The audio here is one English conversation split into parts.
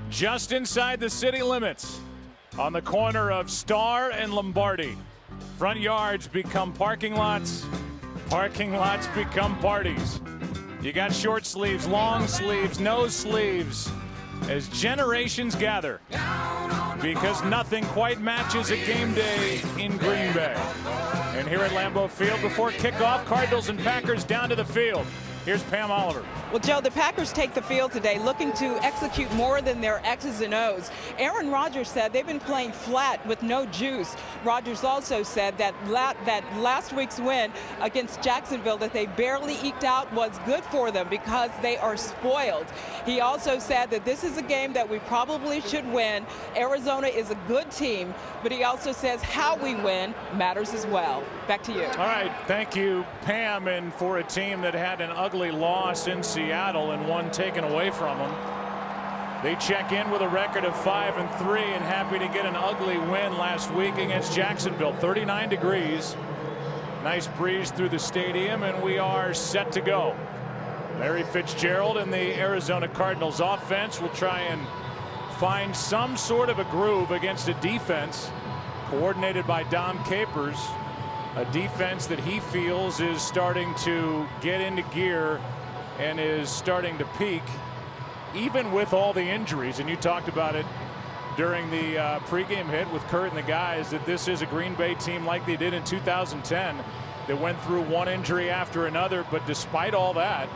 just inside the city limits on the corner of Star and Lombardi. Front yards become parking lots become parties. You got short sleeves, long sleeves, no sleeves as generations gather, because nothing quite matches a game day in Green Bay. And here at Lambeau Field before kickoff, Cardinals and Packers down to the field. Here's Pam Oliver. Well, Joe, the Packers take the field today looking to execute more than their X's and O's. Aaron Rodgers said they've been playing flat with no juice. Rodgers also said that last week's win against Jacksonville that they barely eked out was good for them because they are spoiled. He also said that this is a game that we probably should win. Arizona is a good team, but he also says how we win matters as well. Back to you. All right, thank you, Pam. And for a team that had an ugly loss in Seattle and one taken away from them, they check in with a record of 5-3 and happy to get an ugly win last week against Jacksonville. 39 degrees, nice breeze through the stadium, and we are set to go. Larry Fitzgerald and the Arizona Cardinals offense will try and find some sort of a groove against a defense coordinated by Dom Capers, a defense that he feels is starting to get into gear and is starting to peak even with all the injuries. And you talked about it during the pregame hit with Kurt and the guys, that this is a Green Bay team like they did in 2010 that went through one injury after another. But despite all that,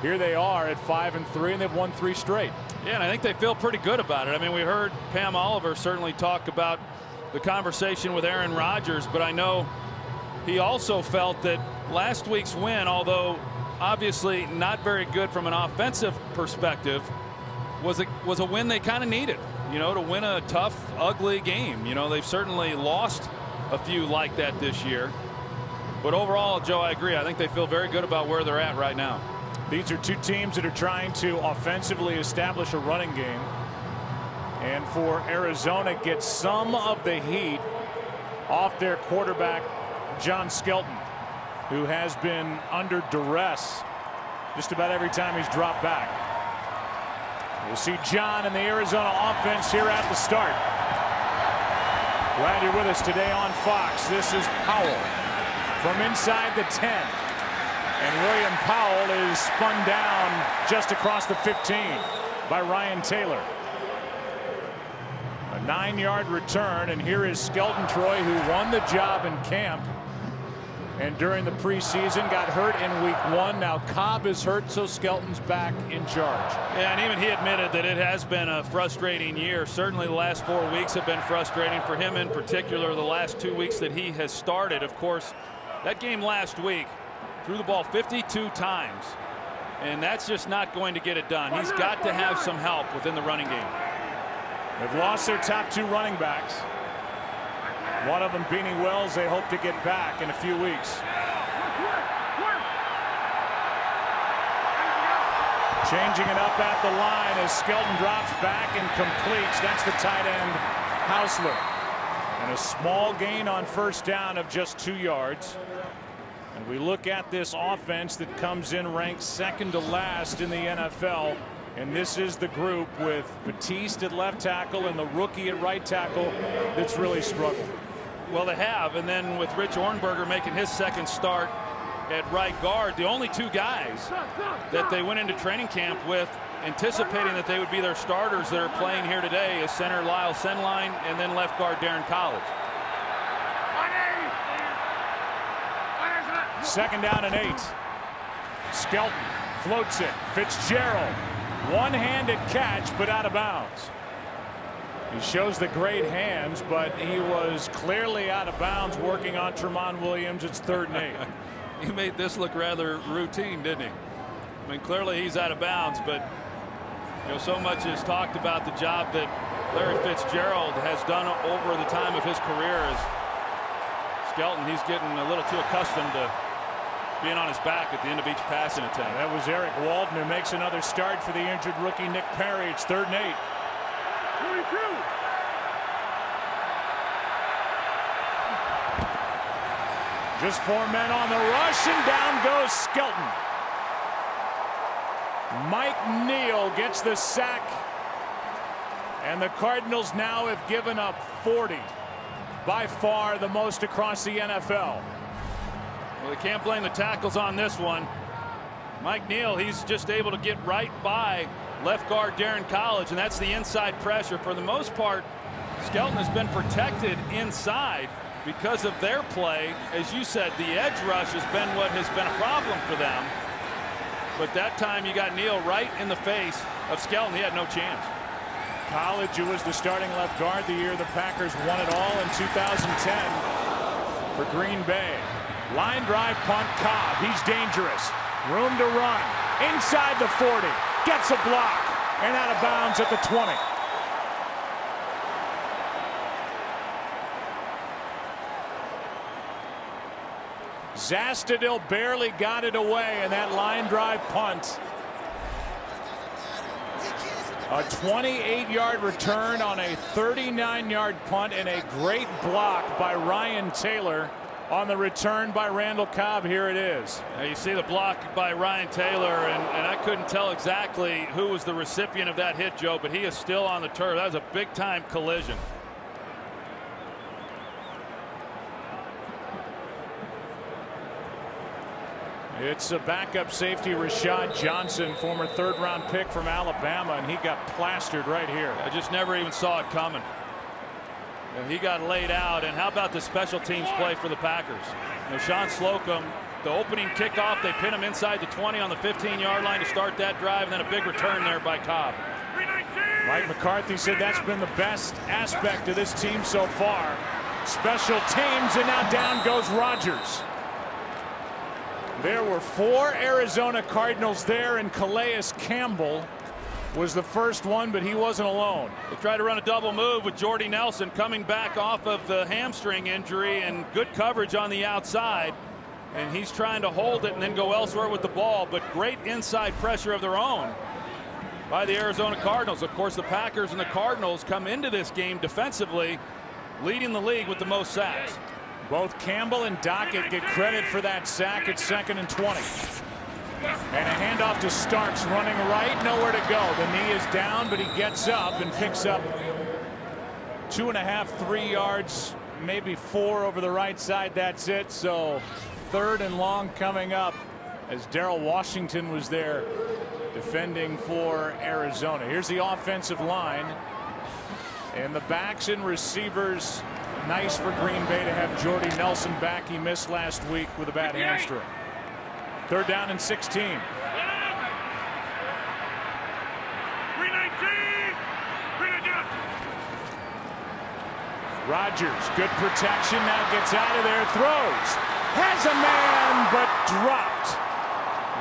here they are at 5-3, and they've won 3 straight. Yeah, and I think they feel pretty good about it. I mean, we heard Pam Oliver certainly talk about the conversation with Aaron Rodgers, but I know he also felt that last week's win, although obviously not very good from an offensive perspective, was a win they kind of needed, you know, to win a tough, ugly game. You know, they've certainly lost a few like that this year. But overall, Joe, I agree. I think they feel very good about where they're at right now. These are two teams that are trying to offensively establish a running game. And for Arizona, get some of the heat off their quarterback, John Skelton, who has been under duress just about every time he's dropped back. We'll see John and the Arizona offense here at the start. Glad you're with us today on Fox. This is Powell from inside the 10. And William Powell is spun down just across the 15 by Ryan Taylor. A 9-yard return, and here is Skelton Troy, who won the job in camp and during the preseason, got hurt in week 1. Now Cobb is hurt, so Skelton's back in charge. Yeah, and even he admitted that it has been a frustrating year. Certainly the last 4 weeks have been frustrating for him, in particular the last 2 weeks that he has started. Of course, that game last week, threw the ball 52 times, and that's just not going to get it done. He's got to have some help within the running game. They've lost their top 2 running backs. One of them, Beanie Wells, they hope to get back in a few weeks. Changing it up at the line as Skelton drops back and completes. That's the tight end, Hausler. And a small gain on first down of just 2 yards. And we look at this offense that comes in ranked second to last in the NFL. And this is the group with Batiste at left tackle and the rookie at right tackle that's really struggled. Well, they have, and then with Rich Ornberger making his second start at right guard, the only 2 guys that they went into training camp with, anticipating that they would be their starters that are playing here today, is center Lyle Senline and then left guard Darren College. Second down and 8. Skelton floats it. Fitzgerald, one-handed catch, but out of bounds. He shows the great hands, but he was clearly out of bounds working on Tramon Williams. It's 3rd and 8. He made this look rather routine, didn't he? I mean, clearly he's out of bounds, but you know, so much is talked about the job that Larry Fitzgerald has done over the time of his career as Skelton. He's getting a little too accustomed to being on his back at the end of each passing attempt. That was Eric Walden, who makes another start for the injured rookie Nick Perry. It's 3rd and 8. Just 4 men on the rush, and down goes Skelton. Mike Neal gets the sack And the Cardinals now have given up 40. By far the most across the NFL. Well, they can't blame the tackles on this one. Mike Neal, he's just able to get right by left guard Darren College, and that's the inside pressure. For the most part, Skelton has been protected inside because of their play. As you said, the edge rush has been what has been a problem for them. But that time you got Neal right in the face of Skelton. He had no chance. College, who was the starting left guard the year the Packers won it all in 2010 for Green Bay. Line drive punt, Cobb. He's dangerous. Room to run. Inside the 40. Gets a block. And out of bounds at the 20. Zastudil barely got it away, and that line drive punt. A 28-yard return on a 39-yard punt, and a great block by Ryan Taylor on the return by Randall Cobb. Here it is. Now you see the block by Ryan Taylor, and I couldn't tell exactly who was the recipient of that hit, Joe, but he is still on the turf. That was a big-time collision. It's a backup safety, Rashad Johnson, former third-round pick from Alabama, and he got plastered right here. I just never even saw it coming. And he got laid out. And how about the special teams play for the Packers? Sean Slocum, the opening kickoff, they pin him inside the 20 on the 15-yard line to start that drive, and then a big return there by Cobb. Mike McCarthy said that's been the best aspect of this team so far. Special teams, and now down goes Rodgers. There were 4 Arizona Cardinals there, and Calais Campbell was the first one, but he wasn't alone. They tried to run a double move with Jordy Nelson coming back off of the hamstring injury, and good coverage on the outside. And he's trying to hold it and then go elsewhere with the ball, but great inside pressure of their own by the Arizona Cardinals. Of course, the Packers and the Cardinals come into this game defensively leading the league with the most sacks. Both Campbell and Dockett get credit for that sack at 2nd and 20. And a handoff to Starks, running right, nowhere to go. The knee is down, but he gets up and picks up 2.5, 3 yards, maybe 4 over the right side. That's it. So 3rd and long coming up, as Darrell Washington was there defending for Arizona. Here's the offensive line. And the backs and receivers. Nice for Green Bay to have Jordy Nelson back. He missed last week with a bad hamstring. 3rd down and 16. Rodgers, good protection, now gets out of there, throws, has a man, but dropped.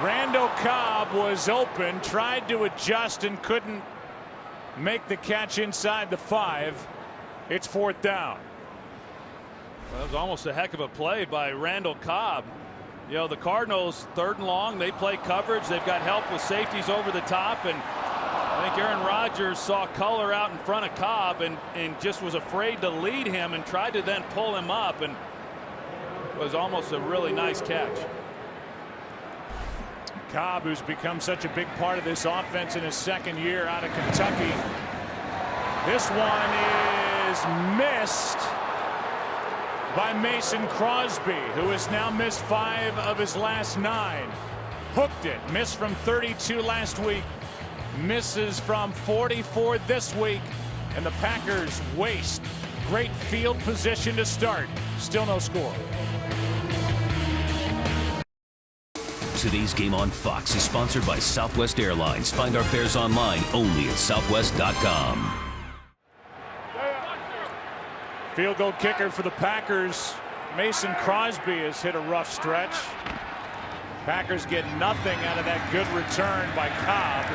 Randall Cobb was open, tried to adjust and couldn't make the catch inside the 5. It's 4th down. Well, that was almost a heck of a play by Randall Cobb. You know, the Cardinals, 3rd and long, they play coverage. They've got help with safeties over the top, and I think Aaron Rodgers saw color out in front of Cobb and just was afraid to lead him and tried to then pull him up, and it was almost a really nice catch. Cobb, who's become such a big part of this offense in his 2nd year out of Kentucky. This one is missed by Mason Crosby, who has now missed 5 of his last 9. Hooked it, missed from 32 last week, misses from 44 this week, and the Packers waste great field position to start. Still no score. Today's game on Fox is sponsored by Southwest Airlines. Find our fares online only at southwest.com. Field goal kicker for the Packers, Mason Crosby, has hit a rough stretch. Packers get nothing out of that good return by Cobb.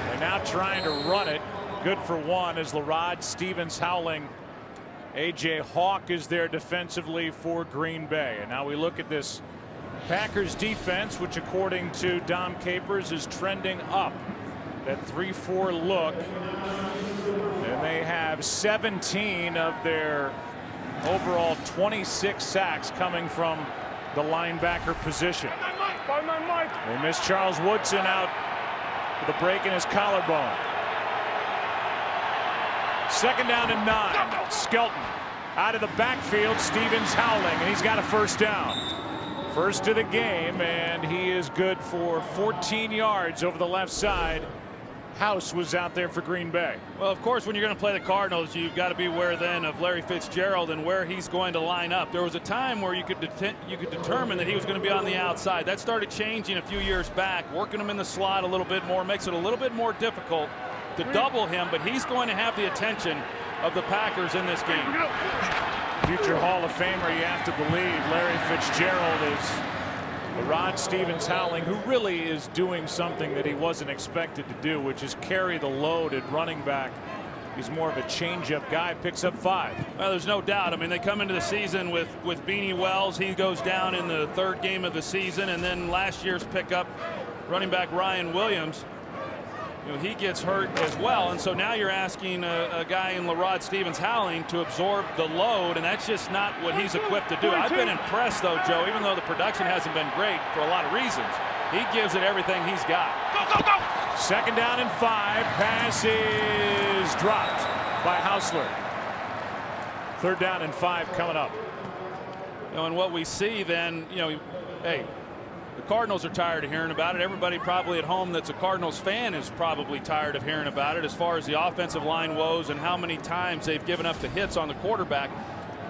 They're now trying to run it. Good for 1 as Larod Stevens howling. A.J. Hawk is there defensively for Green Bay. And now we look at this Packers defense, which according to Dom Capers is trending up. That 3-4 look. And they have 17 of their overall 26 sacks coming from the linebacker position. They miss Charles Woodson out with a break in his collarbone. Second down and 9. Skelton out of the backfield. Stevens howling, and he's got a first down. First of the game, and he is good for 14 yards over the left side. House was out there for Green Bay. Well, of course, when you're going to play the Cardinals, you've got to be aware then of Larry Fitzgerald and where he's going to line up. There was a time where you could determine that he was going to be on the outside. That started changing a few years back, working him in the slot a little bit more, makes it a little bit more difficult to double him, but he's going to have the attention of the Packers in this game. Future Hall of Famer, you have to believe. Larry Fitzgerald is Rod Stevens howling, who really is doing something that he wasn't expected to do, which is carry the load at running back. He's more of a change-up guy. Picks up 5. Well, there's no doubt. I mean, they come into the season with Beanie Wells. He goes down in the 3rd game of the season, and then last year's pickup, running back Ryan Williams, he gets hurt as well, and so now you're asking a guy in Rod Stevens howling to absorb the load, and that's just not what he's equipped to do. I've been impressed, though, Joe, even though the production hasn't been great for a lot of reasons. He gives it everything he's got. Go! Second down and 5. Pass is dropped by Hausler. 3rd down and 5 coming up. And what we see then, hey, the Cardinals are tired of hearing about it. Everybody probably at home that's a Cardinals fan is probably tired of hearing about it as far as the offensive line woes and how many times they've given up the hits on the quarterback.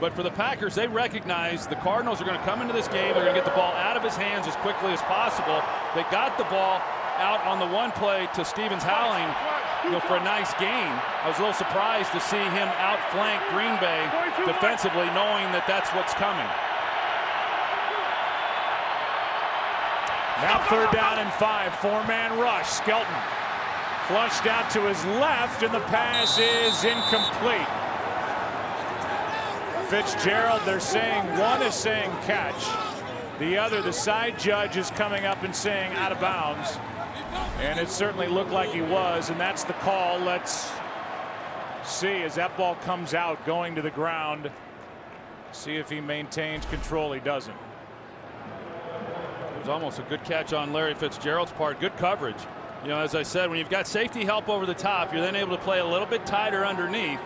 But for the Packers, they recognize the Cardinals are going to come into this game. They're going to get the ball out of his hands as quickly as possible. They got the ball out on the one play to Stevens howling, for a nice gain. I was a little surprised to see him outflank Green Bay defensively, knowing that that's what's coming. Now 3rd down and 5. 4-man rush. Skelton flushed out to his left, and the pass is incomplete. Fitzgerald, they're saying one is saying catch. The other, the side judge, is coming up and saying out of bounds. And it certainly looked like he was, and that's the call. Let's see as that ball comes out going to the ground. See if he maintains control. He doesn't. It was almost a good catch on Larry Fitzgerald's part. Good coverage. As I said, when you've got safety help over the top, you're then able to play a little bit tighter underneath,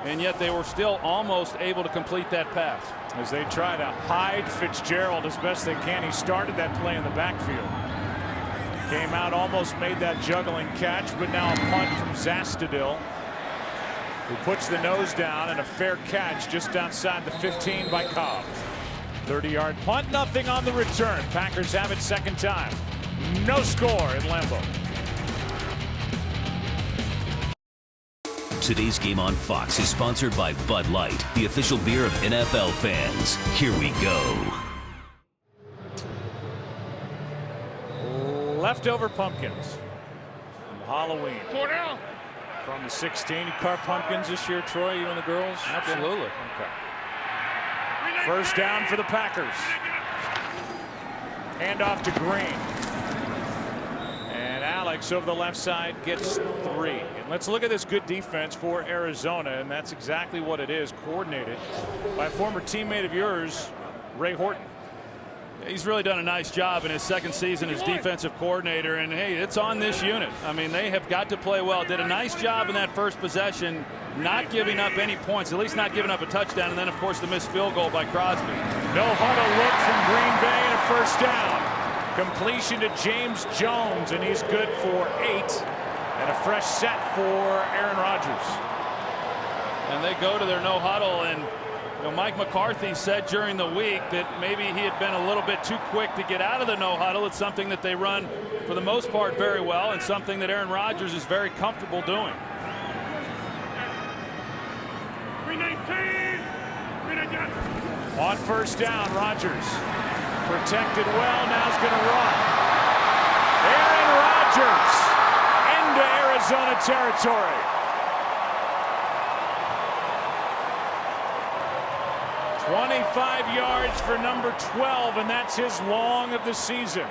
and yet they were still almost able to complete that pass. As they try to hide Fitzgerald as best they can. He started that play in the backfield. Came out, almost made that juggling catch, but now a punt from Zastudil, who puts the nose down, and a fair catch just outside the 15 by Cobb. 30-yard punt, nothing on the return. Packers have it second time. No score in Lambeau. Today's game on Fox is sponsored by Bud Light, the official beer of NFL fans. Here we go. Leftover pumpkins from Halloween. From the 16. You carve pumpkins this year, Troy, you and the girls? Absolutely. Okay. First down for the Packers. Hand off to Green. And Alex over the left side gets 3. And let's look at this good defense for Arizona, and that's exactly what it is, coordinated by a former teammate of yours, Ray Horton. He's really done a nice job in his second season as defensive coordinator, and hey, it's on this unit. I mean, they have got to play well. Did a nice job in that first possession, not giving up any points, at least not giving up a touchdown, and then of course the missed field goal by Crosby. No huddle look from Green Bay, and a first down. Completion to James Jones, and he's good for 8, and a fresh set for Aaron Rodgers. And they go to their no huddle, and Mike McCarthy said during the week that maybe he had been a little bit too quick to get out of the no huddle. It's something that they run for the most part very well, and something that Aaron Rodgers is very comfortable doing. 319. On first down, Rodgers protected well. Now he's going to run. Aaron Rodgers into Arizona territory. 25 yards for number 12, and that's his long of the season.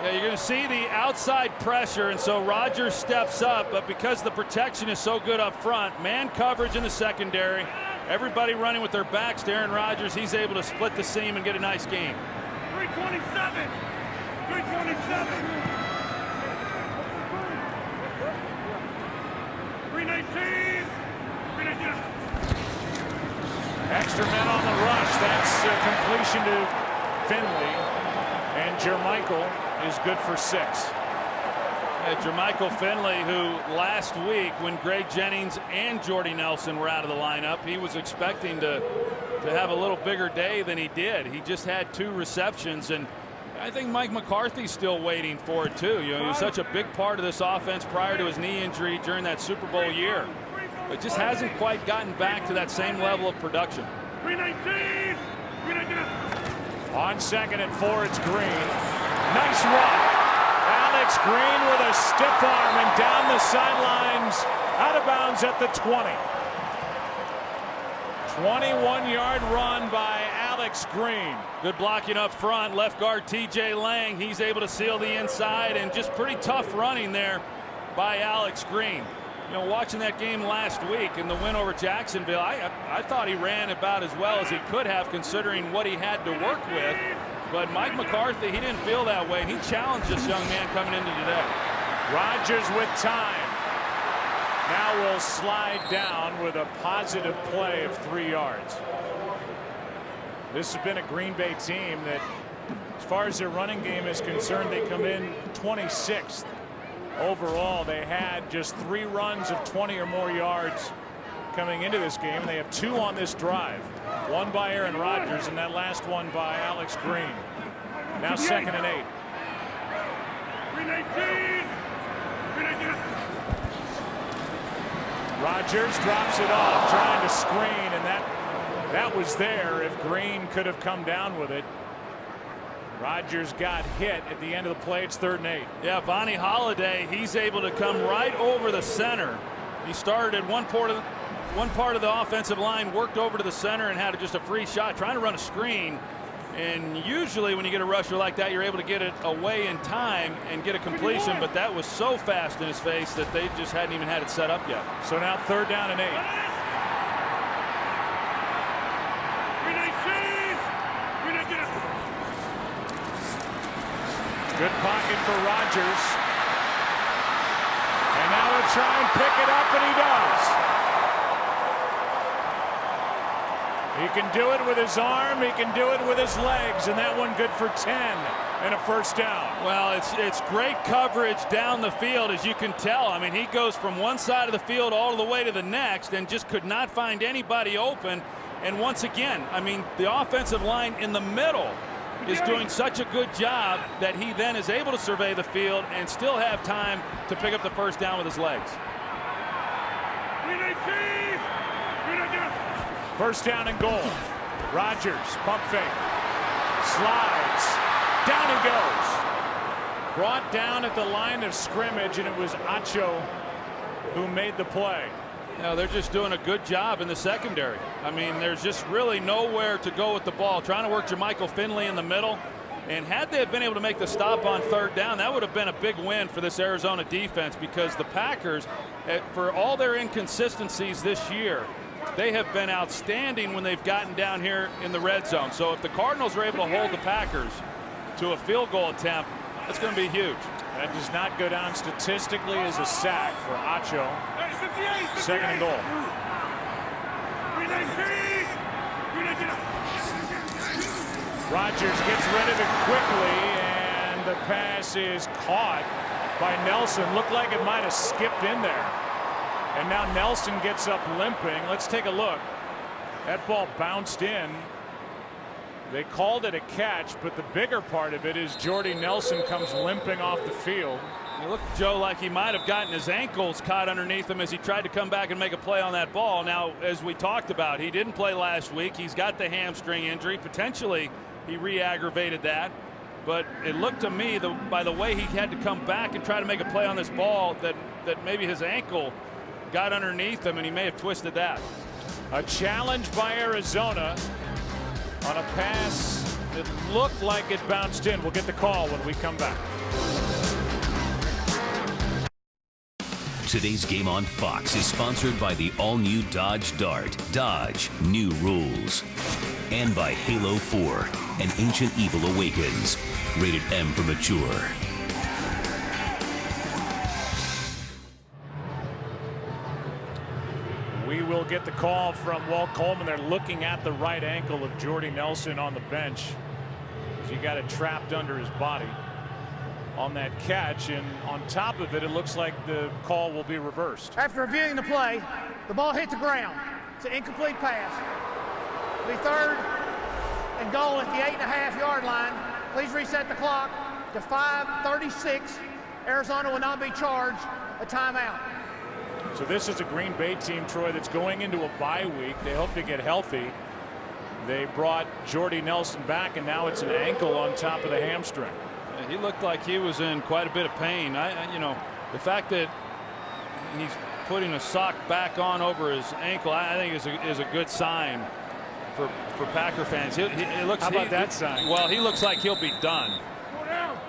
Yeah, you're going to see the outside pressure, and so Rodgers steps up, but because the protection is so good up front, man coverage in the secondary, everybody running with their backs to Aaron Rodgers, he's able to split the seam and get a nice gain. 327. 327. 319. Extra men on the rush. That's a completion to Finley. And Jermichael is good for 6. Jermichael Finley, who last week when Greg Jennings and Jordy Nelson were out of the lineup, he was expecting to have a little bigger day than he did. He just had 2 receptions, and I think Mike McCarthy's still waiting for it too. You know, he was such a big part of this offense prior to his knee injury during that Super Bowl year. But just hasn't quite gotten back to that same level of production. 319. On 2nd and 4, it's Green. Nice run. Alex Green with a stiff arm and down the sidelines, out of bounds at the 20. 21-yard run by Alex Green. Good blocking up front. Left guard TJ Lang. He's able to seal the inside, and just pretty tough running there by Alex Green. You know, watching that game last week in the win over Jacksonville, I thought he ran about as well as he could have, considering what he had to work with. But Mike McCarthy, he didn't feel that way, and he challenged this young man coming into today. Rodgers with time. Now will slide down with a positive play of 3 yards. This has been a Green Bay team that, as far as their running game is concerned, they come in 26th. Overall, they had just 3 runs of 20 or more yards coming into this game. They have 2 on this drive. 1 by Aaron Rodgers, and that last one by Alex Green. Now 2nd and 8. Rodgers drops it off, trying to screen, and that was there if Green could have come down with it. Rodgers got hit at the end of the play. It's 3rd and 8. Yeah, Vonnie Holliday, he's able to come right over the center. He started at one part of the offensive line, worked over to the center, and had just a free shot trying to run a screen. And usually when you get a rusher like that, you're able to get it away in time and get a completion, but that was so fast in his face that they just hadn't even had it set up yet. So now 3rd down and 8. Good pocket for Rodgers. And now he'll try and pick it up, and he does. He can do it with his arm, he can do it with his legs, and that one good for 10 and a 1st down. Well, it's great coverage down the field, as you can tell. I mean, he goes from one side of the field all the way to the next and just could not find anybody open. And once again, I mean, the offensive line in the middle is doing such a good job that he then is able to survey the field and still have time to pick up the 1st down with his legs. 1st down and goal. Rodgers, pump fake. Slides. Down he goes. Brought down at the line of scrimmage, and it was Acho who made the play. You know, they're just doing a good job in the secondary. I mean, there's just really nowhere to go with the ball. Trying to work Jermichael Finley in the middle. And had they been able to make the stop on 3rd down, that would have been a big win for this Arizona defense, because the Packers, for all their inconsistencies this year, they have been outstanding when they've gotten down here in the red zone. So if the Cardinals are able to hold the Packers to a field goal attempt, that's going to be huge. That does not go down statistically as a sack for Acho. 2nd and goal. Rodgers gets rid of it quickly, and the pass is caught by Nelson. Looked like it might have skipped in there. And now Nelson gets up limping. Let's take a look. That ball bounced in. They called it a catch, but the bigger part of it is Jordy Nelson comes limping off the field. It looked, Joe, like he might have gotten his ankles caught underneath him as he tried to come back and make a play on that ball. Now, as we talked about, he didn't play last week. He's got the hamstring injury. Potentially, he re-aggravated that. But it looked to me, by the way he had to come back and try to make a play on this ball, that maybe his ankle got underneath him and he may have twisted that. A challenge by Arizona on a pass that looked like it bounced in. We'll get the call when we come back. Today's game on Fox is sponsored by the all-new Dodge Dart. Dodge, new rules. And by Halo 4, An Ancient Evil Awakens. Rated M for mature. We will get the call from Walt Coleman. They're looking at the right ankle of Jordy Nelson on the bench. He got it trapped under his body on that catch, and on top of it, it looks like the call will be reversed. After reviewing the play, the ball hit the ground. It's an incomplete pass. It'll be 3rd and goal at the 8.5-yard line. Please reset the clock to 5:36. Arizona will not be charged a timeout. So this is a Green Bay team, Troy, that's going into a bye week. They hope to get healthy. They brought Jordy Nelson back, and now it's an ankle on top of the hamstring. He looked like he was in quite a bit of pain. You know, the fact that he's putting a sock back on over his ankle, I think is a good sign for Packer fans. He looks. How about that sign? Well, he looks like he'll be done.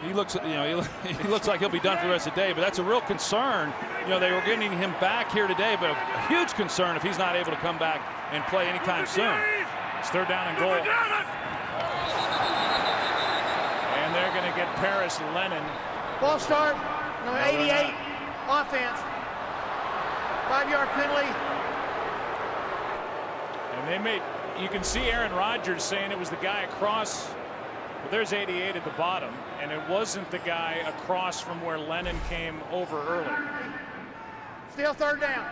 He looks, you know, he looks like he'll be done for the rest of the day. But that's a real concern. You know, they were getting him back here today, but a huge concern if he's not able to come back and play anytime soon. It's 3rd down and goal. And they're going to get Paris Lennon. False start, number 88, offense. 5-yard penalty. And they made, you can see Aaron Rodgers saying it was the guy across. Well, there's 88 at the bottom, and it wasn't the guy across from where Lennon came over early. Still 3rd down.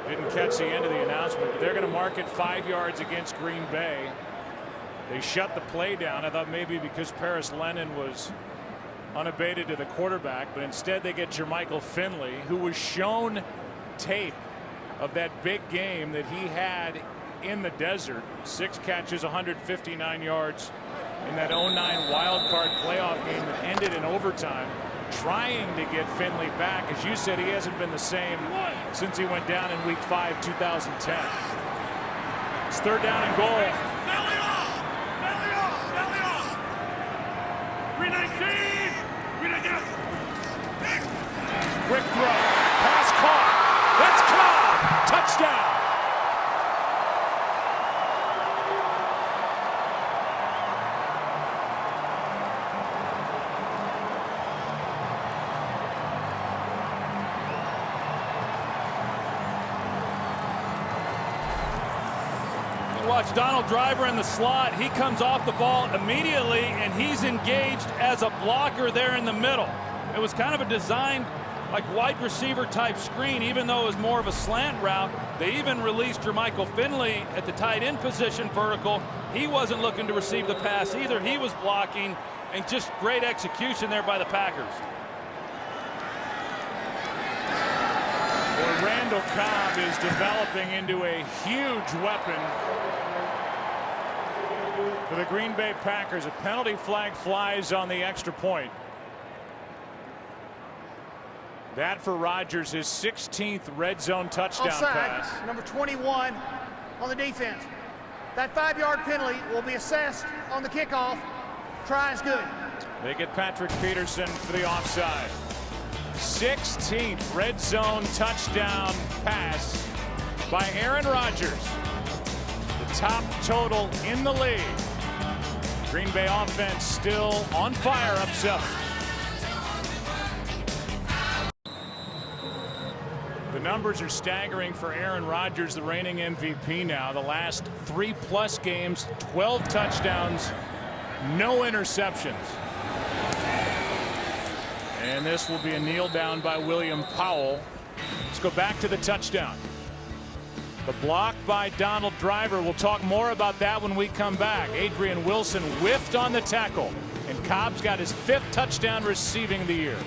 Didn't catch the end of the announcement, but they're going to mark it 5 yards against Green Bay. They shut the play down. I thought maybe because Paris Lennon was unabated to the quarterback, but instead they get Jermichael Finley, who was shown tape of that big game that he had in the desert. 6 catches, 159 yards in that 09 wild card playoff game that ended in overtime. Trying to get Finley back. As you said, he hasn't been the same since he went down in week 5, 2010. It's 3rd down and goal. Belly off! Belly off! Belly off! 319! 319! Quick throw. Pass caught. That's caught. Touchdown. Watch Donald Driver in the slot. He comes off the ball immediately, and he's engaged as a blocker there in the middle. It was kind of a designed like wide receiver type screen, even though it was more of a slant route. They even released Jermichael Finley at the tight end position vertical. He wasn't looking to receive the pass either. He was blocking, and just great execution there by the Packers. Well, Randall Cobb is developing into a huge weapon for the Green Bay Packers. A penalty flag flies on the extra point. That for Rodgers, his 16th red zone touchdown Offside, pass. number 21 on the defense. That 5-yard penalty will be assessed on the kickoff. Try is good. They get Patrick Peterson for the offside. 16th red zone touchdown pass by Aaron Rodgers. The top total in the league. Green Bay offense still on fire, up 7. The numbers are staggering for Aaron Rodgers, the reigning MVP now. The last 3+ games, 12 touchdowns, no interceptions. And this will be a kneel down by William Powell. Let's go back to the touchdown. The block by Donald Driver. We'll talk more about that when we come back. Adrian Wilson whiffed on the tackle, and Cobb's got his 5th touchdown receiving the year.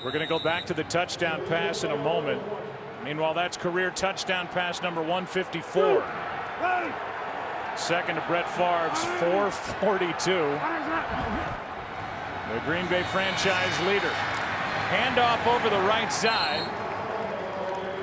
We're going to go back to the touchdown pass in a moment. Meanwhile, that's career touchdown pass number 154. Second to Brett Favre's 442. The Green Bay franchise leader. Handoff over the right side.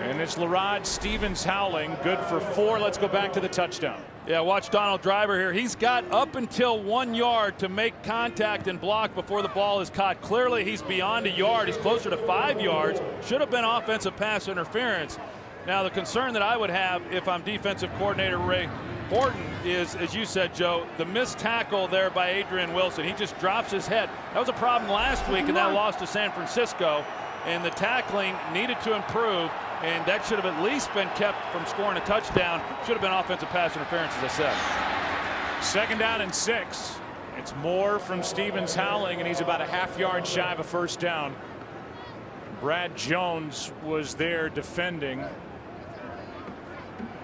And it's Lerod Stevens-Howling, good for 4. Let's go back to the touchdown. Yeah, watch Donald Driver here. He's got up until 1 yard to make contact and block before the ball is caught. Clearly, he's beyond a yard. He's closer to 5 yards. Should have been offensive pass interference. Now, the concern that I would have if I'm defensive coordinator Ray important is, as you said, Joe, the missed tackle there by Adrian Wilson. He just drops his head. That was a problem last week, and that lost to San Francisco. And the tackling needed to improve, and that should have at least been kept from scoring a touchdown. Should have been offensive pass interference, as I said. 2nd down and 6. It's Moore from Stevens Howling, and he's about a half-yard shy of a first down. Brad Jones was there defending.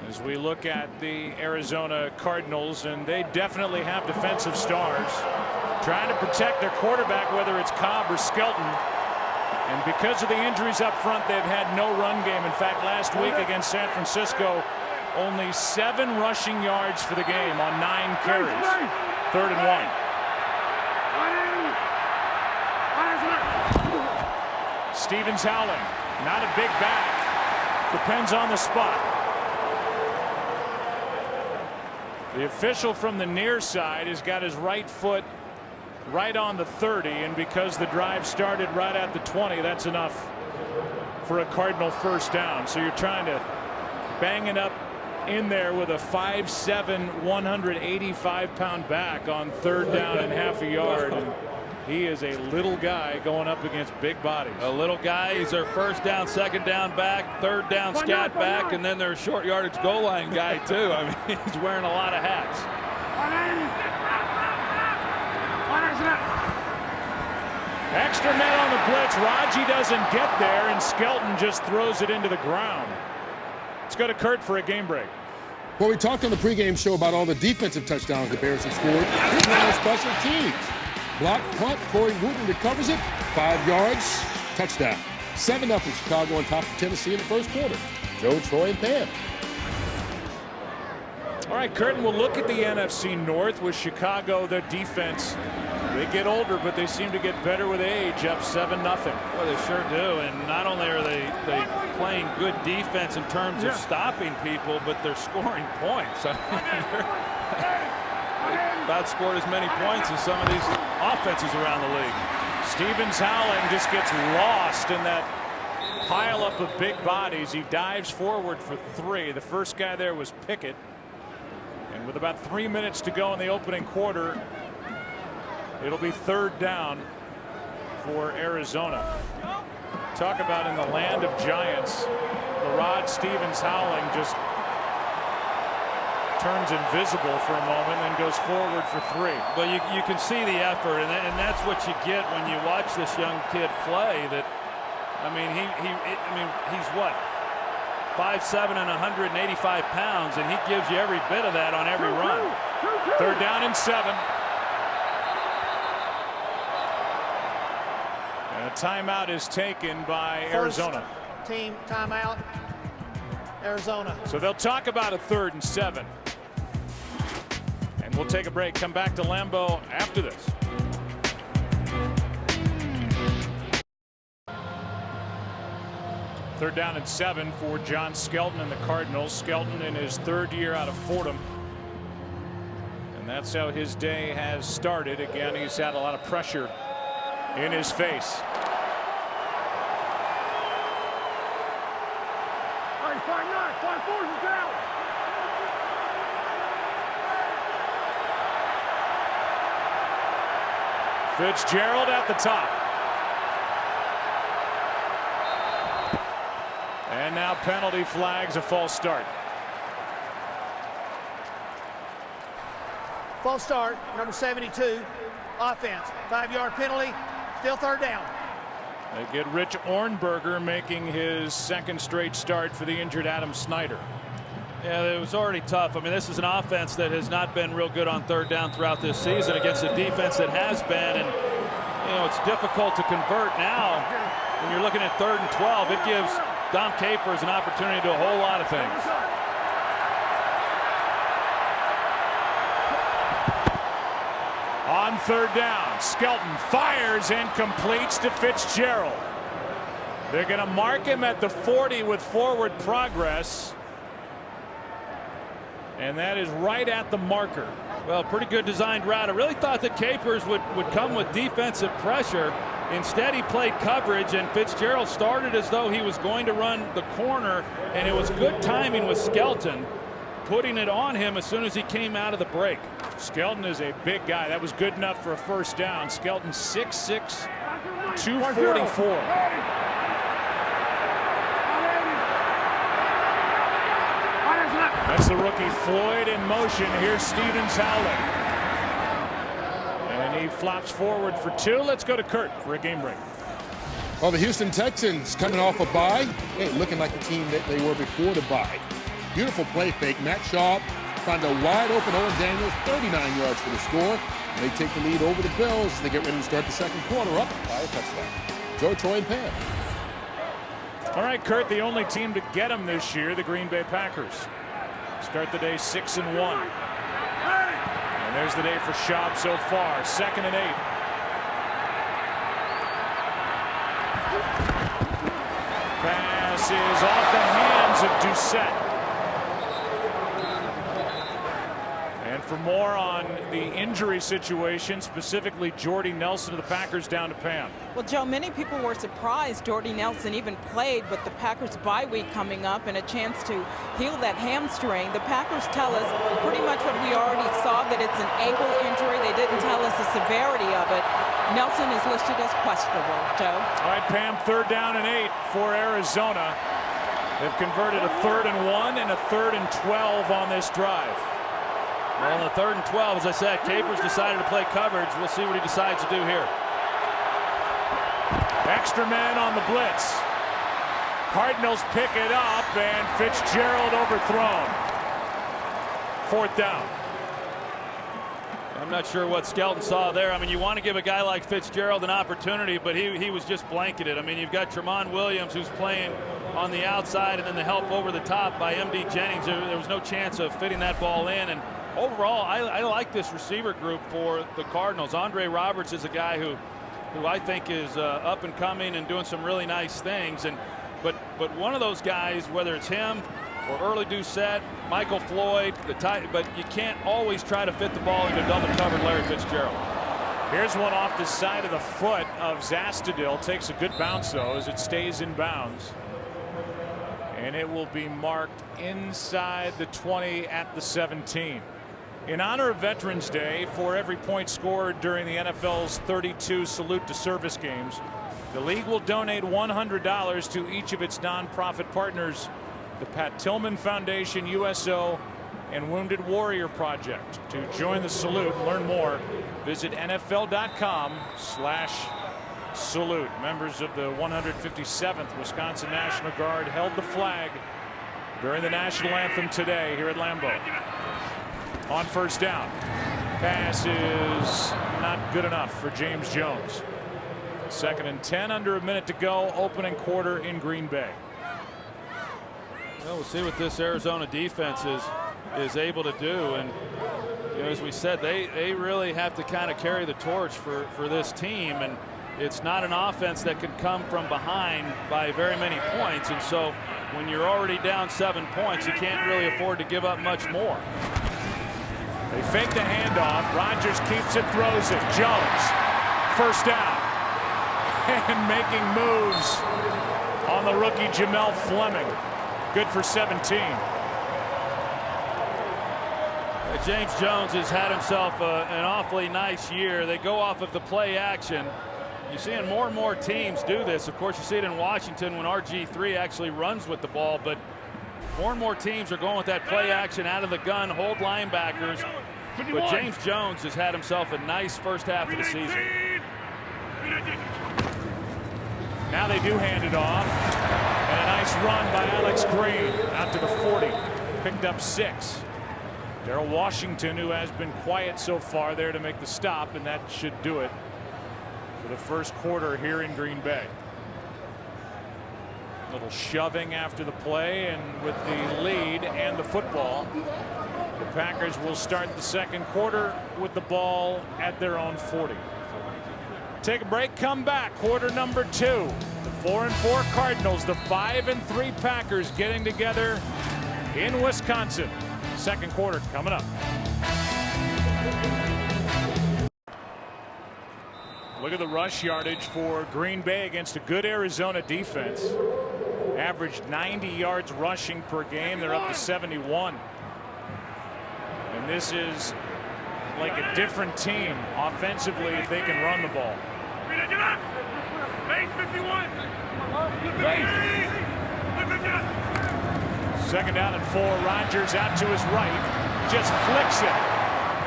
As we look at the Arizona Cardinals, and they definitely have defensive stars trying to protect their quarterback, whether it's Cobb or Skelton. And because of the injuries up front, they've had no run game. In fact, last week against San Francisco, only 7 rushing yards for the game on 9 carries. 3rd and 1. Stevens Howling, not a big back. Depends on the spot. The official from the near side has got his right foot right on the 30, and because the drive started right at the 20, that's enough for a Cardinal first down. So you're trying to bang it up in there with a 5'7", 185-pound back on 3rd down and half a yard. And he is a little guy going up against big bodies. A little guy. He's their 1st down, 2nd down back, 3rd down scat back, and then their short yardage goal line guy too. I mean, he's wearing a lot of hats. Extra men on the blitz. Raji doesn't get there, and Skelton just throws it into the ground. Let's go to Kurt for a game break. Well, we talked on the pregame show about all the defensive touchdowns the Bears have scored. Here's one on special teams. Block punt, Corey Wooten recovers it, 5 yards, touchdown. 7-0 Chicago on top of Tennessee in the first quarter. Joe, Troy, and Pam. All right, Curtin, we'll look at the NFC North with Chicago. Their defense, they get older, but they seem to get better with age, up 7-0. Well, they sure do. And not only are they playing good defense in terms of stopping people, but they're scoring points. I mean, they've about scored as many points as some of these offenses around the league. Stevens Howling just gets lost in that pile up of big bodies. He dives forward for 3. The first guy there was Pickett. And with about 3 minutes to go in the opening quarter, it'll be 3rd down for Arizona. Talk about in the land of giants. Rod Stevens Howling just turns invisible for a moment and goes forward for 3. But you can see the effort, and that's what you get when you watch this young kid play. That, I mean, he's what, 5'7" and 185 pounds, and he gives you every bit of that on every run. 3rd down and 7. And a timeout is taken by Arizona. First team timeout, Arizona. So they'll talk about a 3rd and 7. And we'll take a break. Come back to Lambeau after this. Third down and 7 for John Skelton and the Cardinals. Skelton in his 3rd year out of Fordham. And that's how his day has started. Again, he's had a lot of pressure in his face. Fitzgerald at the top. And now penalty flags, a false start. False start, number 72, offense. 5-yard penalty, still 3rd down. They get Rich Ornberger making his 2nd straight start for the injured Adam Snyder. Yeah, it was already tough. I mean, this is an offense that has not been real good on 3rd down throughout this season against a defense that has been. And, you know, it's difficult to convert now. When you're looking at 3rd and 12, it gives Dom Capers an opportunity to do a whole lot of things. On 3rd down, Skelton fires and completes to Fitzgerald. They're going to mark him at the 40 with forward progress. And that is right at the marker. Well, pretty good designed route. I really thought that Capers would come with defensive pressure. Instead, he played coverage, and Fitzgerald started as though he was going to run the corner, and it was good timing with Skelton. putting it on him as soon as he came out of the break. Skelton is a big guy. That was good enough for a first down. Skelton 6'6", 244. That's the rookie Floyd in motion. Here's Stevens howling. And he flops forward for 2. Let's go to Kurt for a game break. Well, the Houston Texans coming off a bye, looking like the team that they were before the bye. Beautiful play fake. Matt Schaub found a wide open Owen Daniels, 39 yards for the score. And they take the lead over the Bills as they get ready to start the second quarter up by a touchdown. Joe, Troy, and Pam. All right, Kurt, the only team to get them this year, the Green Bay Packers. Start the day 6-1. And there's the day for Schaub so far. 2nd and 8. Pass is off the hands of Doucette. And for more on the injury situation, specifically Jordy Nelson of the Packers, down to Pam. Well, Joe, many people were surprised Jordy Nelson even played with the Packers bye week coming up and a chance to heal that hamstring. The Packers tell us pretty much what we already saw, that it's an ankle injury. They didn't tell us the severity of it. Nelson is listed as questionable, Joe. All right, Pam, 3rd down and 8 for Arizona. They've converted a 3rd and 1 and a 3rd and 12 on this drive. Well, on the 3rd and 12, as I said, Capers decided to play coverage. We'll see what he decides to do here. Extra man on the blitz. Cardinals pick it up, and Fitzgerald overthrown. 4th down. I'm not sure what Skelton saw there. I mean, you want to give a guy like Fitzgerald an opportunity, but he was just blanketed. I mean, you've got Tremont Williams, who's playing on the outside, and then the help over the top by M.D. Jennings. There was no chance of fitting that ball in. And overall, I like this receiver group for the Cardinals. Andre Roberts is a guy who I think is up and coming and doing some really nice things. But one of those guys, whether it's him or Early Doucette, Michael Floyd, but you can't always try to fit the ball into double covered Larry Fitzgerald. Here's one off the side of the foot of Zastudil. Takes a good bounce, though, as it stays in bounds. And it will be marked inside the 20 at the 17. In honor of Veterans Day, for every point scored during the NFL's 32 Salute to Service games, the league will donate $100 to each of its nonprofit partners, the Pat Tillman Foundation, USO, and Wounded Warrior Project. To join the salute and learn more, visit NFL.com/salute. Members of the 157th Wisconsin National Guard held the flag during the national anthem today here at Lambeau. On 1st down, pass is not good enough for James Jones. 2nd and 10, under a minute to go, opening quarter in Green Bay. Well, we'll see what this Arizona defense is able to do, and you know, as we said, they really have to kind of carry the torch for this team, and it's not an offense that can come from behind by very many points, and so when you're already down 7 points, you can't really afford to give up much more. They fake the handoff. Rodgers keeps it, throws it. Jones, 1st down, and making moves on the rookie Jamel Fleming. Good for 17. James Jones has had himself an awfully nice year. They go off of the play action. You're seeing more and more teams do this. Of course, you see it in Washington when RG3 actually runs with the ball, but more and more teams are going with that play action out of the gun, hold linebackers. But James Jones has had himself a nice first half of the season. Now they do hand it off. And a nice run by Alex Green out to the 40. Picked up 6. Darrell Washington, who has been quiet so far, there to make the stop, and that should do it for the first quarter here in Green Bay. A little shoving after the play, and with the lead and the football, the Packers will start the second quarter with the ball at their own 40. Take a break, come back. Quarter number 2. The 4-4 Cardinals, the 5-3 Packers getting together in Wisconsin. Second quarter coming up. Look at the rush yardage for Green Bay against a good Arizona defense. Averaged 90 yards rushing per game. They're up to 71. this is like a different team offensively if they can run the ball. Base 51. Second down and 4. Rodgers out to his right, just flicks it,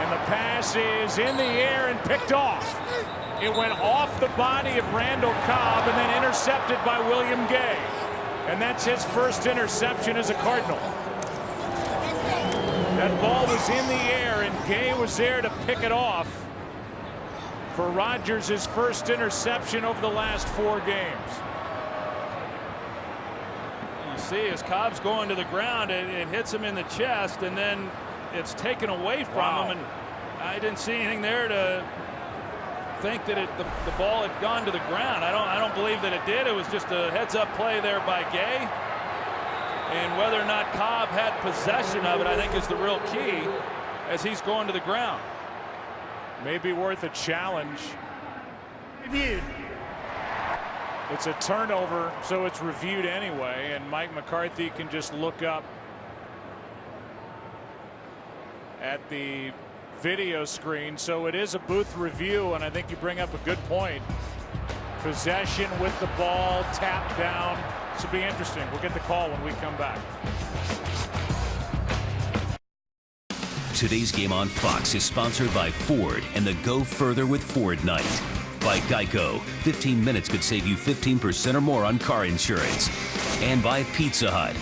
and the pass is in the air and picked off. It went off the body of Randall Cobb and then intercepted by William Gay, and that's his first interception as a Cardinal. That ball was in the air and Gay was there to pick it off for Rodgers, his first interception over the last 4 games. You see, as Cobb's going to the ground, it hits him in the chest, and then it's taken away from him. And I didn't see anything there to think that the ball had gone to the ground. I don't believe that it did. It was just a heads-up play there by Gay. And whether or not Cobb had possession of it, I think, is the real key as he's going to the ground. Maybe worth a challenge. Reviewed. It's a turnover, so it's reviewed anyway, and Mike McCarthy can just look up at the video screen. So it is a booth review, and I think you bring up a good point. Possession with the ball, tap down. This will be interesting. We'll get the call when we come back. Today's game on Fox is sponsored by Ford and the Go Further with Ford Night. By Geico, 15 minutes could save you 15% or more on car insurance. And by Pizza Hut.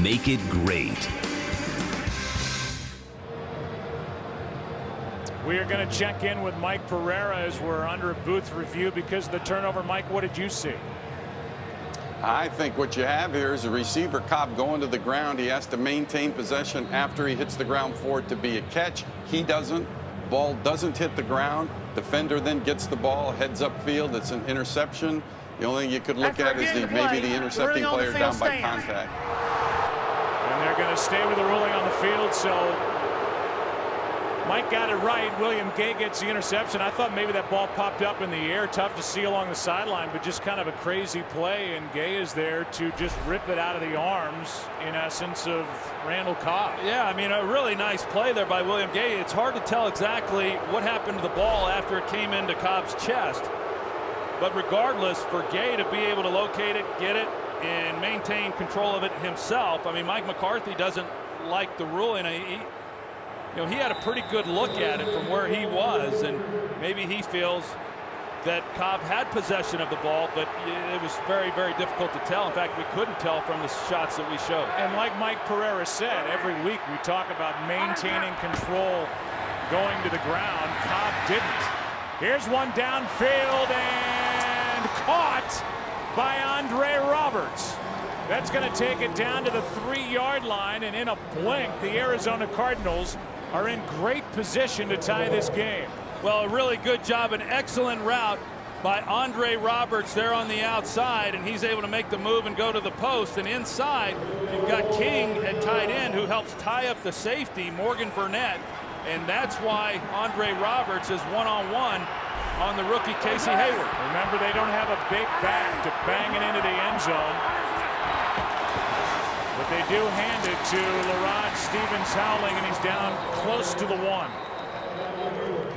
Make it great. We are going to check in with Mike Pereira as we're under a booth review because of the turnover. Mike, what did you see? I think what you have here is a receiver, Cobb, going to the ground. He has to maintain possession after he hits the ground for it to be a catch. He doesn't. Ball doesn't hit the ground. Defender then gets the ball, heads upfield. It's an interception. The only thing you could look at is maybe the intercepting player down by contact. And they're going to stay with the ruling on the field. So Mike got it right. William Gay gets the interception. I thought maybe that ball popped up in the air. Tough to see along the sideline, but just kind of a crazy play. And Gay is there to just rip it out of the arms, in essence, of Randall Cobb. Yeah, I mean, a really nice play there by William Gay. It's hard to tell exactly what happened to the ball after it came into Cobb's chest. But regardless, for Gay to be able to locate it, get it, and maintain control of it himself, I mean, Mike McCarthy doesn't like the ruling. He had a pretty good look at it from where he was, and maybe he feels that Cobb had possession of the ball, but it was very, very difficult to tell. In fact, we couldn't tell from the shots that we showed. And like Mike Pereira said, every week we talk about maintaining control going to the ground. Cobb didn't. Here's one downfield and caught by Andre Roberts. That's going to take it down to the 3-yard line, and in a blink, the Arizona Cardinals are in great position to tie this game. Well, a really good job, an excellent route by Andre Roberts there on the outside, and he's able to make the move and go to the post. And inside, you've got King at tight end who helps tie up the safety, Morgan Burnett, and that's why Andre Roberts is one-on-one on the rookie Casey Hayward. Remember, they don't have a big back to bang it into the end zone. But they do hand it to Larod Stevens-Howling, and he's down close to the 1.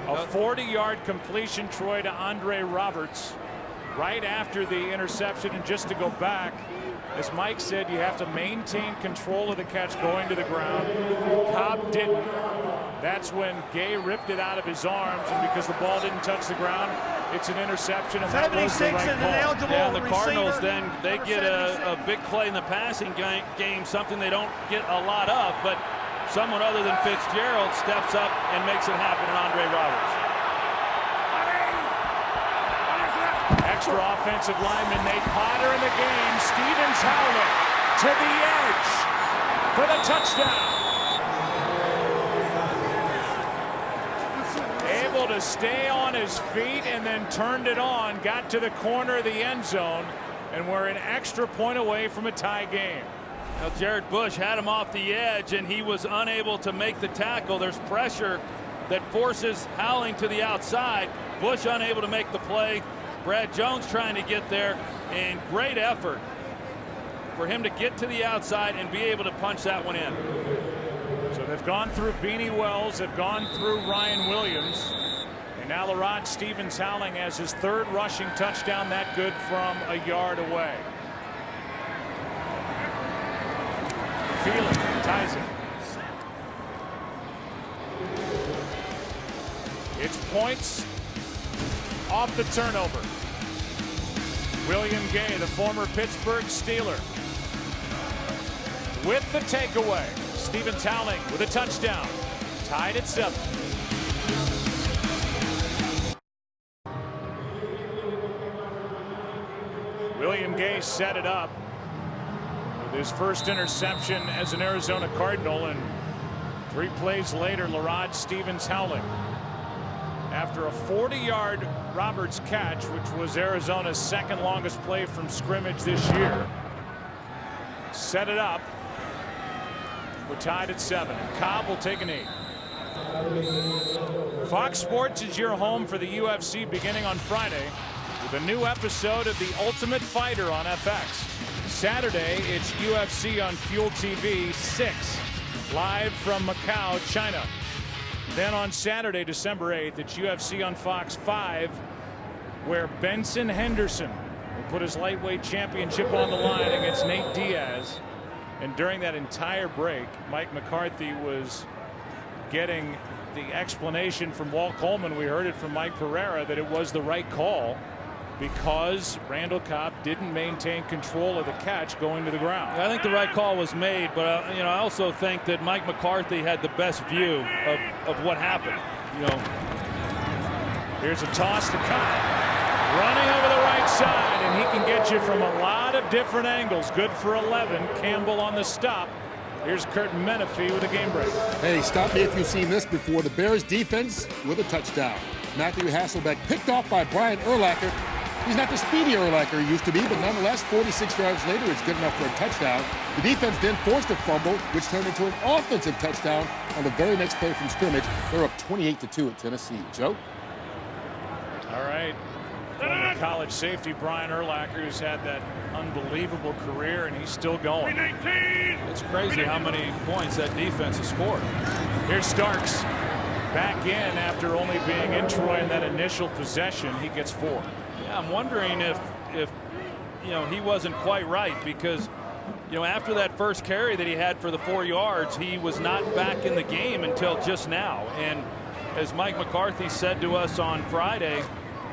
A 40-yard completion, Troy, to Andre Roberts right after the interception. And just to go back, as Mike said, you have to maintain control of the catch going to the ground. Cobb didn't. That's when Gay ripped it out of his arms, and because the ball didn't touch the ground, it's an interception, and that was the right call. Yeah, the Cardinals then they get a big play in the passing game, something they don't get a lot of, but someone other than Fitzgerald steps up and makes it happen in Andre Roberts. Extra offensive lineman Nate Potter in the game. Stevens-Howling to the edge for the touchdown. Able to stay on his feet and then turned it on, got to the corner of the end zone, and we're an extra point away from a tie game. Now, Jared Bush had him off the edge, and he was unable to make the tackle. There's pressure that forces Howling to the outside. Bush unable to make the play. Brad Jones trying to get there, and great effort for him to get to the outside and be able to punch that one in. So they've gone through Beanie Wells, they've gone through Ryan Williams, and now Larod Stevens-Howling has his third rushing touchdown, that good from a yard away. Phelan ties it. It's points off the turnover. William Gay, the former Pittsburgh Steeler, with the takeaway. Stevens-Howling with a touchdown. Tied at 7. William Gay set it up with his first interception as an Arizona Cardinal, and 3 plays later, Larod Stevens-Howling, after a 40-yard Roberts catch, which was Arizona's second longest play from scrimmage this year, set it up. We're tied at 7. Cobb will take an 8. Fox Sports is your home for the UFC beginning on Friday with a new episode of The Ultimate Fighter on FX. Saturday, it's UFC on Fuel TV 6, live from Macau, China. Then on Saturday, December 8th, it's UFC on Fox 5, where Benson Henderson will put his lightweight championship on the line against Nate Diaz. And during that entire break, Mike McCarthy was getting the explanation from Walt Coleman. We heard it from Mike Pereira that it was the right call because Randall Cobb didn't maintain control of the catch going to the ground. I think the right call was made, but I also think that Mike McCarthy had the best view of what happened. Here's a toss to Cobb. Running over the right side, and he can get you from a lot of different angles. Good for 11. Campbell on the stop. Here's Kurt Menefee with a game break. Hey, stop me if you've seen this before. The Bears defense with a touchdown. Matthew Hasselbeck picked off by Brian Urlacher. He's not the speedy Urlacher he used to be, but nonetheless, 46 yards later, it's good enough for a touchdown. The defense then forced a fumble, which turned into an offensive touchdown on the very next play from scrimmage. They're up 28-2 at Tennessee. Joe? All right. Former college safety Brian Urlacher, who's had that unbelievable career, and he's still going. It's crazy how many points that defense has scored. Here's Starks back in after only being in Troy in that initial possession. He gets 4. Yeah, I'm wondering if he wasn't quite right, because after that first carry that he had for the 4 yards, he was not back in the game until just now. And as Mike McCarthy said to us on Friday,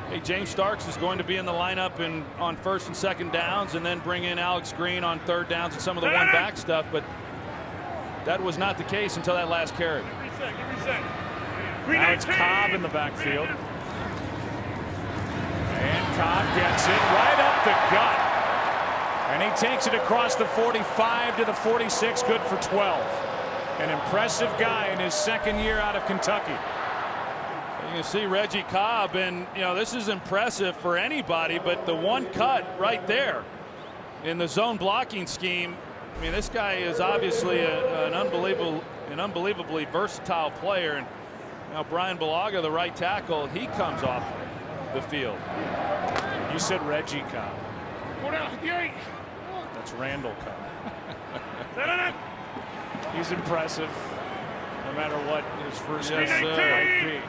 hey, James Starks is going to be in the lineup on first and second downs, and then bring in Alex Green on third downs and some of the one-back stuff. But that was not the case until that last carry. Now it's Cobb in the backfield. And Cobb gets it right up the gut. And he takes it across the 45 to the 46, good for 12. An impressive guy in his second year out of Kentucky. You see Reggie Cobb, and this is impressive for anybody, but the one cut right there in the zone blocking scheme. I mean, this guy is obviously an unbelievably versatile player. And now Brian Bulaga, the right tackle, he comes off the field. You said Reggie Cobb. That's Randall Cobb. He's impressive, no matter what his first name might be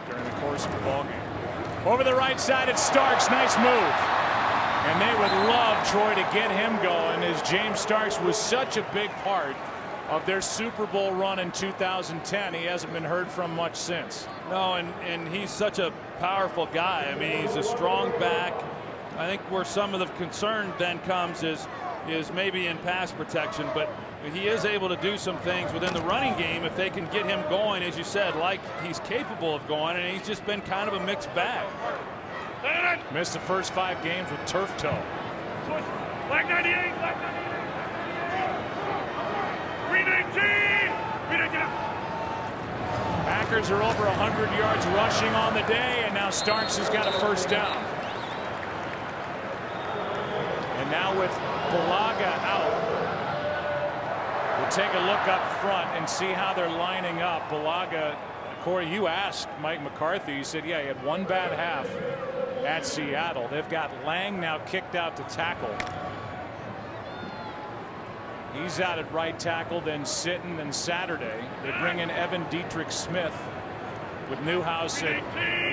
during the course of the ballgame. Over the right side, it's Starks. Nice move. And they would love Troy to get him going, as James Starks was such a big part of their Super Bowl run in 2010. He hasn't been heard from much since. No, and he's such a powerful guy. I mean, he's a strong back. I think where some of the concern then comes is maybe in pass protection, but he is able to do some things within the running game if they can get him going, as you said, like he's capable of going, and he's just been kind of a mixed bag. Missed the first 5 games with turf toe. Black 98, black 98. 319. Packers are over 100 yards rushing on the day, and now Starks has got a first down. And now with Bulaga out, we'll take a look up front and see how they're lining up. Bulaga, Corey, you asked Mike McCarthy. You said, yeah, he had one bad half at Seattle. They've got Lang now kicked out to tackle. He's out at right tackle, then Sitton, then Saturday. They bring in Evan Dietrich Smith with Newhouse at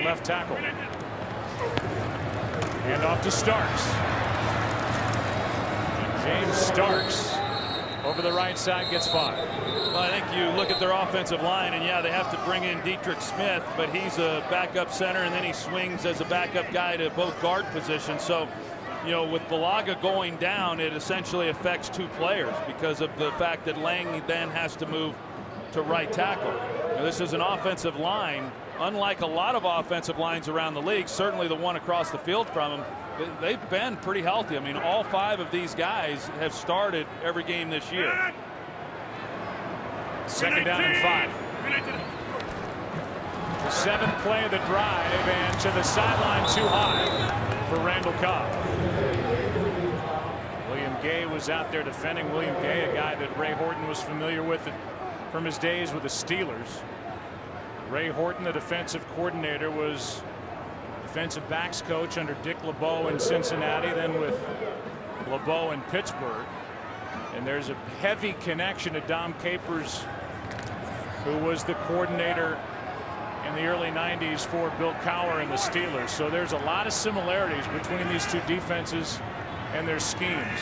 left tackle. And off to Starks. James Starks over the right side gets 5. Well, I think you look at their offensive line, and yeah, they have to bring in Dietrich Smith, but he's a backup center, and then he swings as a backup guy to both guard positions. So, you know, with Bulaga going down, it essentially affects 2 players because of the fact that Lang then has to move to right tackle. Now, this is an offensive line, unlike a lot of offensive lines around the league, certainly the one across the field from them. They've been pretty healthy. I mean, all 5 of these guys have started every game this year. Second down and 5. The 7th play of the drive, and to the sideline too high for Randall Cobb. William Gay was out there defending. William Gay, a guy that Ray Horton was familiar with from his days with the Steelers. Ray Horton, the defensive coordinator, was defensive backs coach under Dick LeBeau in Cincinnati, then with LeBeau in Pittsburgh. And there's a heavy connection to Dom Capers, who was the coordinator in the early 90s for Bill Cowher and the Steelers. So there's a lot of similarities between these 2 defenses and their schemes.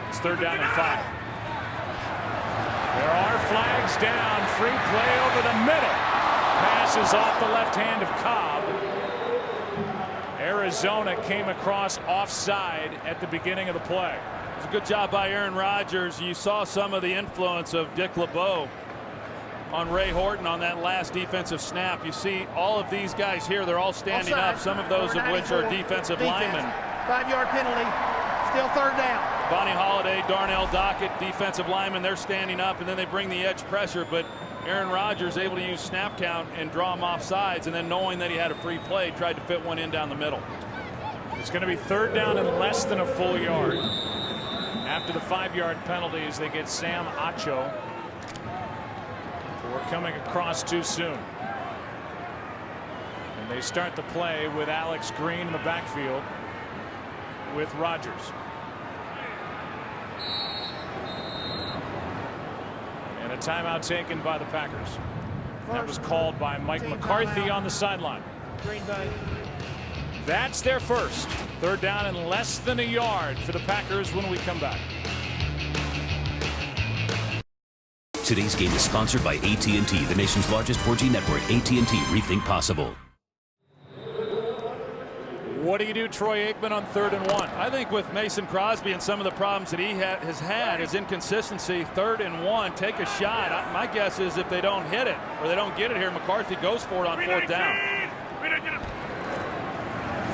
It's 3rd down and 5. There are flags down. Free play over the middle. Pass is off the left hand of Cobb. Arizona came across offside at the beginning of the play. It was a good job by Aaron Rodgers. You saw some of the influence of Dick LeBeau on Ray Horton on that last defensive snap. You see all of these guys here, they're all standing up, some of those of which are defensive linemen. 5-yard penalty, still 3rd down. Bonnie Holiday, Darnell Dockett, defensive linemen, they're standing up, and then they bring the edge pressure, but Aaron Rodgers able to use snap count and draw him off sides, and then knowing that he had a free play, tried to fit one in down the middle. It's going to be 3rd down and less than a full yard. After the 5-yard penalties, they get Sam Acho for coming across too soon. And they start the play with Alex Green in the backfield with Rodgers. And a timeout taken by the Packers. That was called by Mike McCarthy on the sideline. Green Bay. That's their first. 3rd down and less than a yard for the Packers when we come back. Today's game is sponsored by AT&T, the nation's largest 4G network. AT&T, rethink possible. What do you do, Troy Aikman, on 3rd and 1? I think with Mason Crosby and some of the problems that he has had, his inconsistency, 3rd and 1, take a shot. My guess is if they don't hit it or they don't get it here, McCarthy goes for it on 4th down.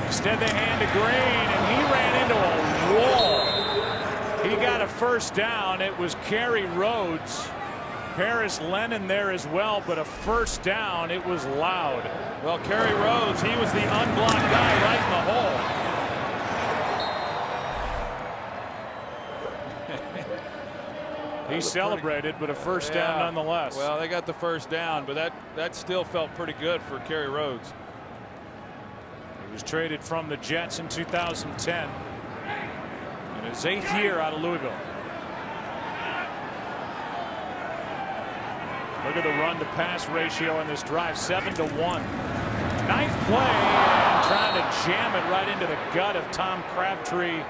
Instead they hand to Green, and he ran into a wall. He got a 1st down. It was Kerry Rhodes. Paris Lennon there as well, but a 1st down. It was loud. Well, Kerry Rhodes, he was the unblocked guy right in the hole. He celebrated, but a 1st down nonetheless. Well, they got the 1st down, but that still felt pretty good for Kerry Rhodes. He was traded from the Jets in 2010. In his 8th year out of Louisville. Look at the run to pass ratio in this drive, 7-1. 9th play, and trying to jam it right into the gut of Tom Crabtree.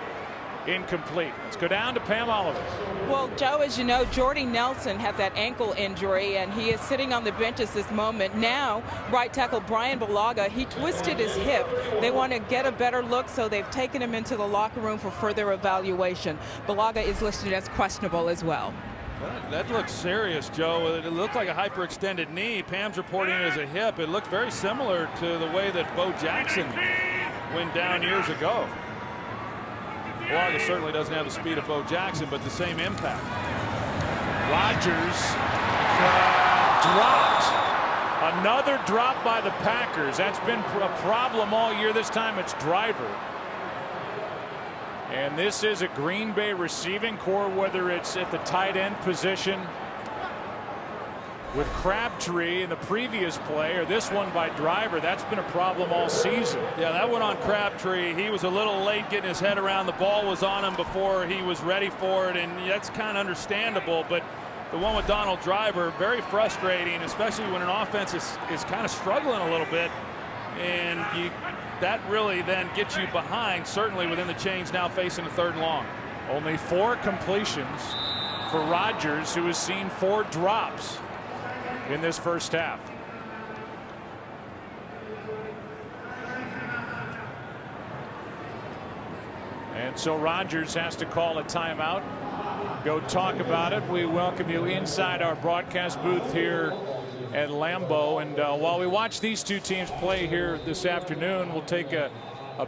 Incomplete. Let's go down to Pam Oliver. Well, Joe, as you know, Jordy Nelson had that ankle injury, and he is sitting on the bench at this moment. Now, right tackle Brian Bulaga, he twisted his hip. They want to get a better look, so they've taken him into the locker room for further evaluation. Bulaga is listed as questionable as well. That looks serious, Joe. It looked like a hyperextended knee. Pam's reporting it as a hip. It looked very similar to the way that Bo Jackson went down years ago. Bulaga certainly doesn't have the speed of Bo Jackson, but the same impact. Rodgers dropped. Another drop by the Packers. That's been a problem all year. This time it's Driver. And this is a Green Bay receiving core, whether it's at the tight end position with Crabtree in the previous play, or this one by Driver. That's been a problem all season. Yeah, that one on Crabtree. He was a little late getting his head around. The ball was on him before he was ready for it, and that's kind of understandable. But the one with Donald Driver, very frustrating, especially when an offense is kind of struggling a little bit. And that really then gets you behind, certainly within the chains now facing the 3rd and long. Only 4 completions for Rodgers, who has seen 4 drops in this first half. And so Rodgers has to call a timeout. Go talk about it. We welcome you inside our broadcast booth here at Lambeau. And while we watch these two teams play here this afternoon, we'll take a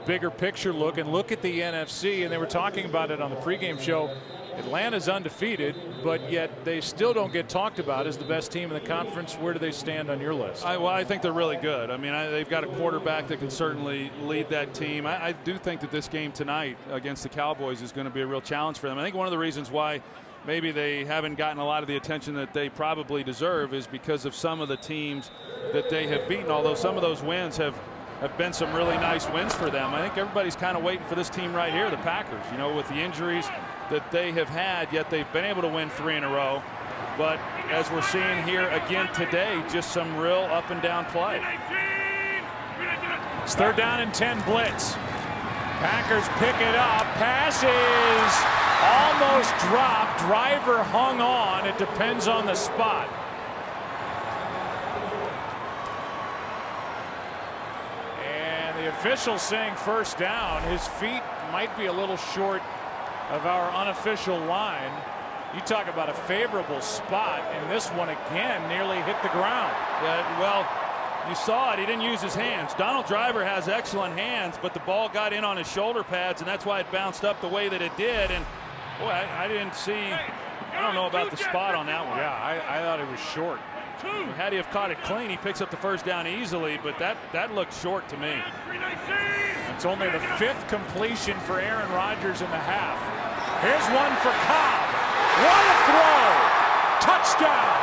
bigger picture look and look at the NFC. And they were talking about it on the pregame show. Atlanta's undefeated, but yet they still don't get talked about as the best team in the conference. Where do they stand on your list? Well, I think they're really good. I mean, they've got a quarterback that can certainly lead that team. I do think that this game tonight against the Cowboys is going to be a real challenge for them. I think one of the reasons why maybe they haven't gotten a lot of the attention that they probably deserve is because of some of the teams that they have beaten, although some of those wins have been some really nice wins for them. I think everybody's kind of waiting for this team right here, the Packers, you know, with the injuries that they have had, yet they've been able to win 3 in a row. But as we're seeing here again today, just some real up and down play. It's 3rd down and 10 blitz. Packers pick it up. Pass is almost dropped. Driver hung on. It depends on the spot. And the official saying 1st down. His feet might be a little short of our unofficial line. You talk about a favorable spot, and this one again nearly hit the ground. Yeah, well, you saw it. He didn't use his hands. Donald Driver has excellent hands, but the ball got in on his shoulder pads, and that's why it bounced up the way that it did. And boy, I didn't see. I don't know about the spot on that one. Yeah, I thought it was short. Had he have caught it clean, he picks up the 1st down easily, but that looked short to me. It's only the 5th completion for Aaron Rodgers in the half. Here's one for Cobb. What a throw! Touchdown!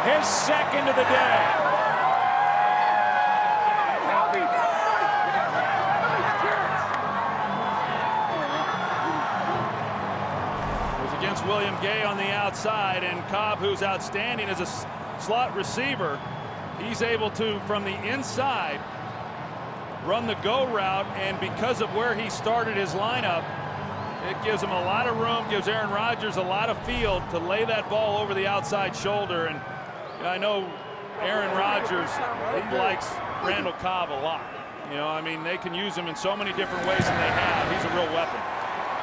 His 2nd of the day. Against William Gay on the outside, and Cobb, who's outstanding as a slot receiver, he's able to, from the inside, run the go route, and because of where he started his lineup, it gives him a lot of room, gives Aaron Rodgers a lot of field to lay that ball over the outside shoulder. And I know Aaron Rodgers, he likes Randall Cobb a lot. You know, I mean, they can use him in so many different ways, and they have. He's a real weapon.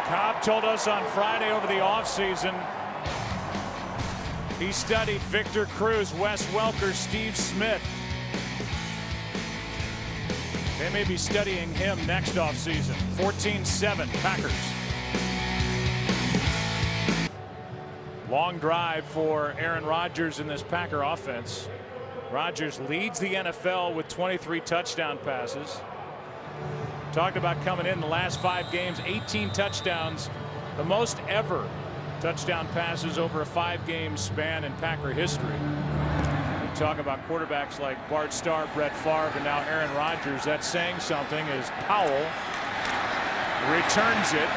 Cobb told us on Friday over the offseason he studied Victor Cruz, Wes Welker, Steve Smith. They may be studying him next offseason. 14-7 Packers. Long drive for Aaron Rodgers in this Packer offense. Rodgers leads the NFL with 23 touchdown passes. Talked about coming in the last 5 games, 18 touchdowns, the most ever touchdown passes over a 5-game span in Packer history. We talk about quarterbacks like Bart Starr, Brett Favre, and now Aaron Rodgers. That's saying something as Powell returns it,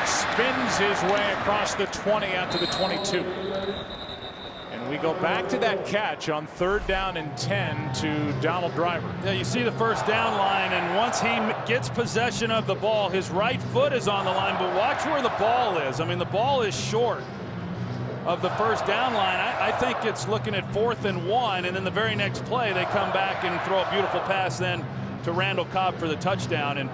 spins his way across the 20 out to the 22. And we go back to that catch on 3rd down and 10 to Donald Driver. Yeah, you see the 1st down line, and once he gets possession of the ball, his right foot is on the line, but watch where the ball is. I mean, the ball is short of the 1st down line. I think it's looking at 4th and 1, and then the very next play they come back and throw a beautiful pass then to Randall Cobb for the touchdown. And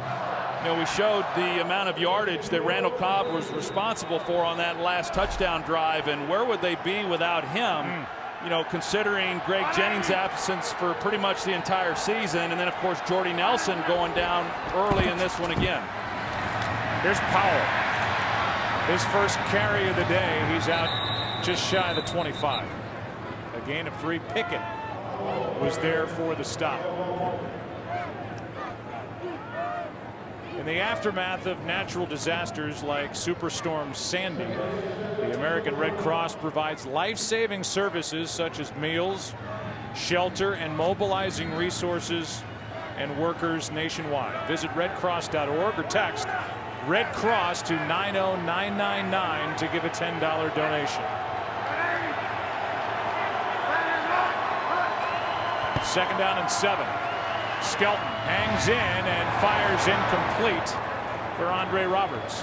you know, we showed the amount of yardage that Randall Cobb was responsible for on that last touchdown drive, and where would they be without him? You know, considering Greg Jennings' absence for pretty much the entire season, and then of course Jordy Nelson going down early in this one again. Here's Powell. His first carry of the day. He's out just shy of the 25. A gain of 3. Pickett was there for the stop. In the aftermath of natural disasters like Superstorm Sandy, the American Red Cross provides life-saving services such as meals, shelter, and mobilizing resources and workers nationwide. Visit redcross.org or text Red Cross to 90999 to give a $10 donation. Second down and 7. Skelton hangs in and fires incomplete for Andre Roberts,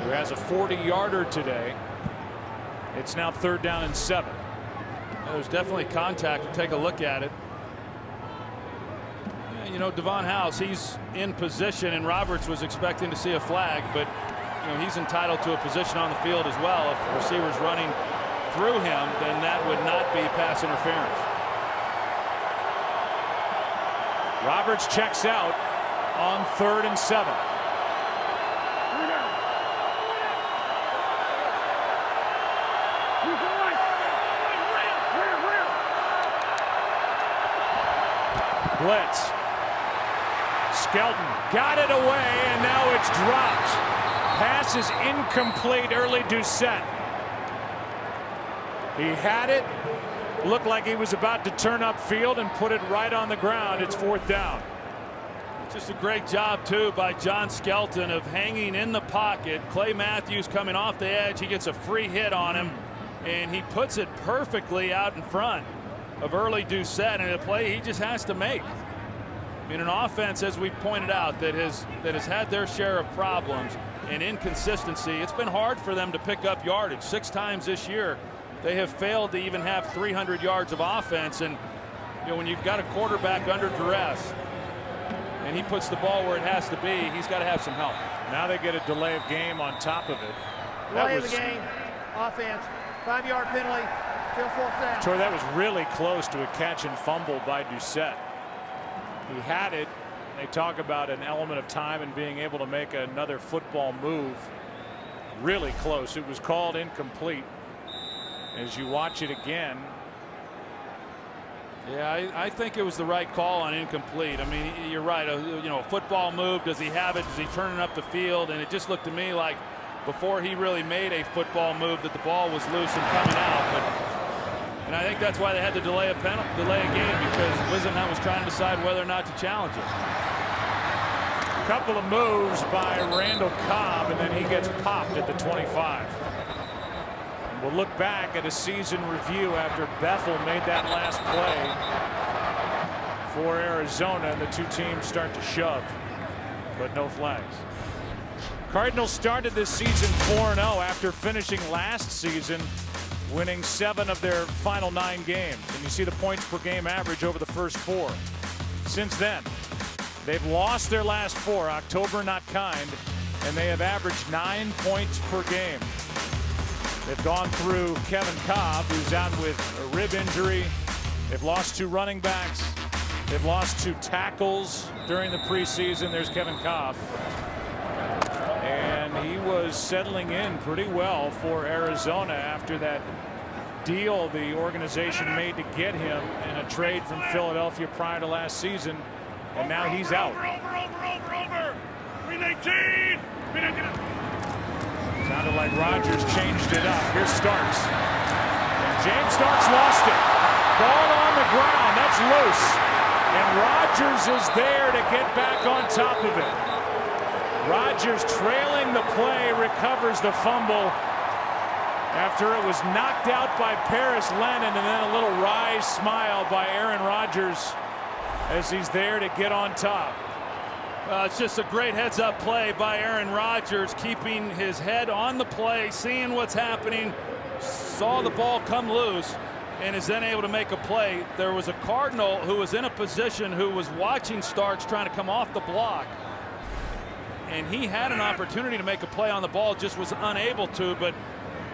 who has a 40-yarder today. It's now 3rd down and 7. There's definitely contact. Take a look at it. You know, Devon House, he's in position, and Roberts was expecting to see a flag, but you know, he's entitled to a position on the field as well. If the receiver's running through him, then that would not be pass interference. Roberts checks out on 3rd and 7. Blitz. Skelton got it away, and now it's dropped. Pass is incomplete. Early Doucette. He had it. Looked like he was about to turn upfield and put it right on the ground. It's 4th down. Just a great job, too, by John Skelton of hanging in the pocket. Clay Matthews coming off the edge. He gets a free hit on him, and he puts it perfectly out in front of Early Doucette, and a play he just has to make. In an offense, as we pointed out, that has had their share of problems and inconsistency. It's been hard for them to pick up yardage. 6 times this year they have failed to even have 300 yards of offense. And you know, when you've got a quarterback under duress and he puts the ball where it has to be, he's got to have some help. Now they get a delay of game on top of it. Delay of the game, offense, 5-yard penalty, still 4th down. Troy, that was really close to a catch and fumble by Doucette. He had it. They talk about an element of time and being able to make another football move. Really close. It was called incomplete. As you watch it again. Yeah, I think it was the right call on incomplete. I mean, you're right. You know, a football move. Does he have it? Does he turn it up the field? And it just looked to me like before he really made a football move that the ball was loose and coming out. And I think that's why they had to delay a game, because Wisenhunt was trying to decide whether or not to challenge it. A couple of moves by Randall Cobb, and then he gets popped at the 25. And we'll look back at a season review after Bethel made that last play for Arizona, and the two teams start to shove, but no flags. Cardinals started this season 4-0 after finishing last season winning 7 of their final 9 games. And you see the points per game average over the first 4. Since then, they've lost their last 4, October not kind, and they have averaged 9 points per game. They've gone through Kevin Cobb, who's out with a rib injury. They've lost 2 running backs. They've lost 2 tackles during the preseason. There's Kevin Cobb. And he was settling in pretty well for Arizona after that deal the organization made to get him in a trade from Philadelphia prior to last season. And now he's out. Over. 319. Sounded like Rodgers changed it up. Here's Starks. And James Starks lost it. Ball on the ground. That's loose. And Rodgers is there to get back on top of it. Rodgers trailing the play, recovers the fumble after it was knocked out by Paris Lennon, and then a little wry smile by Aaron Rodgers as he's there to get on top. It's just a great heads-up play by Aaron Rodgers, keeping his head on the play, seeing what's happening, saw the ball come loose, and is then able to make a play. There was a Cardinal who was in a position who was watching Starks trying to come off the block, and he had an opportunity to make a play on the ball, just was unable to, but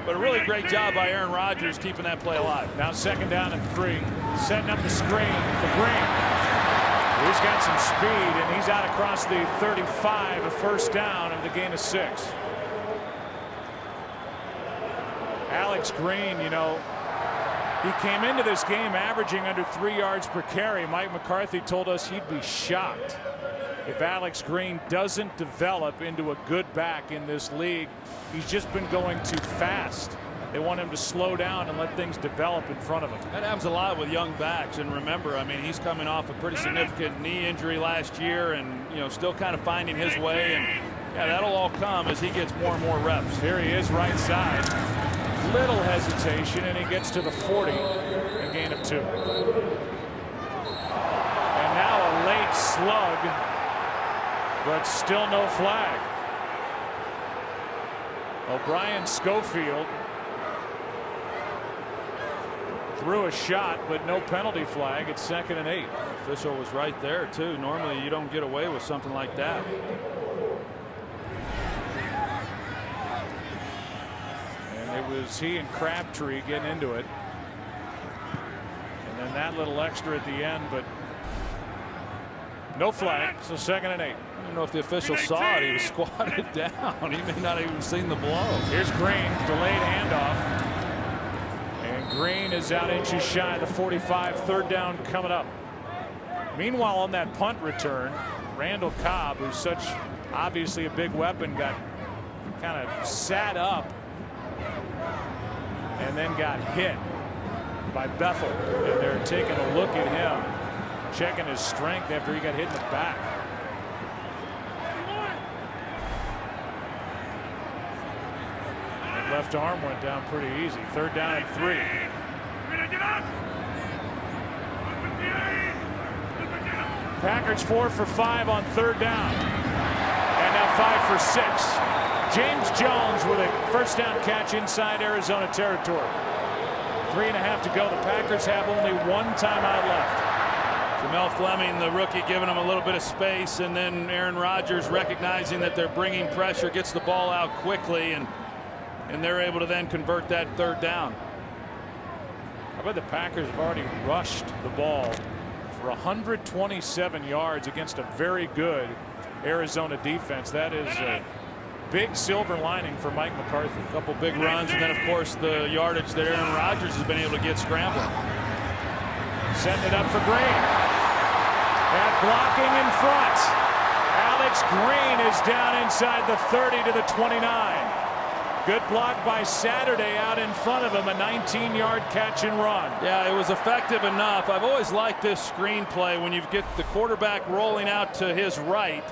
a really great job by Aaron Rodgers keeping that play alive. Now 2nd down and 3, setting up the screen for Green. He's got some speed, and he's out across the 35, a 1st down of the gain of 6. Alex Green, you know, he came into this game averaging under 3 yards per carry. Mike McCarthy told us he'd be shocked if Alex Green doesn't develop into a good back in this league, he's just been going too fast. They want him to slow down and let things develop in front of him. That happens a lot with young backs. And remember, I mean, he's coming off a pretty significant knee injury last year and, you know, still kind of finding his way. And yeah, that'll all come as he gets more and more reps. Here he is right side. Little hesitation, and he gets to the 40. A gain of 2. And now a late slug, but still no flag. O'Brien Schofield threw a shot, but no penalty flag. It's 2nd and 8. The official was right there too. Normally you don't get away with something like that. And it was he and Crabtree getting into it. And then that little extra at the end, but no flag. So 2nd and 8. I don't know if the official saw it. He was squatted down. He may not have even seen the blow. Here's Green, delayed handoff. And Green is out inches shy of the 45. 3rd down coming up. Meanwhile, on that punt return, Randall Cobb, who's such obviously a big weapon, got kind of sat up and then got hit by Bethel. And they're taking a look at him, checking his strength after he got hit in the back. And left arm went down pretty easy. 3rd down and 3. Packers 4 for 5 on 3rd down. And now 5 for 6. James Jones with a 1st down catch inside Arizona territory. 3.5 to go. The Packers have only 1 timeout left. Jamel Fleming, the rookie, giving him a little bit of space, and then Aaron Rodgers recognizing that they're bringing pressure, gets the ball out quickly, and they're able to then convert that 3rd down. How about the Packers have already rushed the ball for 127 yards against a very good Arizona defense. That is a big silver lining for Mike McCarthy. A couple big runs, and then of course the yardage that Aaron Rodgers has been able to get scrambling. Setting it up for Green. That blocking in front. Alex Green is down inside the 30 to the 29. Good block by Saturday out in front of him. A 19-yard catch and run. Yeah, it was effective enough. I've always liked this screenplay when you get the quarterback rolling out to his right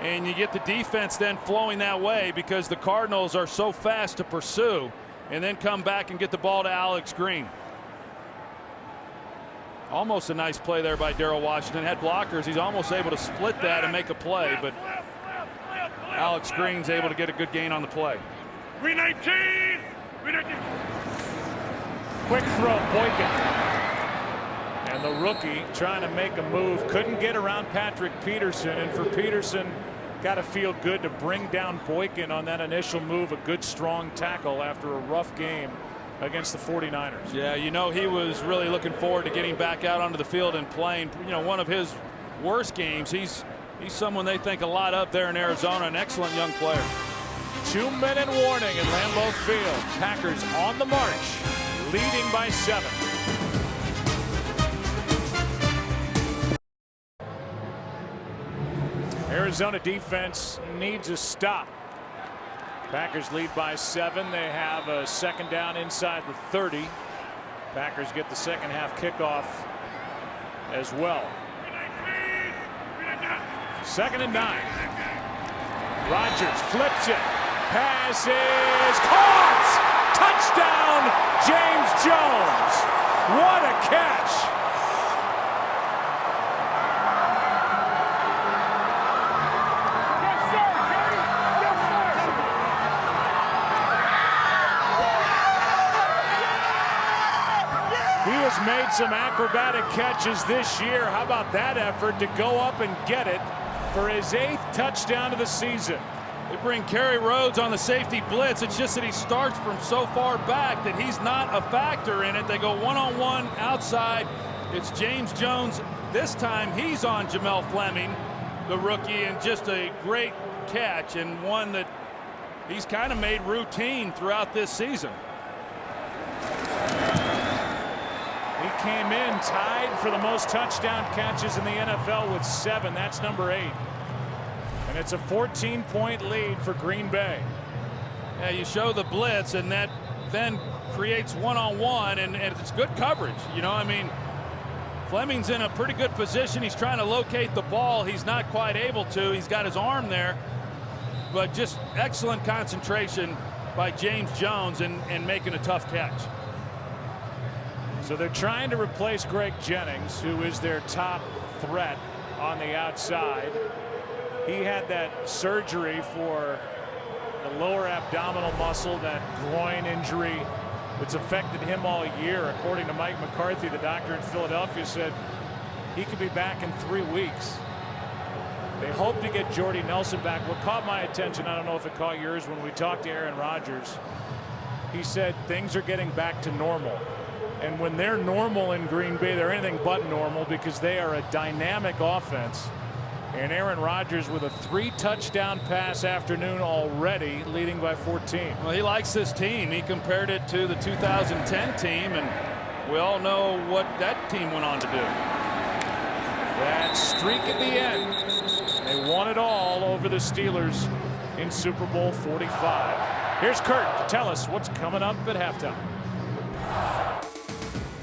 and you get the defense then flowing that way, because the Cardinals are so fast to pursue and then come back and get the ball to Alex Green. Almost a nice play there by Darrell Washington. Had blockers. He's almost able to split that and make a play, but Alex Green's able to get a good gain on the play. 319. Quick throw, Boykin. And the rookie trying to make a move. Couldn't get around Patrick Peterson. And for Peterson, got to feel good to bring down Boykin on that initial move. A good, strong tackle after a rough game against the 49ers. Yeah, you know, he was really looking forward to getting back out onto the field and playing, you know, one of his worst games. He's someone they think a lot of there in Arizona. An excellent young player. 2-minute warning at Lambeau Field. Packers on the march, leading by 7. Arizona defense needs a stop. Packers lead by 7. They have a 2nd down inside the 30. Packers get the second half kickoff as well. 2nd and 9. Rodgers flips it. Pass is caught. Touchdown, James Jones. What a catch. He has made some acrobatic catches this year. How about that effort to go up and get it for his 8th touchdown of the season? They bring Kerry Rhodes on the safety blitz. It's just that he starts from so far back that he's not a factor in it. They go one-on-one outside. It's James Jones. This time he's on Jamel Fleming, the rookie, and just a great catch, and one that he's kind of made routine throughout this season. He came in tied for the most touchdown catches in the NFL with 7. That's number 8. And it's a 14-point lead for Green Bay. Yeah, you show the blitz, and that then creates one-on-one, and it's good coverage. You know, I mean, Fleming's in a pretty good position. He's trying to locate the ball. He's not quite able to. He's got his arm there, but just excellent concentration by James Jones and making a tough catch. So they're trying to replace Greg Jennings, who is their top threat on the outside. He had that surgery for the lower abdominal muscle, that groin injury that's affected him all year. According to Mike McCarthy, the doctor in Philadelphia, said he could be back in 3 weeks. They hope to get Jordy Nelson back. What caught my attention, I don't know if it caught yours, when we talked to Aaron Rodgers, he said things are getting back to normal. And when they're normal in Green Bay, they're anything but normal, because they are a dynamic offense. And Aaron Rodgers with a 3-touchdown pass afternoon already, leading by 14. Well, he likes this team. He compared it to the 2010 team, and we all know what that team went on to do. That streak at the end. They won it all over the Steelers in Super Bowl 45. Here's Kurt to tell us what's coming up at halftime.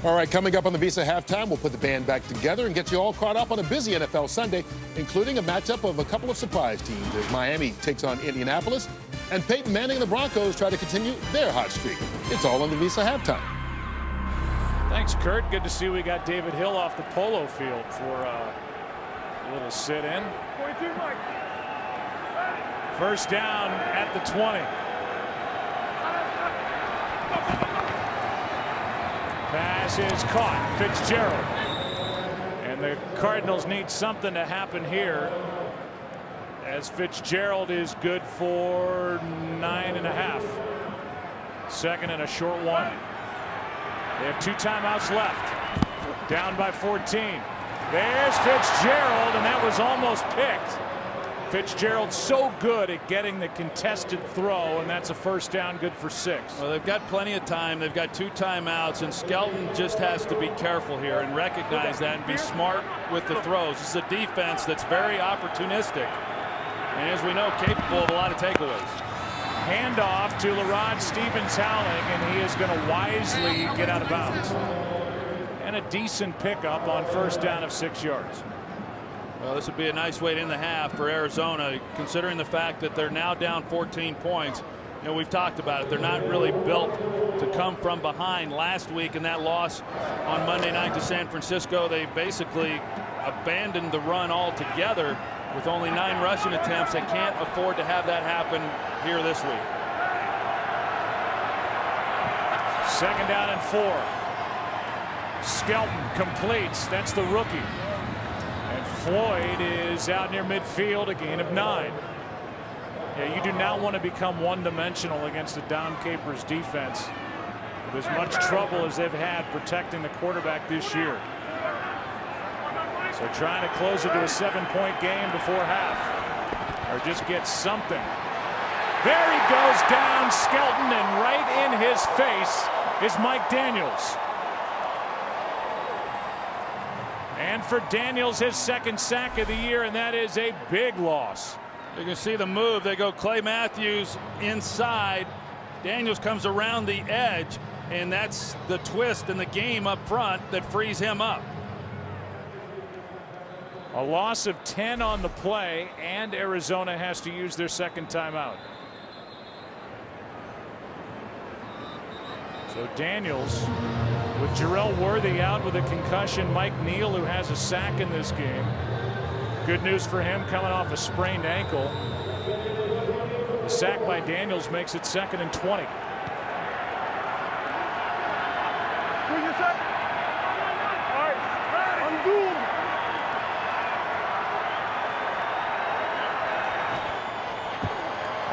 All right, coming up on the Visa Halftime, we'll put the band back together and get you all caught up on a busy NFL Sunday, including a matchup of a couple of surprise teams as Miami takes on Indianapolis and Peyton Manning and the Broncos try to continue their hot streak. It's all on the Visa Halftime. Thanks, Kurt. Good to see we got David Hill off the polo field for a little sit-in. First down at the 20. Pass is caught. Fitzgerald. And the Cardinals need something to happen here, as Fitzgerald is good for 9.5. Second and a short one. They have 2 timeouts left. Down by 14. There's Fitzgerald, and that was almost picked. Fitzgerald so good at getting the contested throw, and that's a first down, good for 6. Well, they've got plenty of time. They've got 2 timeouts, and Skelton just has to be careful here and recognize that and be smart with the throws. This is a defense that's very opportunistic, and as we know, capable of a lot of takeaways. Handoff to LaRod Stevens-Howling, and he is going to wisely get out of bounds. And a decent pickup on first down of 6 yards. Well, this would be a nice way to end the half for Arizona, considering the fact that they're now down 14 points. You know, we've talked about it. They're not really built to come from behind. Last week in that loss on Monday night to San Francisco, they basically abandoned the run altogether with only 9 rushing attempts. They can't afford to have that happen here this week. Second down and 4. Skelton completes. That's the rookie. And Floyd is out near midfield, a gain of 9. Yeah, you do not want to become one-dimensional against the Dom Capers defense with as much trouble as they've had protecting the quarterback this year. So trying to close it to a 7-point game before half, or just get something. There he goes down, Skelton, and right in his face is Mike Daniels. And for Daniels, his 2nd sack of the year, and that is a big loss. You can see the move. They go Clay Matthews inside. Daniels comes around the edge, and that's the twist in the game up front that frees him up. A loss of 10 on the play, and Arizona has to use their 2nd timeout. So Daniels with Jarrell Worthy out with a concussion. Mike Neal, who has a sack in this game. Good news for him, coming off a sprained ankle. The sack by Daniels makes it 2nd and 20.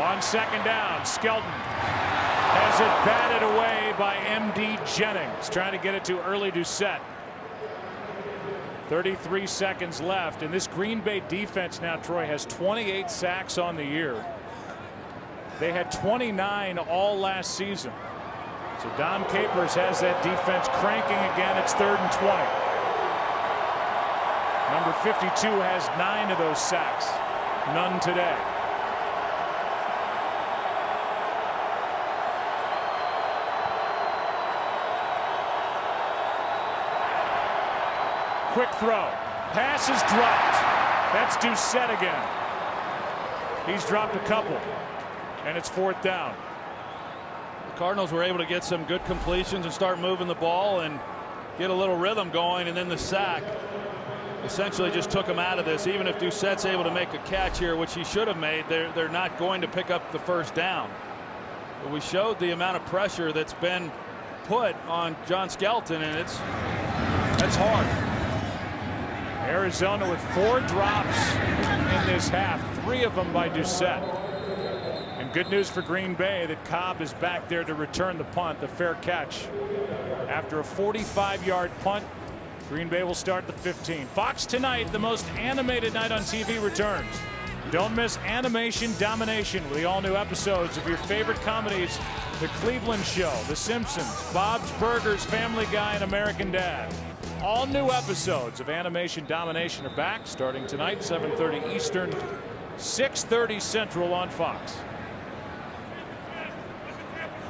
On 2nd down, Skelton has it batted away by M.D. Jennings, trying to get it to Early Doucette. 33 seconds left, and this Green Bay defense now, Troy, has 28 sacks on the year. They had 29 all last season. So Dom Capers has that defense cranking again. It's 3rd and 20. Number 52 has 9 of those sacks. None today. Quick throw. Pass is dropped. That's Doucette again. He's dropped a couple. And it's 4th down. The Cardinals were able to get some good completions and start moving the ball and get a little rhythm going, and then the sack essentially just took him out of this. Even if Doucette's able to make a catch here, which he should have made, they're not going to pick up the 1st down. But we showed the amount of pressure that's been put on John Skelton, and that's hard. Arizona with 4 drops in this half, 3 of them by Doucette. And good news for Green Bay that Cobb is back there to return the punt, the fair catch. After a 45-yard punt, Green Bay will start the 15. Fox tonight, the most animated night on TV returns. Don't miss Animation Domination with the all-new episodes of your favorite comedies, The Cleveland Show, The Simpsons, Bob's Burgers, Family Guy, and American Dad. All new episodes of Animation Domination are back starting tonight, 7:30 Eastern, 6:30 Central on Fox.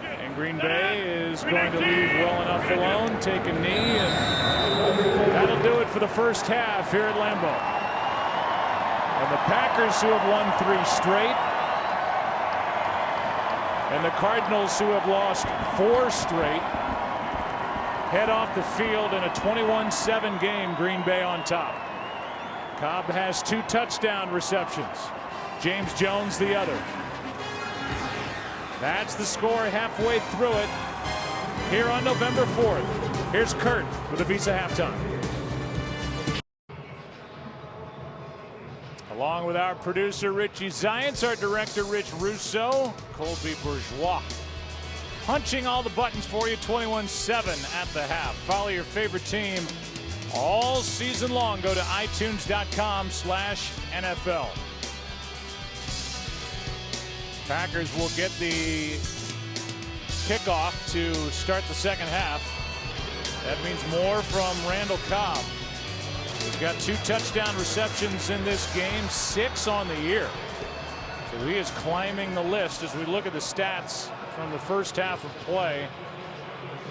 And Green Bay is going to leave well enough alone, take a knee, and that'll do it for the first half here at Lambeau. And the Packers, who have won 3 straight, and the Cardinals, who have lost 4 straight, head off the field in a 21-7 game. Green Bay on top. Cobb has 2 touchdown receptions. James Jones the other. That's the score halfway through it here on November 4th. Here's Kurt with a Visa halftime. Along with our producer Richie Zients, our director Rich Russo, Colby Bourgeois punching all the buttons for you. 21-7 at the half. Follow your favorite team all season long. Go to itunes.com/NFL. Packers will get the kickoff to start the second half. That means more from Randall Cobb. He's got 2 touchdown receptions in this game, 6 on the year. So he is climbing the list as we look at the stats from the first half of play.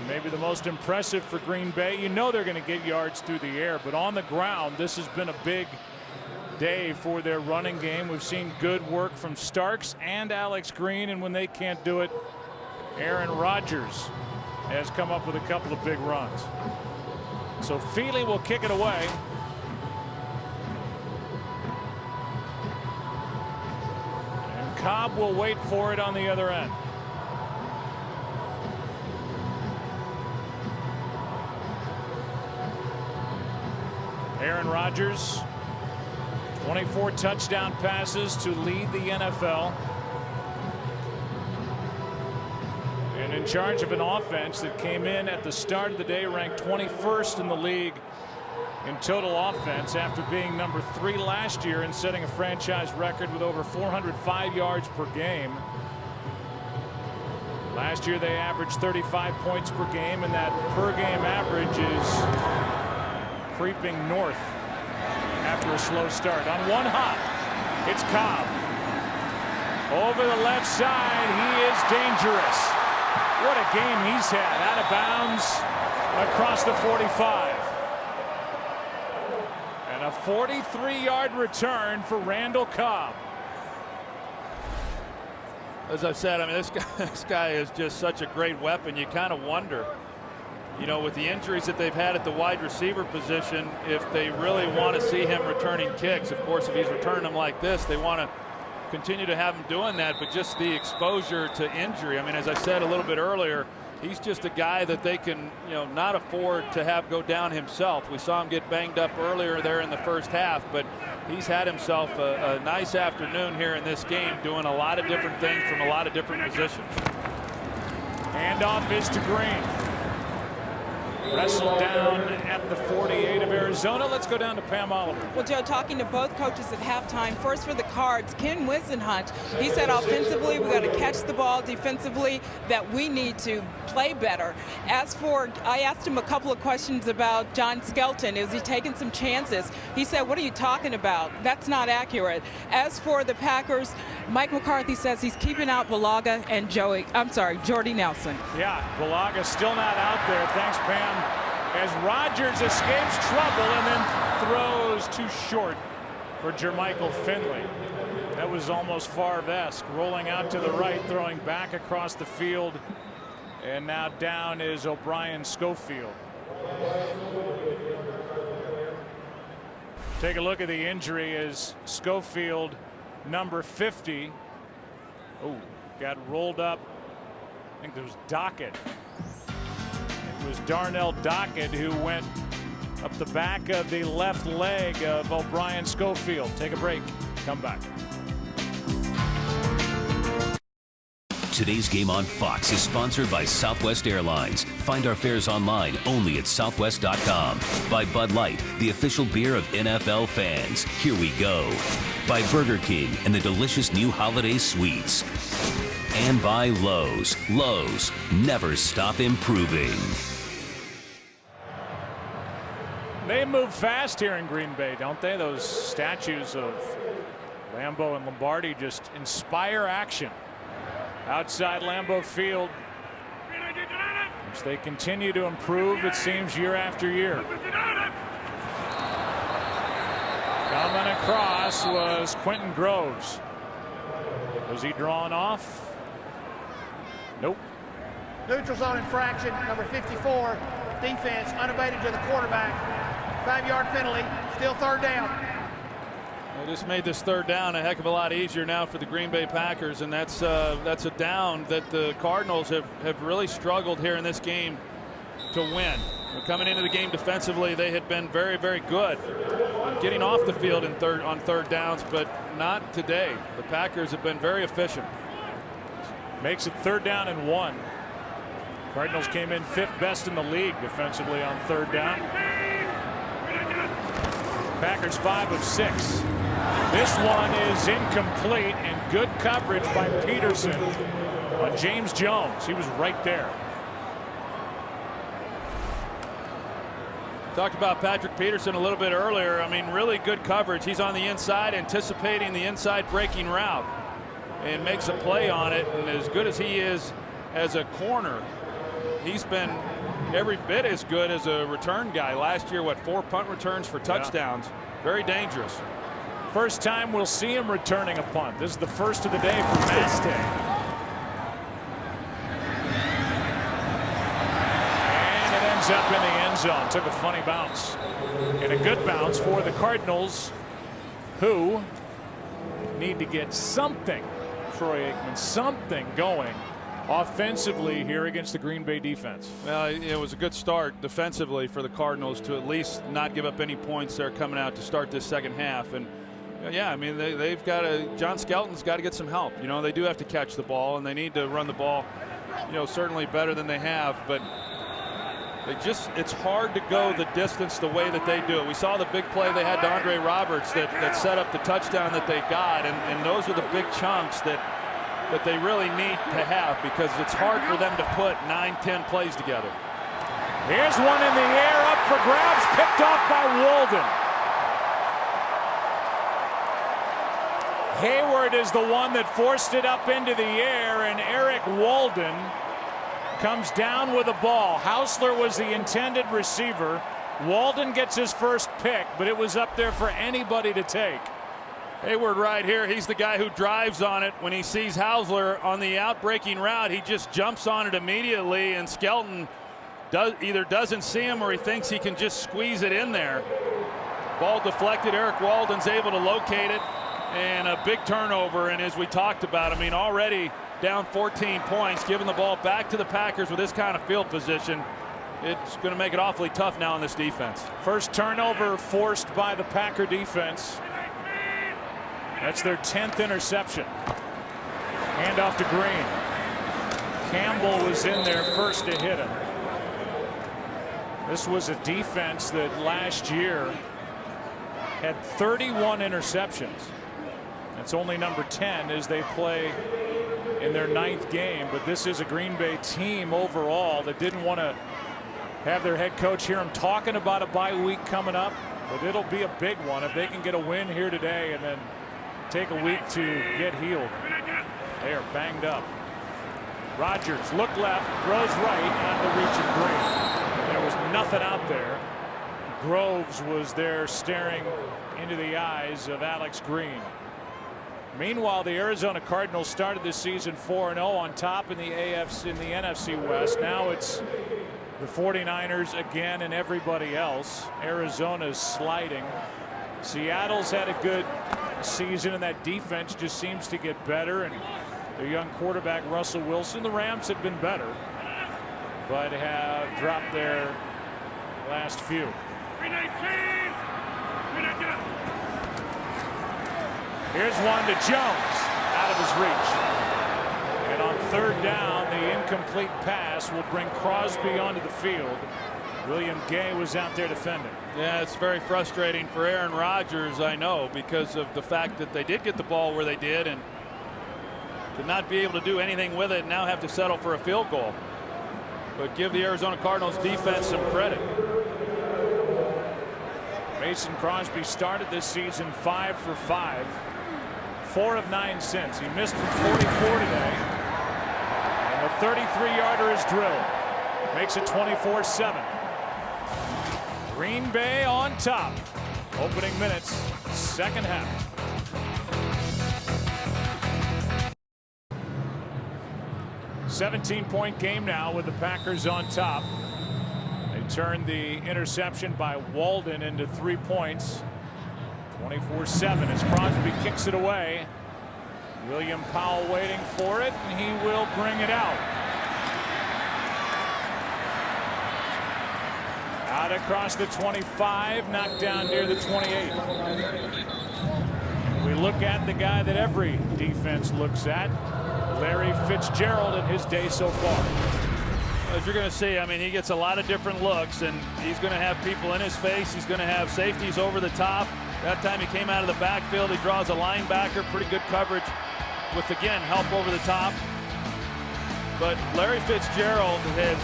Maybe the most impressive for Green Bay. You know they're going to get yards through the air, but on the ground, this has been a big day for their running game. We've seen good work from Starks and Alex Green, and when they can't do it, Aaron Rodgers has come up with a couple of big runs. So Feely will kick it away. And Cobb will wait for it on the other end. Aaron Rodgers, 24 touchdown passes to lead the NFL. And in charge of an offense that came in at the start of the day ranked 21st in the league in total offense after being number 3 last year and setting a franchise record with over 405 yards per game. Last year they averaged 35 points per game, and that per game average is creeping north after a slow start. On one hop, it's Cobb. Over the left side, he is dangerous. What a game he's had. Out of bounds across the 45. And a 43-yard return for Randall Cobb. As I've said, I mean, this guy is just such a great weapon. You kind of wonder, you know, with the injuries that they've had at the wide receiver position, if they really want to see him returning kicks. Of course, if he's returning them like this, they want to continue to have him doing that, but just the exposure to injury. I mean, as I said a little bit earlier, he's just a guy that they can, you know, not afford to have go down himself. We saw him get banged up earlier there in the first half, but he's had himself a nice afternoon here in this game, doing a lot of different things from a lot of different positions. Handoff is to Green. Wrestled down at the 48 of Arizona. Let's go down to Pam Oliver. Well, Joe, talking to both coaches at halftime, first for the Cards, Ken Wisenhunt, he said offensively we got to catch the ball, defensively that we need to play better. As for, I asked him a couple of questions about John Skelton. Is he taking some chances? He said, what are you talking about? That's not accurate. As for the Packers, Mike McCarthy says he's keeping out Bulaga and Jordy Nelson. Yeah, Bulaga still not out there. Thanks, Pam. As Rodgers escapes trouble and then throws too short for Jermichael Finley. That was almost Favre-esque. Rolling out to the right, throwing back across the field. And now down is O'Brien Schofield. Take a look at the injury as Schofield, number 50. Oh, got rolled up. I think there was Dockett. It was Darnell Dockett who went up the back of the left leg of O'Brien Schofield. Take a break. Come back. Today's game on Fox is sponsored by Southwest Airlines. Find our fares online only at southwest.com. By Bud Light, the official beer of NFL fans. Here we go. By Burger King and the delicious new holiday sweets. And by Lowe's. Lowe's, never stop improving. They move fast here in Green Bay, don't they? Those statues of Lambeau and Lombardi just inspire action. Outside Lambeau Field, which they continue to improve, it seems, year after year. Coming across was Quentin Groves. Was he drawn off? Nope. Neutral zone infraction, number 54. Defense unabated to the quarterback. 5-yard penalty, still third down. They just made this third down a heck of a lot easier now for the Green Bay Packers, and that's a down that the Cardinals have really struggled here in this game to win. Coming into the game defensively, they had been very, very good getting off the field on third downs, but not today. The Packers have been very efficient. Makes it 3rd down and 1. Cardinals came in 5th best in the league defensively on 3rd down. Packers 5 of 6. This one is incomplete, and good coverage by Peterson on James Jones. He was right there. Talked about Patrick Peterson a little bit earlier. I mean, really good coverage. He's on the inside, anticipating the inside breaking route, and makes a play on it. And as good as he is as a corner, he's been every bit as good as a return guy. Last year, 4 punt returns for touchdowns. Yeah. Very dangerous. First time we'll see him returning a punt. This is the first of the day for Mastay. And it ends up in the end zone. Took a funny bounce. And a good bounce for the Cardinals, who need to get something, Troy Aikman, something going offensively here against the Green Bay defense. Well, it was a good start defensively for the Cardinals to at least not give up any points there coming out to start this second half. And yeah, I mean, they've got to, John Skelton's got to get some help. You know, they do have to catch the ball, and they need to run the ball, you know, certainly better than they have. But it's hard to go the distance the way that they do. We saw the big play they had to Andre Roberts that set up the touchdown that they got, and those are the big chunks that they really need to have, because it's hard for them to put 9-10 plays together. Here's one in the air, up for grabs, picked off by Walden. Hayward is the one that forced it up into the air, and Eric Walden comes down with the ball. Hausler was the intended receiver. Walden gets his first pick, but it was up there for anybody to take. Hayward right here, he's the guy who drives on it. When he sees Hausler on the out-breaking route, he just jumps on it immediately, and Skelton either doesn't see him or he thinks he can just squeeze it in there. Ball deflected. Eric Walden's able to locate it, and a big turnover. And as we talked about, I mean, already down 14 points, giving the ball back to the Packers with this kind of field position, it's going to make it awfully tough now on this defense. First turnover forced by the Packer defense. That's their 10th interception. Hand off to Green. Campbell was in there first to hit him. This was a defense that last year had 31 interceptions. That's only number 10 as they play in their 9th game. But this is a Green Bay team overall that didn't want to have their head coach hear him talking about a bye week coming up. But it'll be a big one if they can get a win here today and then take a week to get healed. They are banged up. Rodgers look left, throws right on the reach of Green. There was nothing out there. Groves was there staring into the eyes of Alex Green. Meanwhile, the Arizona Cardinals started this season 4-0 on top in the NFC West. Now it's the 49ers again and everybody else. Arizona's sliding. Seattle's had a good season, and that defense just seems to get better. And their young quarterback Russell Wilson. The Rams have been better, but have dropped their last few. Here's one to Jones, out of his reach. And on 3rd down, the incomplete pass will bring Crosby onto the field. William Gay was out there defending. Yeah, it's very frustrating for Aaron Rodgers, I know, because of the fact that they did get the ball where they did and to not be able to do anything with it and now have to settle for a field goal. But give the Arizona Cardinals defense some credit. Mason Crosby started this season 5 for 5. 4 of 9 since. He missed from 44 today. And the 33-yarder is drilled. Makes it 24-7. Green Bay on top. Opening minutes, 2nd half. $17-point game now with the Packers on top. They turned the interception by Walden into 3 points. 24-7 as Crosby kicks it away. William Powell waiting for it, and he will bring it out. Out across the 25, knocked down near the 28. We look at the guy that every defense looks at, Larry Fitzgerald, in his day so far. As you're going to see, I mean, he gets a lot of different looks, and he's going to have people in his face. He's going to have safeties over the top. That time he came out of the backfield. He draws a linebacker. Pretty good coverage with, again, help over the top. But Larry Fitzgerald has,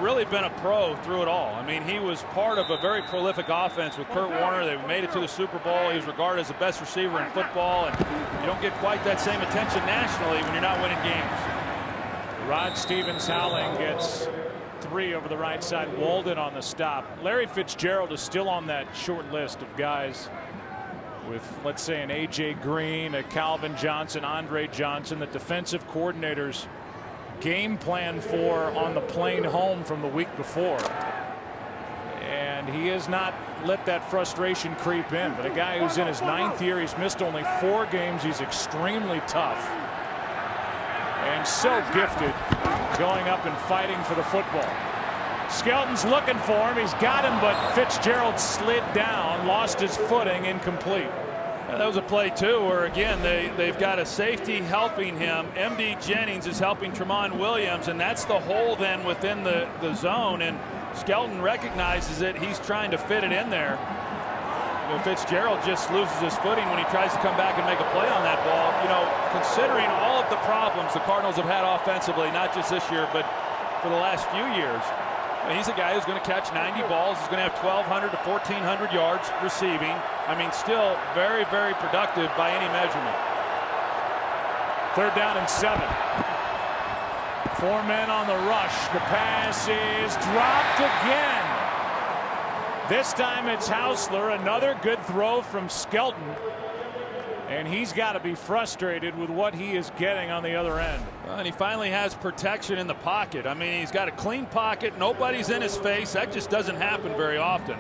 really been a pro through it all. I mean, he was part of a very prolific offense with Kurt Warner. They made it to the Super Bowl. He was regarded as the best receiver in football, and you don't get quite that same attention nationally when you're not winning games. Rod Stevens-Howling gets 3 over the right side. Walden on the stop. Larry Fitzgerald is still on that short list of guys with, let's say, an A.J. Green, a Calvin Johnson, Andre Johnson, the defensive coordinators game plan for on the plane home from the week before. And he has not let that frustration creep in. But a guy who's in his 9th year, he's missed only 4 games. He's extremely tough and so gifted going up and fighting for the football. Skelton's looking for him. He's got him, but Fitzgerald slid down, lost his footing, incomplete. That was a play, too, where, again, they've got a safety helping him. M.D. Jennings is helping Tramon Williams, and that's the hole then within the zone. And Skelton recognizes it. He's trying to fit it in there. Fitzgerald just loses his footing when he tries to come back and make a play on that ball. Considering all of the problems the Cardinals have had offensively, not just this year, but for the last few years, he's a guy who's going to catch 90 balls. He's going to have 1,200 to 1,400 yards receiving. I mean, still very, very productive by any measurement. 3rd down and 7. 4 men on the rush. The pass is dropped again. This time it's Hausler. Another good throw from Skelton. And he's got to be frustrated with what he is getting on the other end. Well, and he finally has protection in the pocket. I mean, he's got a clean pocket. Nobody's in his face. That just doesn't happen very often.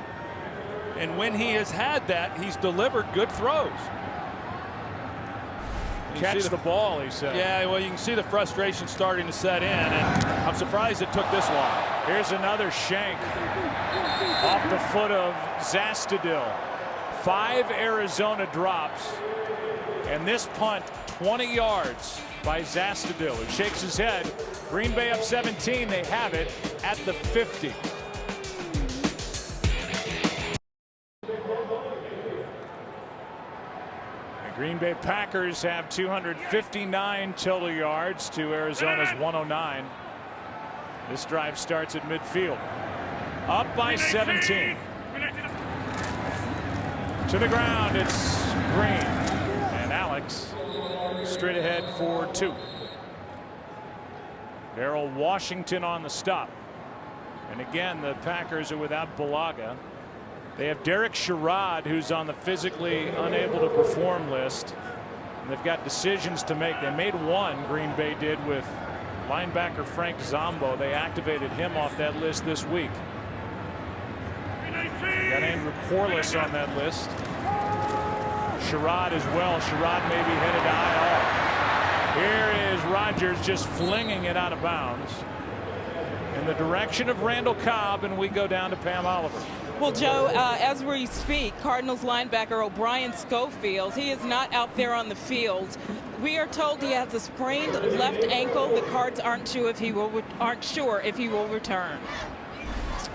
And when he has had that, he's delivered good throws. Catch the ball, he said. Yeah, well, you can see the frustration starting to set in, and I'm surprised it took this long. Here's another shank off the foot of Zastudil. 5 Arizona drops. And this punt, 20 yards by Zastudil, who shakes his head. Green Bay up 17. They have it at the 50. Green Bay Packers have 259 total yards to Arizona's 109. This drive starts at midfield. Up by 17. To the ground, it's Green. And Alex straight ahead for 2. Darrell Washington on the stop. And again, the Packers are without Bulaga. They have Derek Sherrod, who's on the physically unable to perform list. And they've got decisions to make. They made one, Green Bay did, with linebacker Frank Zombo. They activated him off that list this week. Got Andrew Corliss on that list. Sherrod as well. Sherrod may be headed to IR. Here is Rodgers just flinging it out of bounds in the direction of Randall Cobb, and we go down to Pam Oliver. Well, Joe, as we speak, Cardinals linebacker O'Brien Schofield, he is not out there on the field. We are told he has a sprained left ankle. The Cards aren't sure if he will return.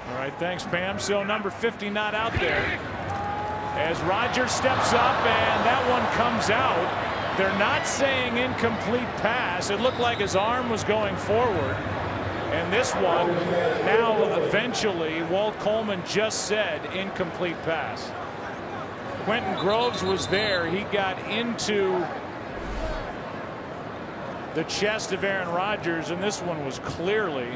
All right, thanks, Pam. So number 50 not out there. As Rodgers steps up, and that one comes out. They're not saying incomplete pass. It looked like his arm was going forward. And this one, now eventually, Walt Coleman just said incomplete pass. Quentin Groves was there. He got into the chest of Aaron Rodgers, and this one was clearly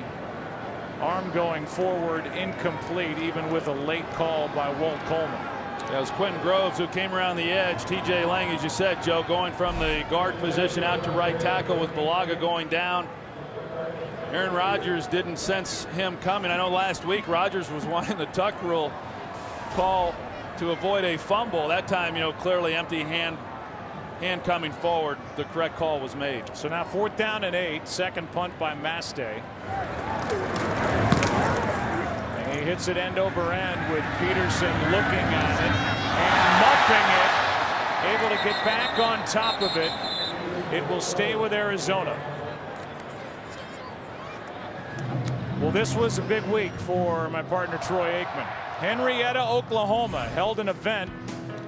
arm going forward, incomplete, even with a late call by Walt Coleman. That was Quentin Groves who came around the edge. TJ Lang, as you said, Joe, going from the guard position out to right tackle with Bulaga going down. Aaron Rodgers didn't sense him coming. I know last week Rodgers was wanting the tuck rule call to avoid a fumble. That time, clearly empty hand coming forward. The correct call was made. So now 4th down and 8. Second punt by Maste. And he hits it end over end with Peterson looking at it and muffing it. Able to get back on top of it. It will stay with Arizona. Well, this was a big week for my partner Troy Aikman. Henrietta, Oklahoma held an event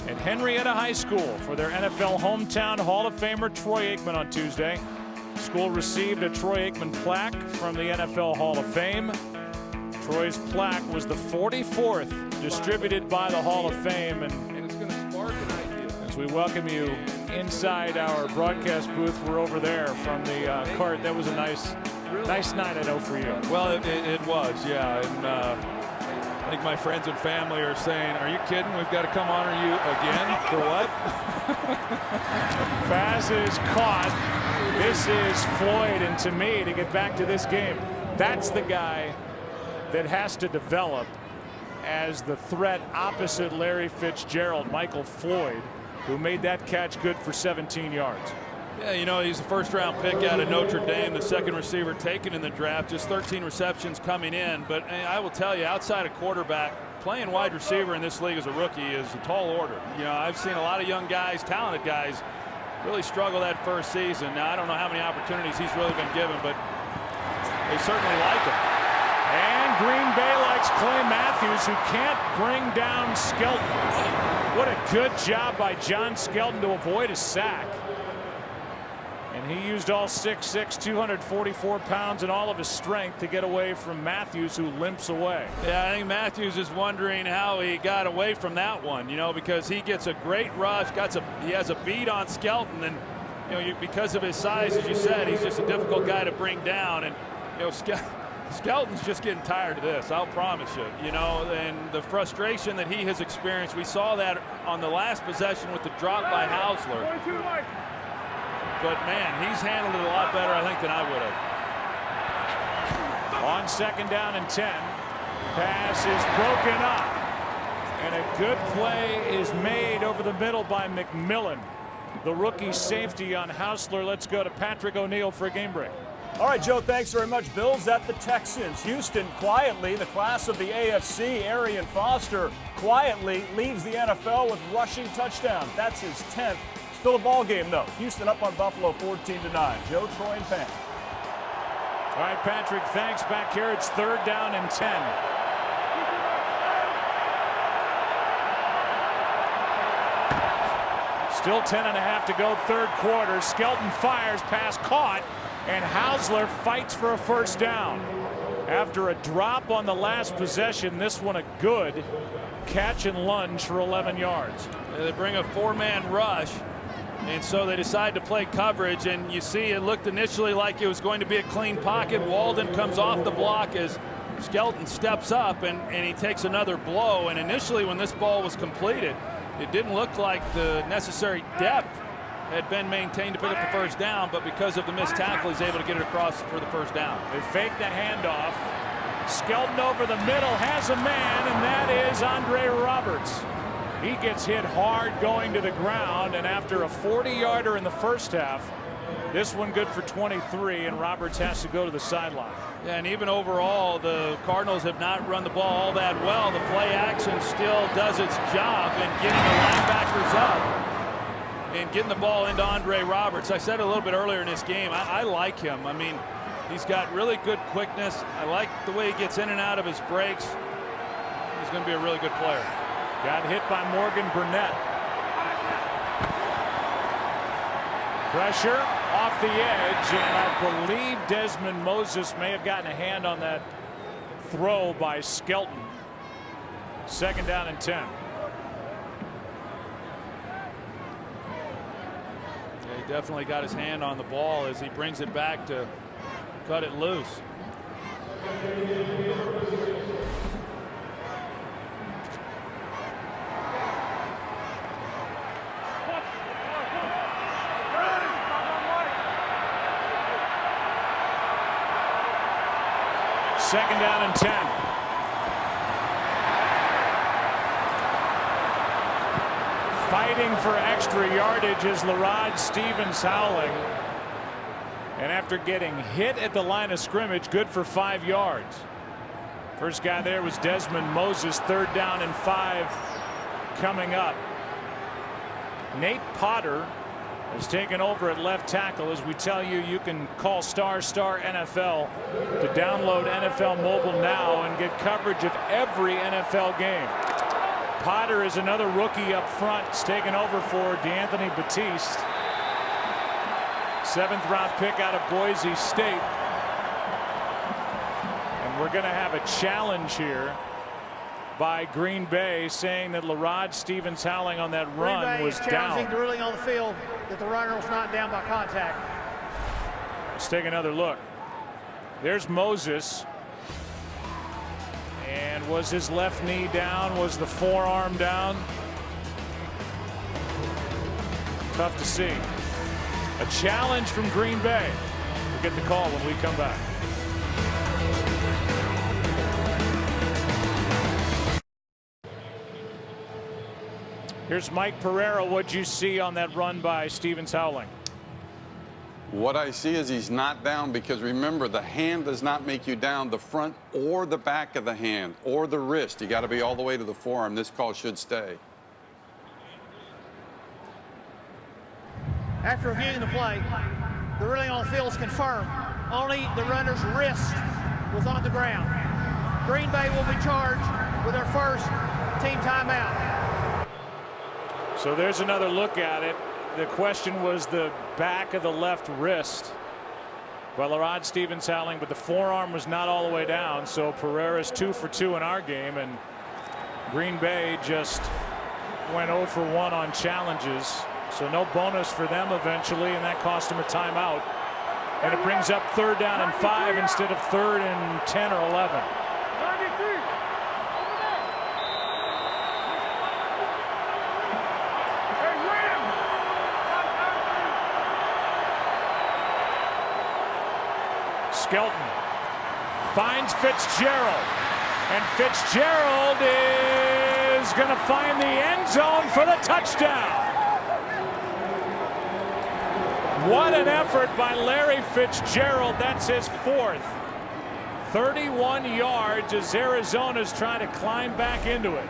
at Henrietta High School for their NFL hometown Hall of Famer Troy Aikman on Tuesday. The school received a Troy Aikman plaque from the NFL Hall of Fame. Troy's plaque was the 44th distributed by the Hall of Fame, and it's going to spark an idea. As we welcome you inside our broadcast booth, we're over there from the cart. That was a nice night, I know, for you. Well, it was, yeah. And I think my friends and family are saying, are you kidding? We've got to come honor you again? For what? Pass is caught. This is Floyd, and to me, to get back to this game, that's the guy that has to develop as the threat opposite Larry Fitzgerald, Michael Floyd, who made that catch good for 17 yards. Yeah, he's a first-round pick out of Notre Dame, the second receiver taken in the draft, just 13 receptions coming in. But I will tell you, outside of quarterback, playing wide receiver in this league as a rookie is a tall order. I've seen a lot of young guys, talented guys, really struggle that first season. Now, I don't know how many opportunities he's really been given, but they certainly like him. And Green Bay likes Clay Matthews, who can't bring down Skelton. What a good job by John Skelton to avoid a sack. And he used all 6'6", 244 pounds and all of his strength to get away from Matthews, who limps away. Yeah, I think Matthews is wondering how he got away from that one, because he gets a great rush, he has a beat on Skelton, and because of his size, as you said, he's just a difficult guy to bring down. And Skelton's just getting tired of this, I'll promise you. And the frustration that he has experienced, we saw that on the last possession with the drop by Hausler. But, man, he's handled it a lot better, I think, than I would have. On 2nd down and 10. Pass is broken up. And a good play is made over the middle by McMillan. The rookie safety on Hausler. Let's go to Patrick O'Neill for a game break. All right, Joe, thanks very much. Bills at the Texans. Houston quietly, the class of the AFC, Arian Foster quietly leads the NFL with rushing touchdown. That's his 10th. Still a ball game, though. Houston up on Buffalo 14-9. Joe, Troy, and Pam. All right, Patrick, thanks. Back here, it's 3rd down and 10. Still 10.5 to go, third quarter. Skelton fires, pass caught, and Hausler fights for a first down. After a drop on the last possession, this one a good catch and lunge for 11 yards. They bring a four-man rush, and so they decide to play coverage, and you see it looked initially like it was going to be a clean pocket. Walden comes off the block as Skelton steps up, and he takes another blow. And initially when this ball was completed, it didn't look like the necessary depth had been maintained to pick up the first down, but because of the missed tackle, he's able to get it across for the first down. They fake the handoff. Skelton over the middle has a man, and that is Andre Roberts. He gets hit hard going to the ground, and after a 40-yarder in the first half, this one good for 23, and Roberts has to go to the sideline. Yeah, and even overall, the Cardinals have not run the ball all that well. The play action still does its job in getting the linebackers up and getting the ball into Andre Roberts. I said a little bit earlier in this game, I like him. I mean, he's got really good quickness. I like the way he gets in and out of his breaks. He's going to be a really good player. Got hit by Morgan Burnett. Pressure off the edge, and I believe Desmond Moses may have gotten a hand on that throw by Skelton. Second down and 10. Yeah, he definitely got his hand on the ball as he brings it back to cut it loose. Second down and 10. Fighting for extra yardage is Larod Stevens Howling. And after getting hit at the line of scrimmage, good for 5 yards. First guy there was Desmond Moses. Third down and 5 coming up. Nate Potter has taken over at left tackle. As we tell you, you can call ** NFL to download NFL Mobile now and get coverage of every NFL game. Potter is another rookie up front. He's taken over for DeAnthony Batiste. 7th round pick out of Boise State. And we're going to have a challenge here by Green Bay, saying that Larod Stevens Howling on that run was down. Challenging the ruling on the field that the runner was not down by contact. Let's take another look. There's Moses. And was his left knee down? Was the forearm down? Tough to see. A challenge from Green Bay. We'll get the call when we come back. Here's Mike Pereira. What'd you see on that run by Stevens Howling? What I see is he's not down because, remember, the hand does not make you down. The front or the back of the hand or the wrist. You got to be all the way to the forearm. This call should stay. After reviewing the play, the ruling on the field is confirmed. Only the runner's wrist was on the ground. Green Bay will be charged with their first team timeout. So there's another look at it. The question was the back of the left wrist by Larod Stevens Howling, but the forearm was not all the way down. So Pereira's 2 for 2 in our game, and Green Bay just went 0 for 1 on challenges. So no bonus for them eventually, and that cost him a timeout. And it brings up 3rd down and 5 instead of 3rd and 10 or 11. Skelton finds Fitzgerald, and Fitzgerald is going to find the end zone for the touchdown. What an effort by Larry Fitzgerald. That's his 4th. 31 yards as Arizona's trying to climb back into it.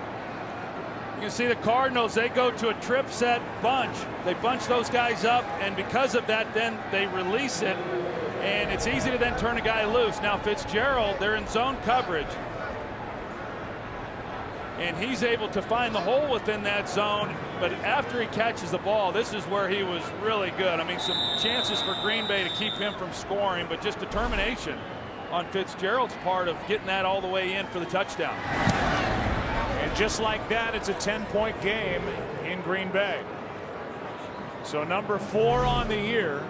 You can see the Cardinals, they go to a trip set bunch. They bunch those guys up, and because of that, then they release it. And it's easy to then turn a guy loose. Now Fitzgerald, they're in zone coverage. and he's able to find the hole within that zone. But after he catches the ball, this is where he was really good. I mean, some chances for Green Bay to keep him from scoring, but just determination on Fitzgerald's part of getting that all the way in for the touchdown. And just like that, it's a 10-point game in Green Bay. So number 4 on the year.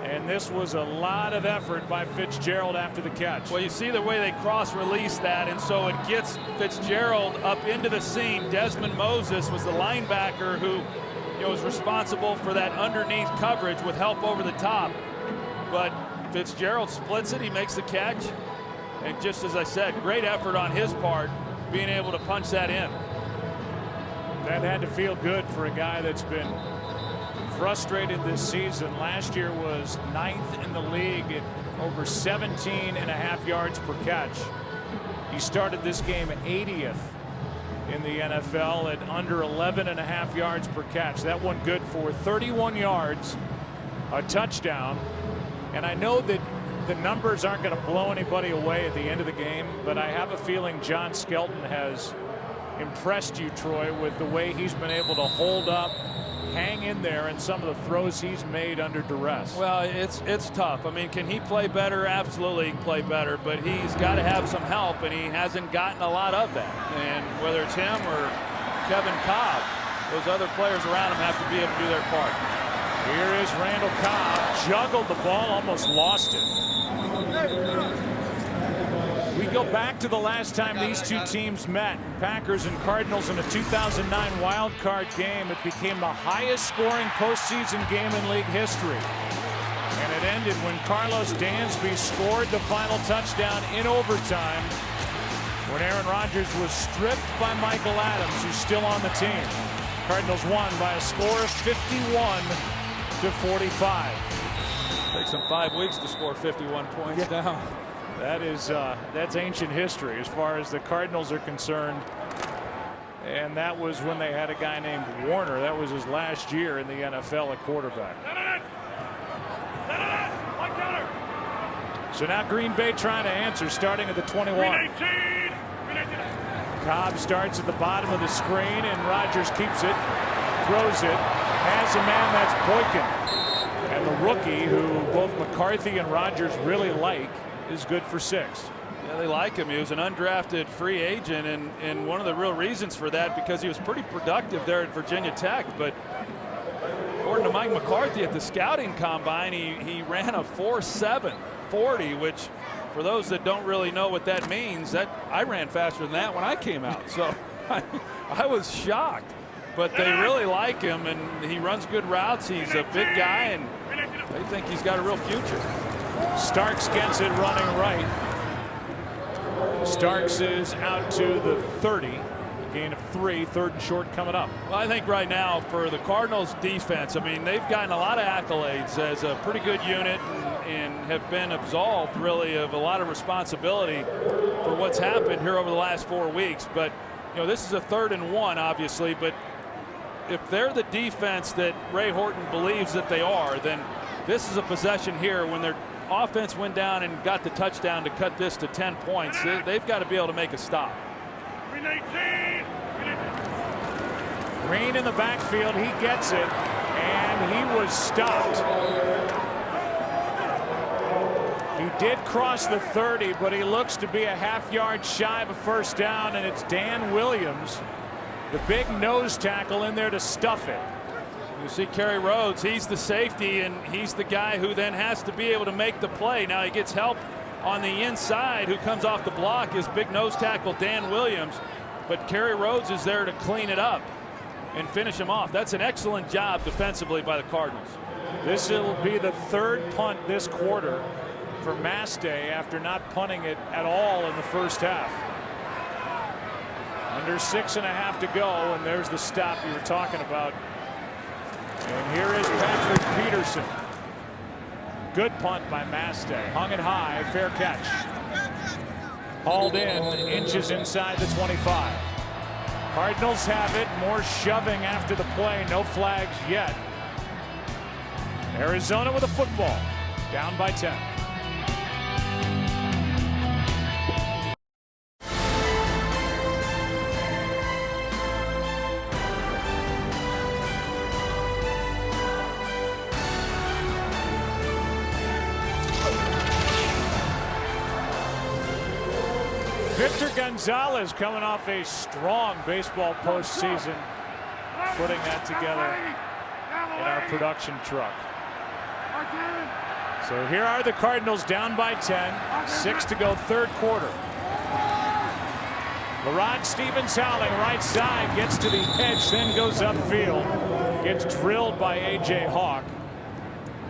And this was a lot of effort by Fitzgerald after the catch. Well, you see the way they cross-release that, and so it gets Fitzgerald up into the seam. Desmond Moses was the linebacker who was responsible for that underneath coverage with help over the top. But Fitzgerald splits it. He makes the catch. And just as I said, great effort on his part being able to punch that in. That had to feel good for a guy that's been frustrated this season. Last year was 9th in the league at over 17.5 yards per catch. He started this game 80th in the NFL at under 11.5 yards per catch. That one good for 31 yards, a touchdown. And I know that the numbers aren't going to blow anybody away at the end of the game, but I have a feeling John Skelton has impressed you, Troy, with the way he's been able to hold up, hang in there, and some of the throws he's made under duress. Well, it's tough. I mean, can he play better? Absolutely, he can play better, but he's got to have some help, and he hasn't gotten a lot of that. And whether it's him or Kevin Cobb, those other players around him have to be able to do their part. Here is Randall Cobb, juggled the ball, almost lost it. We go back to the last time these two teams met, Packers and Cardinals, in a 2009 wild card game. It became the highest scoring postseason game in league history. And it ended when Carlos Dansby scored the final touchdown in overtime when Aaron Rodgers was stripped by Michael Adams, who's still on the team. Cardinals won by a score of 51-45. Takes them 5 weeks to score 51 points down. That's ancient history as far as the Cardinals are concerned. And that was when they had a guy named Warner. That was his last year in the NFL at quarterback. So now Green Bay trying to answer, starting at the 21. Cobb starts at the bottom of the screen, and Rodgers keeps it, throws it, has a man, that's Boykin. And the rookie, who both McCarthy and Rodgers really like, is good for 6. Yeah, they like him. He was an undrafted free agent, and one of the real reasons for that, because he was pretty productive there at Virginia Tech. But according to Mike McCarthy at the scouting combine, he ran a 4.7 40, which for those that don't really know what that means, that I ran faster than that when I came out. So I was shocked. But they really like him, and he runs good routes. He's a big guy, and they think he's got a real future. Starks gets it running right. Starks is out to the 30. A gain of 3, 3rd and short coming up. Well, I think right now for the Cardinals defense, I mean, they've gotten a lot of accolades as a pretty good unit and have been absolved really of a lot of responsibility for what's happened here over the last 4 weeks. But, this is a 3rd and 1, obviously, but if they're the defense that Ray Horton believes that they are, then this is a possession here when their offense went down and got the touchdown to cut this to 10 points. They've got to be able to make a stop. Green in the backfield, he gets it, and he was stopped. He did cross the 30, but he looks to be a half yard shy of a 1st down, and it's Dan Williams, the big nose tackle, in there to stuff it. You see Kerry Rhodes, he's the safety, and he's the guy who then has to be able to make the play. Now he gets help on the inside. Who comes off the block is big nose tackle Dan Williams, but Kerry Rhodes is there to clean it up and finish him off. That's an excellent job defensively by the Cardinals. This will be the 3rd punt this quarter for Mastay after not punting it at all in the first half. Under 6.5 to go, and there's the stop you were talking about. And here is Patrick Peterson. Good punt by Mastay. Hung it high, fair catch. Hauled in, inches inside the 25. Cardinals have it, more shoving after the play, no flags yet. Arizona with a football, down by 10. Victor Gonzalez coming off a strong baseball postseason, putting that together in our production truck. So here are the Cardinals down by 10, 6 to go, third quarter. Larod Stevens howling right side, gets to the edge, then goes upfield. Gets drilled by A.J. Hawk.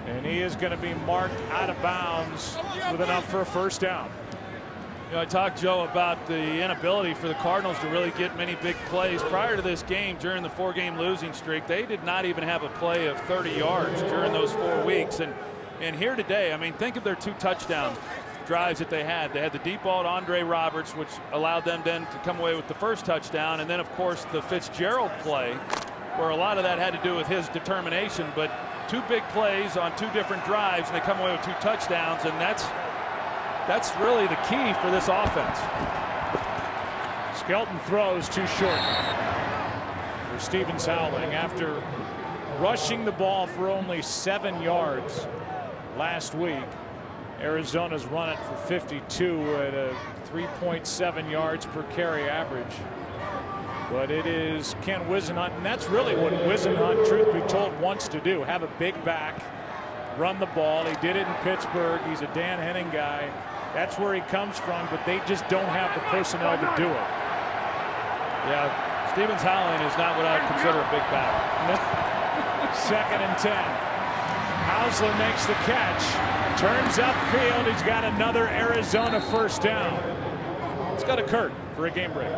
And he is going to be marked out of bounds with enough for a first down. You know, I talked, Joe, about the inability for the Cardinals to really get many big plays. Prior to this game, during the 4-game losing streak, they did not even have a play of 30 yards during those 4 weeks. And here today, I mean, think of their 2 touchdown drives that they had. They had the deep ball to Andre Roberts, which allowed them then to come away with the first touchdown. And then, of course, the Fitzgerald play, where a lot of that had to do with his determination. But 2 big plays on 2 different drives, and they come away with 2 touchdowns. And that's really the key for this offense. Skelton throws too short for Stevens howling after rushing the ball for only 7 yards last week. Arizona's run it for 52 at a 3.7 yards per carry average. But it is Ken Whisenhunt, and that's really what Whisenhunt, truth be told, wants to do. Have a big back, run the ball. He did it in Pittsburgh. He's a Dan Henning guy. That's where he comes from, but they just don't have the personnel to do it. Yeah, Stevens howling is not what I would consider a big back. 2nd and 10. Hausler makes the catch, turns upfield. He's got another Arizona first down. It's got a Kurt for a game break.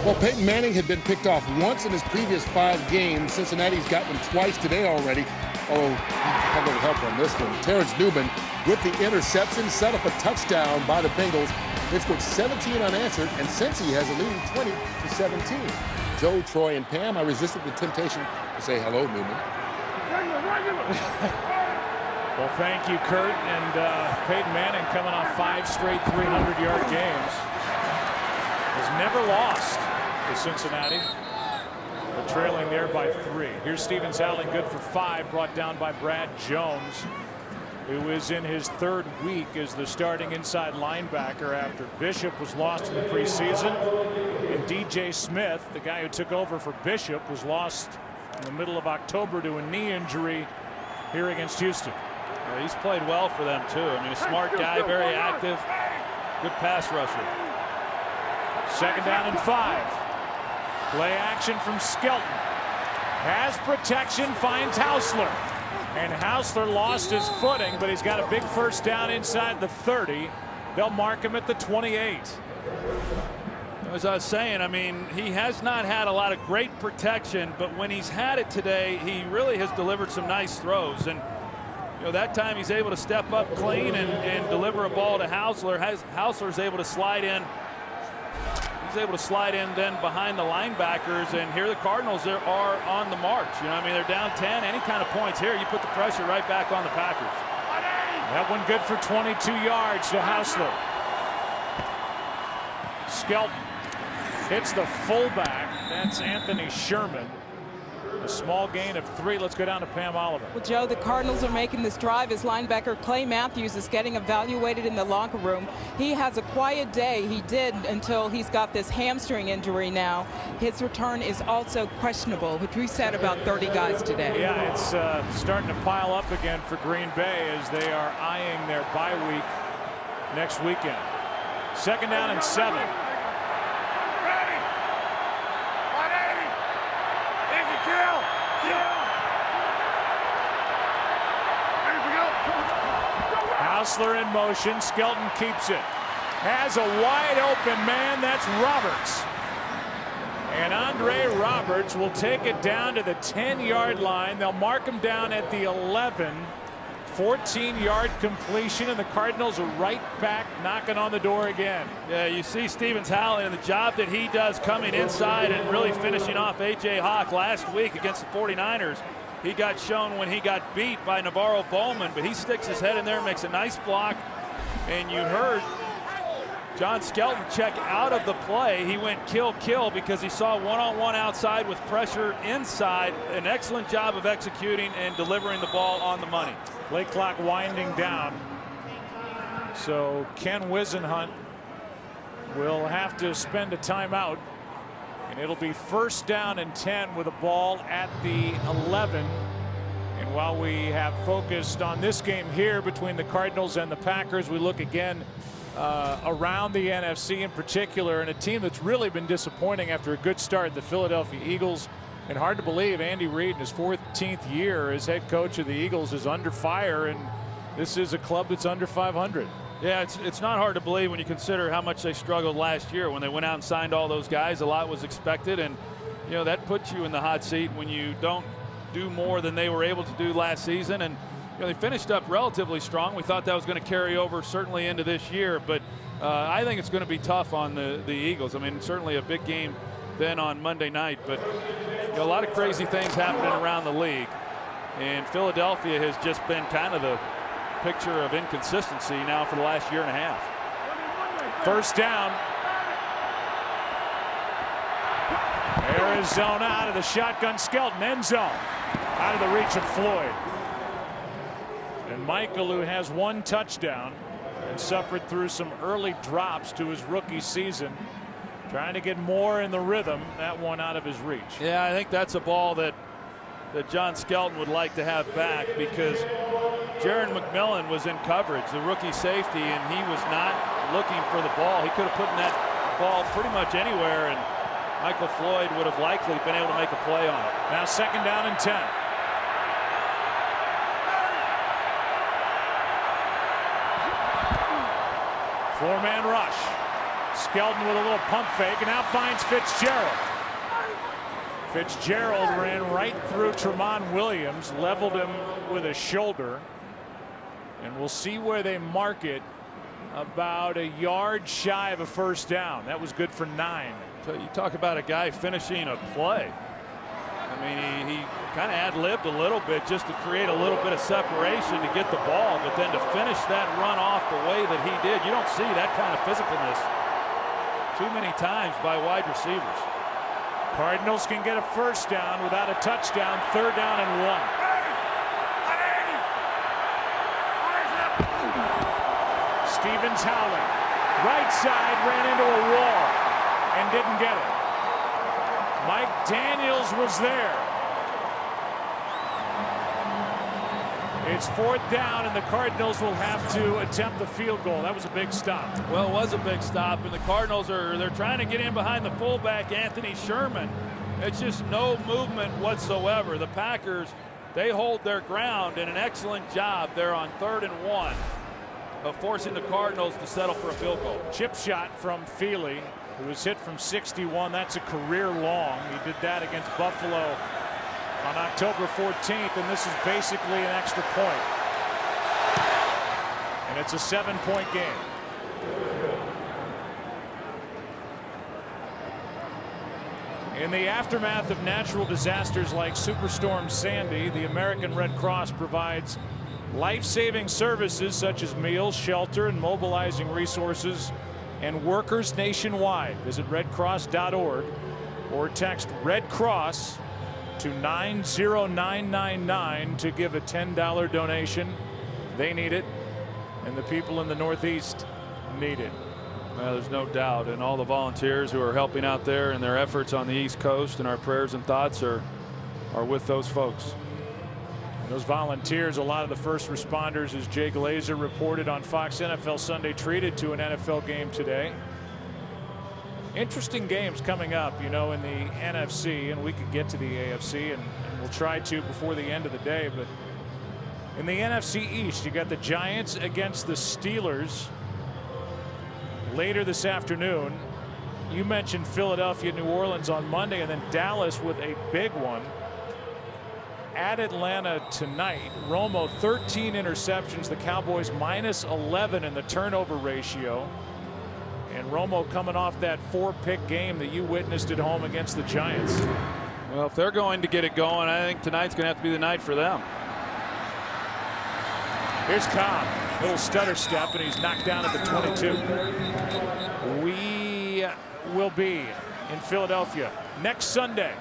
Well, Peyton Manning had been picked off once in his previous 5 games. Cincinnati's gotten him twice today already, although he had a little help on this one. Terrence Newman with the interception set up a touchdown by the Bengals. They scored 17 unanswered, and Cincy has a leading 20-17. Joe, Troy, and Pam, I resisted the temptation to say hello, Newman. Well, thank you, Kurt. And Peyton Manning, coming off 5 straight 300-yard games, has never lost to Cincinnati, but trailing there by 3. Here's Stevens howling, good for 5, brought down by Brad Jones, who is in his 3rd week as the starting inside linebacker after Bishop was lost in the preseason. And DJ Smith, the guy who took over for Bishop, was lost in the middle of October to a knee injury here against Houston. Yeah, he's played well for them, too. I mean, a smart guy, very active, good pass rusher. 2nd down and 5. Play action from Skelton. Has protection, finds Hausler. And Hausler lost his footing, but he's got a big first down inside the 30. They'll mark him at the 28. As I was saying, I mean, he has not had a lot of great protection, but when he's had it today, he really has delivered some nice throws. And, you know, that time he's able to step up clean and deliver a ball to Hausler. Hausler's able to slide in. He's able to slide in then behind the linebackers, and here the Cardinals are on the march. You know, I mean, they're down 10. Any kind of points here, you put the pressure right back on the Packers. That one good for 22 yards to Hausler. Skelton hits the fullback. That's Anthony Sherman. A small gain of 3. Let's go down to Pam Oliver. Well, Joe, the Cardinals are making this drive as linebacker Clay Matthews is getting evaluated in the locker room. He has a quiet day. He did until he's got this hamstring injury now. His return is also questionable, which we said about 30 guys today. Yeah, it's starting to pile up again for Green Bay as they are eyeing their bye week next weekend. 2nd down and 7. Hausler in motion. Skelton keeps it. Has a wide open man. That's Roberts. And Andre Roberts will take it down to the 10-yard line. They'll mark him down at the 11. 14-yard completion, and the Cardinals are right back knocking on the door again. Yeah, you see Stevens howling and the job that he does coming inside and really finishing off A.J. Hawk last week against the 49ers. He got shown when he got beat by Navarro Bowman, but he sticks his head in there, makes a nice block. And you heard John Skelton check out of the play. He went kill because he saw one-on-one outside with pressure inside. An excellent job of executing and delivering the ball on the money. Play clock winding down. So Ken Whisenhunt will have to spend a timeout, and it'll be 1st down and 10 with a ball at the 11. And while we have focused on this game here between the Cardinals and the Packers, we look again around the NFC in particular, and a team that's really been disappointing after a good start, the Philadelphia Eagles. And hard to believe Andy Reid in his 14th year as head coach of the Eagles is under fire, and this is a club that's under 500. Yeah, it's not hard to believe when you consider how much they struggled last year when they went out and signed all those guys. A lot was expected, and you know that puts you in the hot seat when you don't do more than they were able to do last season. And you know, they finished up relatively strong. We thought that was going to carry over certainly into this year, but I think it's going to be tough on the Eagles. I mean, certainly a big game then on Monday night, but you know, a lot of crazy things happening around the league, and Philadelphia has just been kind of the picture of inconsistency now for the last year and a half. 1st down. Arizona out of the shotgun. Skelton, end zone, out of the reach of Floyd. And Michael, who has 1 touchdown and suffered through some early drops to his rookie season, trying to get more in the rhythm. That one out of his reach. Yeah, I think that's a ball that John Skelton would like to have back, because Jaron McMillan was in coverage, the rookie safety, and he was not looking for the ball. He could have put in that ball pretty much anywhere, and Michael Floyd would have likely been able to make a play on it. Now 2nd down and 10. Four-man rush. Skelton with a little pump fake, and now finds Fitzgerald. Fitzgerald ran right through Tremont Williams, leveled him with a shoulder, and we'll see where they mark it. About a yard shy of a 1st down. That was good for 9. So you talk about a guy finishing a play. I mean, he kind of ad-libbed a little bit just to create a little bit of separation to get the ball, but then to finish that run off the way that he did, you don't see that kind of physicalness too many times by wide receivers. Cardinals can get a 1st down without a touchdown. 3rd down and 1. Stevens howling. Right side, ran into a wall and didn't get it. Mike Daniels was there. It's 4th down, and the Cardinals will have to attempt the field goal. That was a big stop. Well, it was a big stop, and the Cardinals they're trying to get in behind the fullback, Anthony Sherman. It's just no movement whatsoever. The Packers, they hold their ground, and an excellent job there on 3rd and 1 of forcing the Cardinals to settle for a field goal. Chip shot from Feely, who was hit from 61. That's a career long. He did that against Buffalo on October 14th, and this is basically an extra point. And it's a 7-point game. In the aftermath of natural disasters like Superstorm Sandy, the American Red Cross provides life-saving services such as meals, shelter, and mobilizing resources and workers nationwide. Visit redcross.org or text Red Cross to 90999 to give a $10 donation. They need it, and the people in the Northeast need it. Well, there's no doubt, and all the volunteers who are helping out there in their efforts on the East Coast, and our prayers and thoughts are with those folks. Those volunteers, a lot of the first responders, as Jay Glazer reported on Fox NFL Sunday, treated to an NFL game today. Interesting games coming up, you know, in the NFC, and we could get to the AFC, and we'll try to before the end of the day. But in the NFC East, you got the Giants against the Steelers later this afternoon. You mentioned Philadelphia, New Orleans on Monday, and then Dallas with a big one at Atlanta tonight. Romo, 13 interceptions. The Cowboys -11 in the turnover ratio. And Romo coming off that 4-pick game that you witnessed at home against the Giants. Well, if they're going to get it going, I think tonight's going to have to be the night for them. Here's Cobb. Little stutter step, and he's knocked down at the 22. We will be in Philadelphia next Sunday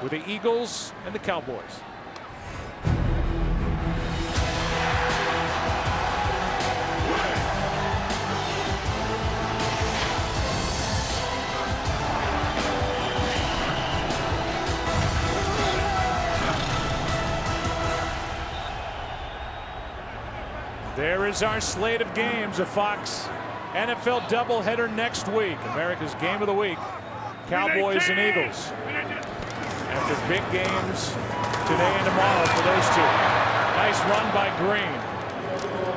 with the Eagles and the Cowboys. There is our slate of games. A Fox NFL doubleheader next week. America's game of the week. Cowboys and Eagles. After big games today and tomorrow for those two. Nice run by Green.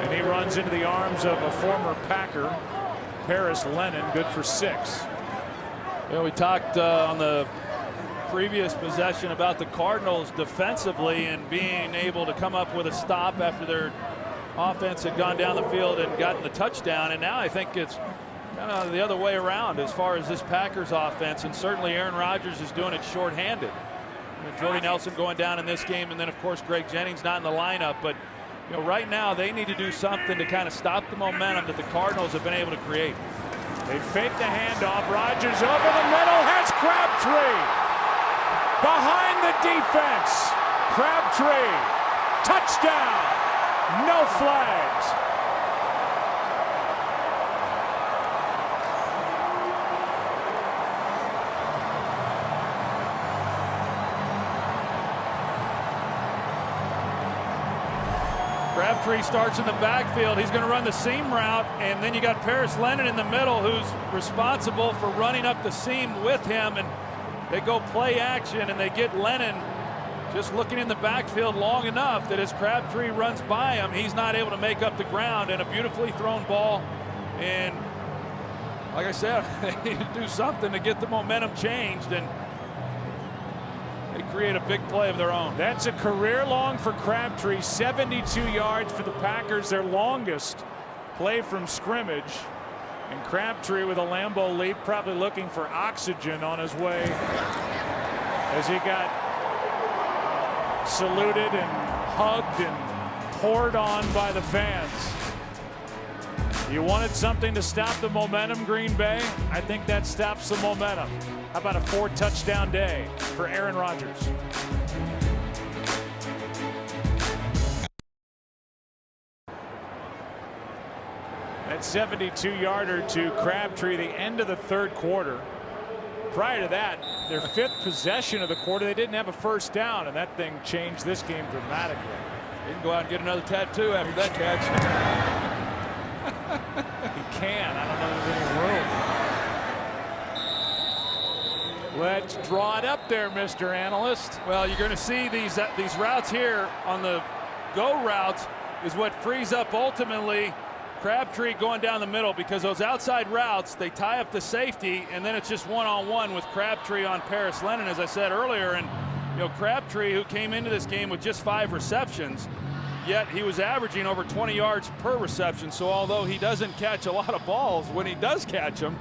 And he runs into the arms of a former Packer, Paris Lennon, good for 6. Yeah, we talked on the previous possession about the Cardinals defensively and being able to come up with a stop after their offense had gone down the field and gotten the touchdown. And now I think it's kind of the other way around as far as this Packers offense. And certainly Aaron Rodgers is doing it shorthanded. Jordy Nelson going down in this game, and then of course Greg Jennings not in the lineup. But you know, right now they need to do something to kind of stop the momentum that the Cardinals have been able to create. They fake the handoff. Rodgers over the middle, has Crabtree behind the defense. Crabtree, touchdown. No flags. Crabtree starts in the backfield. He's going to run the seam route, and then you got Paris Lennon in the middle, who's responsible for running up the seam with him. And they go play action, and they get Lennon just looking in the backfield long enough that as Crabtree runs by him, he's not able to make up the ground. And a beautifully thrown ball. And like I said, they need to do something to get the momentum changed, and they create a big play of their own. That's a career long for Crabtree. 72 yards for the Packers, their longest play from scrimmage. And Crabtree with a Lambeau leap, probably looking for oxygen on his way as he got saluted and hugged and poured on by the fans. You wanted something to stop the momentum, Green Bay? I think that stops the momentum. How about a 4-touchdown day for Aaron Rodgers? That 72-yarder to Crabtree, the end of the third quarter. Prior to that, their 5th possession of the quarter, they didn't have a first down, and that thing changed this game dramatically. He can go out and get another tattoo after that catch. He can. I don't know if there's any room. Let's draw it up there, Mr. Analyst. Well, you're going to see these routes here on the go routes is what frees up ultimately Crabtree going down the middle, because those outside routes, they tie up the safety, and then it's just one-on-one with Crabtree on Paris Lennon, as I said earlier. And you know, Crabtree, who came into this game with just 5 receptions, yet he was averaging over 20 yards per reception. So although he doesn't catch a lot of balls, when he does catch them,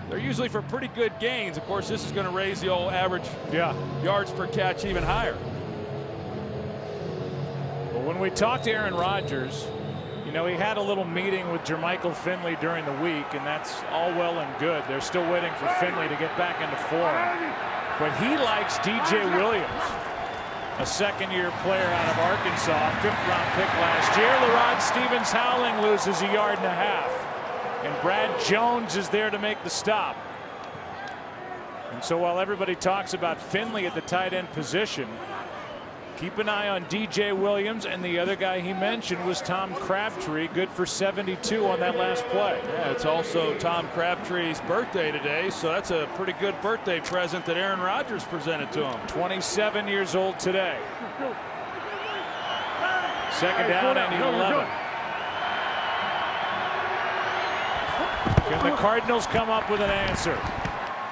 they're usually for pretty good gains. Of course, this is going to raise the old average yards per catch even higher. Well, when we talked to Aaron Rodgers, you know, he had a little meeting with Jermichael Finley during the week, and that's all well and good. They're still waiting for Finley to get back into form. But he likes DJ Williams, a second-year player out of Arkansas, 5th-round pick last year. LaRod Stevens-Howling loses 1.5 yards. And Brad Jones is there to make the stop. And so while everybody talks about Finley at the tight end position, keep an eye on DJ Williams, and the other guy he mentioned was Tom Crabtree, good for 72 on that last play. Yeah, it's also Tom Crabtree's birthday today, so that's a pretty good birthday present that Aaron Rodgers presented to him. 27 years old today. Second down and 11. Can the Cardinals come up with an answer?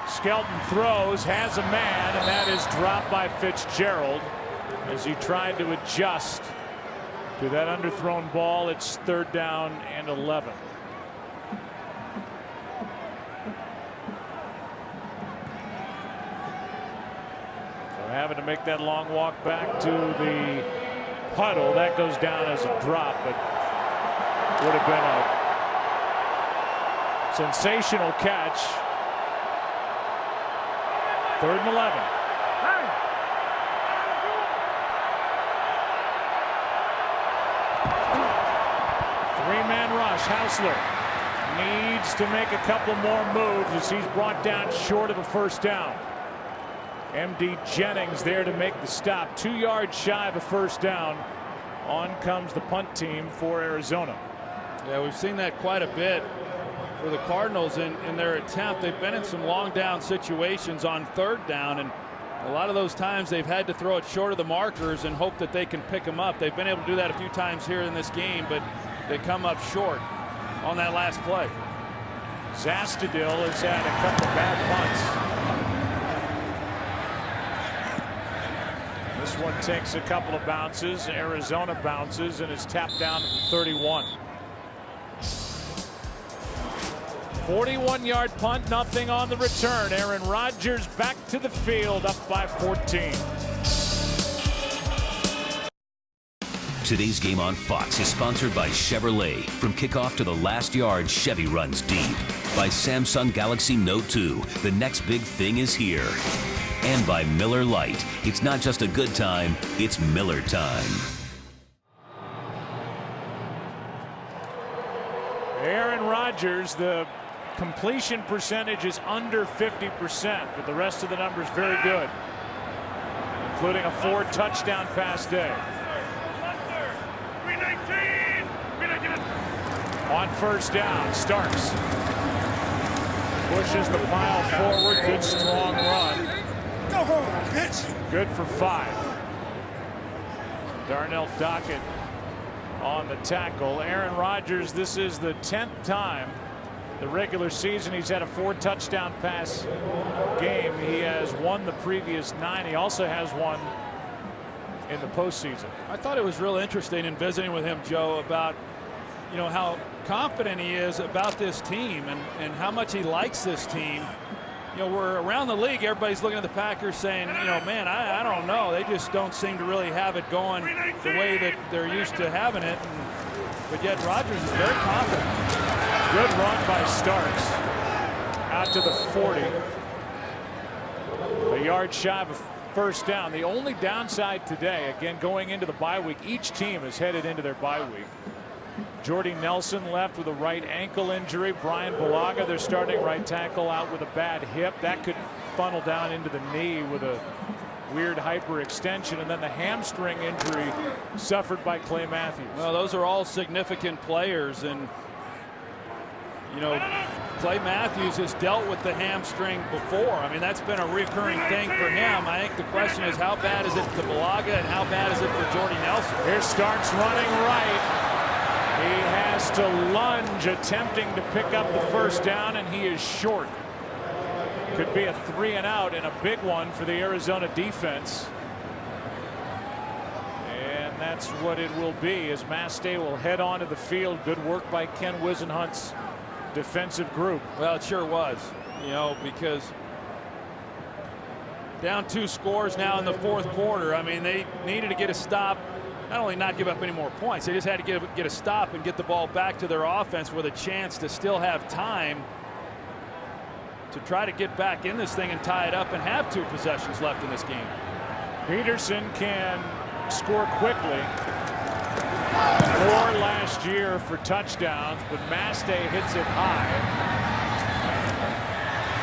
Skelton throws, has a man, and that is dropped by Fitzgerald as he tried to adjust to that underthrown ball. It's 3rd down and 11. So having to make that long walk back to the huddle. That goes down as a drop, but would have been a sensational catch. 3rd and 11. Three-man rush. Hausler needs to make a couple more moves as he's brought down short of a first down. MD Jennings there to make the stop. 2 yards shy of a first down On comes the punt team for Arizona. Yeah, we've seen that quite a bit for the Cardinals in their attempt. They've been in some long down situations on third down, and a lot of those times they've had to throw it short of the markers and hope that they can pick them up. They've been able to do that a few times here in this game, but they come up short on that last play. Zastudil has had a couple of bad punts. This one takes a couple of bounces. Arizona bounces and is tapped down at the 31. 41-yard punt, nothing on the return. Aaron Rodgers back to the field, up by 14. Today's game on Fox is sponsored by Chevrolet. From kickoff to the last yard, Chevy runs deep. By Samsung Galaxy Note 2, the next big thing is here. And by Miller Lite. It's not just a good time, it's Miller time. Aaron Rodgers, the completion percentage is under 50%, but the rest of the numbers very good, including a 4-touchdown pass day. On first down, Starks pushes the pile forward. Good strong run. Go home, bitch. Good for 5. Darnell Dockett on the tackle. Aaron Rodgers, this is the 10th time the regular season he's had a 4-touchdown pass game. He has won the previous 9. He also has one in the postseason. I thought it was real interesting in visiting with him, Joe, about how confident he is about this team and how much he likes this team. We're around the league, everybody's looking at the Packers saying, man, I don't know. They just don't seem to really have it going the way that they're used to having it. But yet Rodgers is very confident. Good run by Starks out to the 40. A yard shy of a first down. The only downside today, again going into the bye week, each team is headed into their bye week. Jordy Nelson left with a right ankle injury. Brian Bulaga, their starting right tackle, out with a bad hip. That could funnel down into the knee with a weird hyperextension. And then the hamstring injury suffered by Clay Matthews. Well, those are all significant players. And, Clay Matthews has dealt with the hamstring before. I mean, that's been a recurring thing for him. I think the question is, how bad is it to Bulaga and how bad is it for Jordy Nelson? Here Starks running right. He has to lunge, attempting to pick up the first down, and he is short. Could be a 3-and-out and a big one for the Arizona defense. And that's what it will be as Mastay will head onto the field. Good work by Ken Wisenhunt's defensive group. Well, it sure was, because down 2 scores now in the fourth quarter. I mean, they needed to get a stop. Not only not give up any more points, they just had to get a stop and get the ball back to their offense with a chance to still have time to try to get back in this thing and tie it up and have 2 possessions left in this game. Peterson can score quickly. 4 last year for touchdowns, but Mastay hits it high.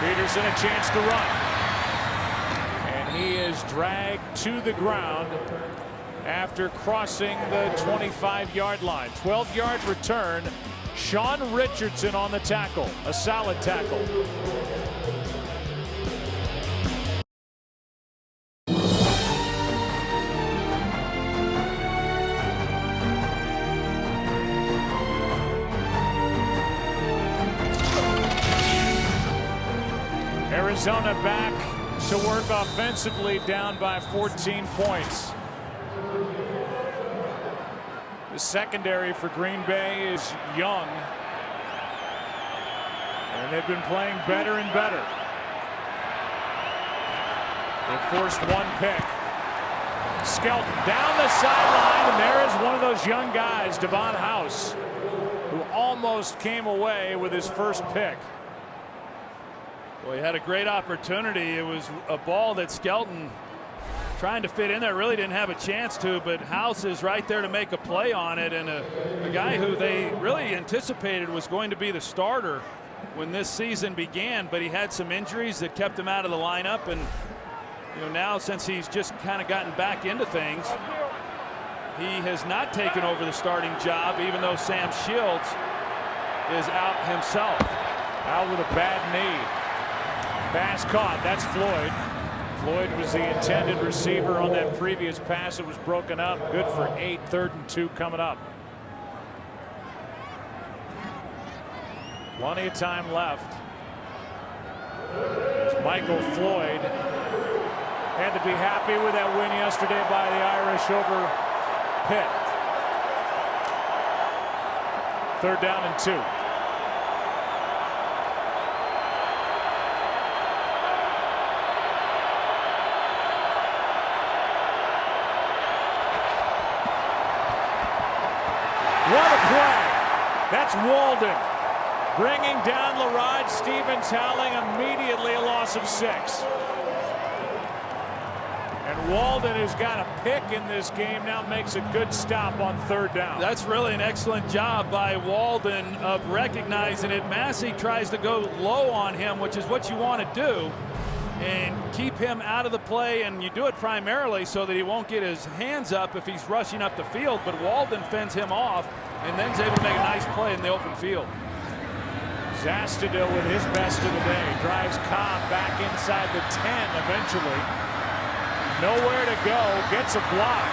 Peterson a chance to run. And he is dragged to the ground after crossing the 25-yard line. 12-yard return. Sean Richardson on the tackle. A solid tackle. Arizona back to work offensively, down by 14 points. The secondary for Green Bay is young, and they've been playing better and better. They forced 1 pick. Skelton down the sideline, and there is one of those young guys, Devon House, who almost came away with his first pick. Well, he had a great opportunity. It was a ball that Skelton trying to fit in there, really didn't have a chance to, but House is right there to make a play on it, and a guy who they really anticipated was going to be the starter when this season began, but he had some injuries that kept him out of the lineup, and now since he's just kind of gotten back into things, he has not taken over the starting job, even though Sam Shields is out himself. Out with a bad knee. Pass caught. That's Floyd. Floyd was the intended receiver on that previous pass. It was broken up. Good for 8. 3rd and 2 coming up. Plenty of time left. There's Michael Floyd. Had to be happy with that win yesterday by the Irish over Pitt. 3rd down and 2. What a play. That's Walden bringing down LaRod Stevens, howling immediately a loss of 6. And Walden, who's got a pick in this game, now makes a good stop on 3rd down. That's really an excellent job by Walden of recognizing it. Massey tries to go low on him, which is what you want to do, and keep him out of the play, and you do it primarily so that he won't get his hands up if he's rushing up the field, but Walden fends him off and then's able to make a nice play in the open field. Zastudil with his best of the day. Drives Cobb back inside the 10 eventually. Nowhere to go. Gets a block.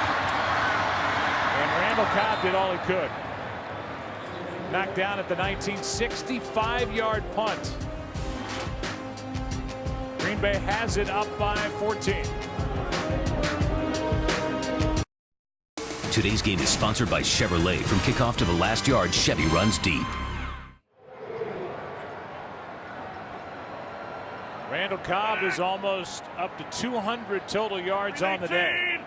And Randall Cobb did all he could. Knocked down at the 1965-yard punt. Green Bay has it up by 14. Today's game is sponsored by Chevrolet. From kickoff to the last yard, Chevy runs deep. Randall Cobb is almost up to 200 total yards on the day.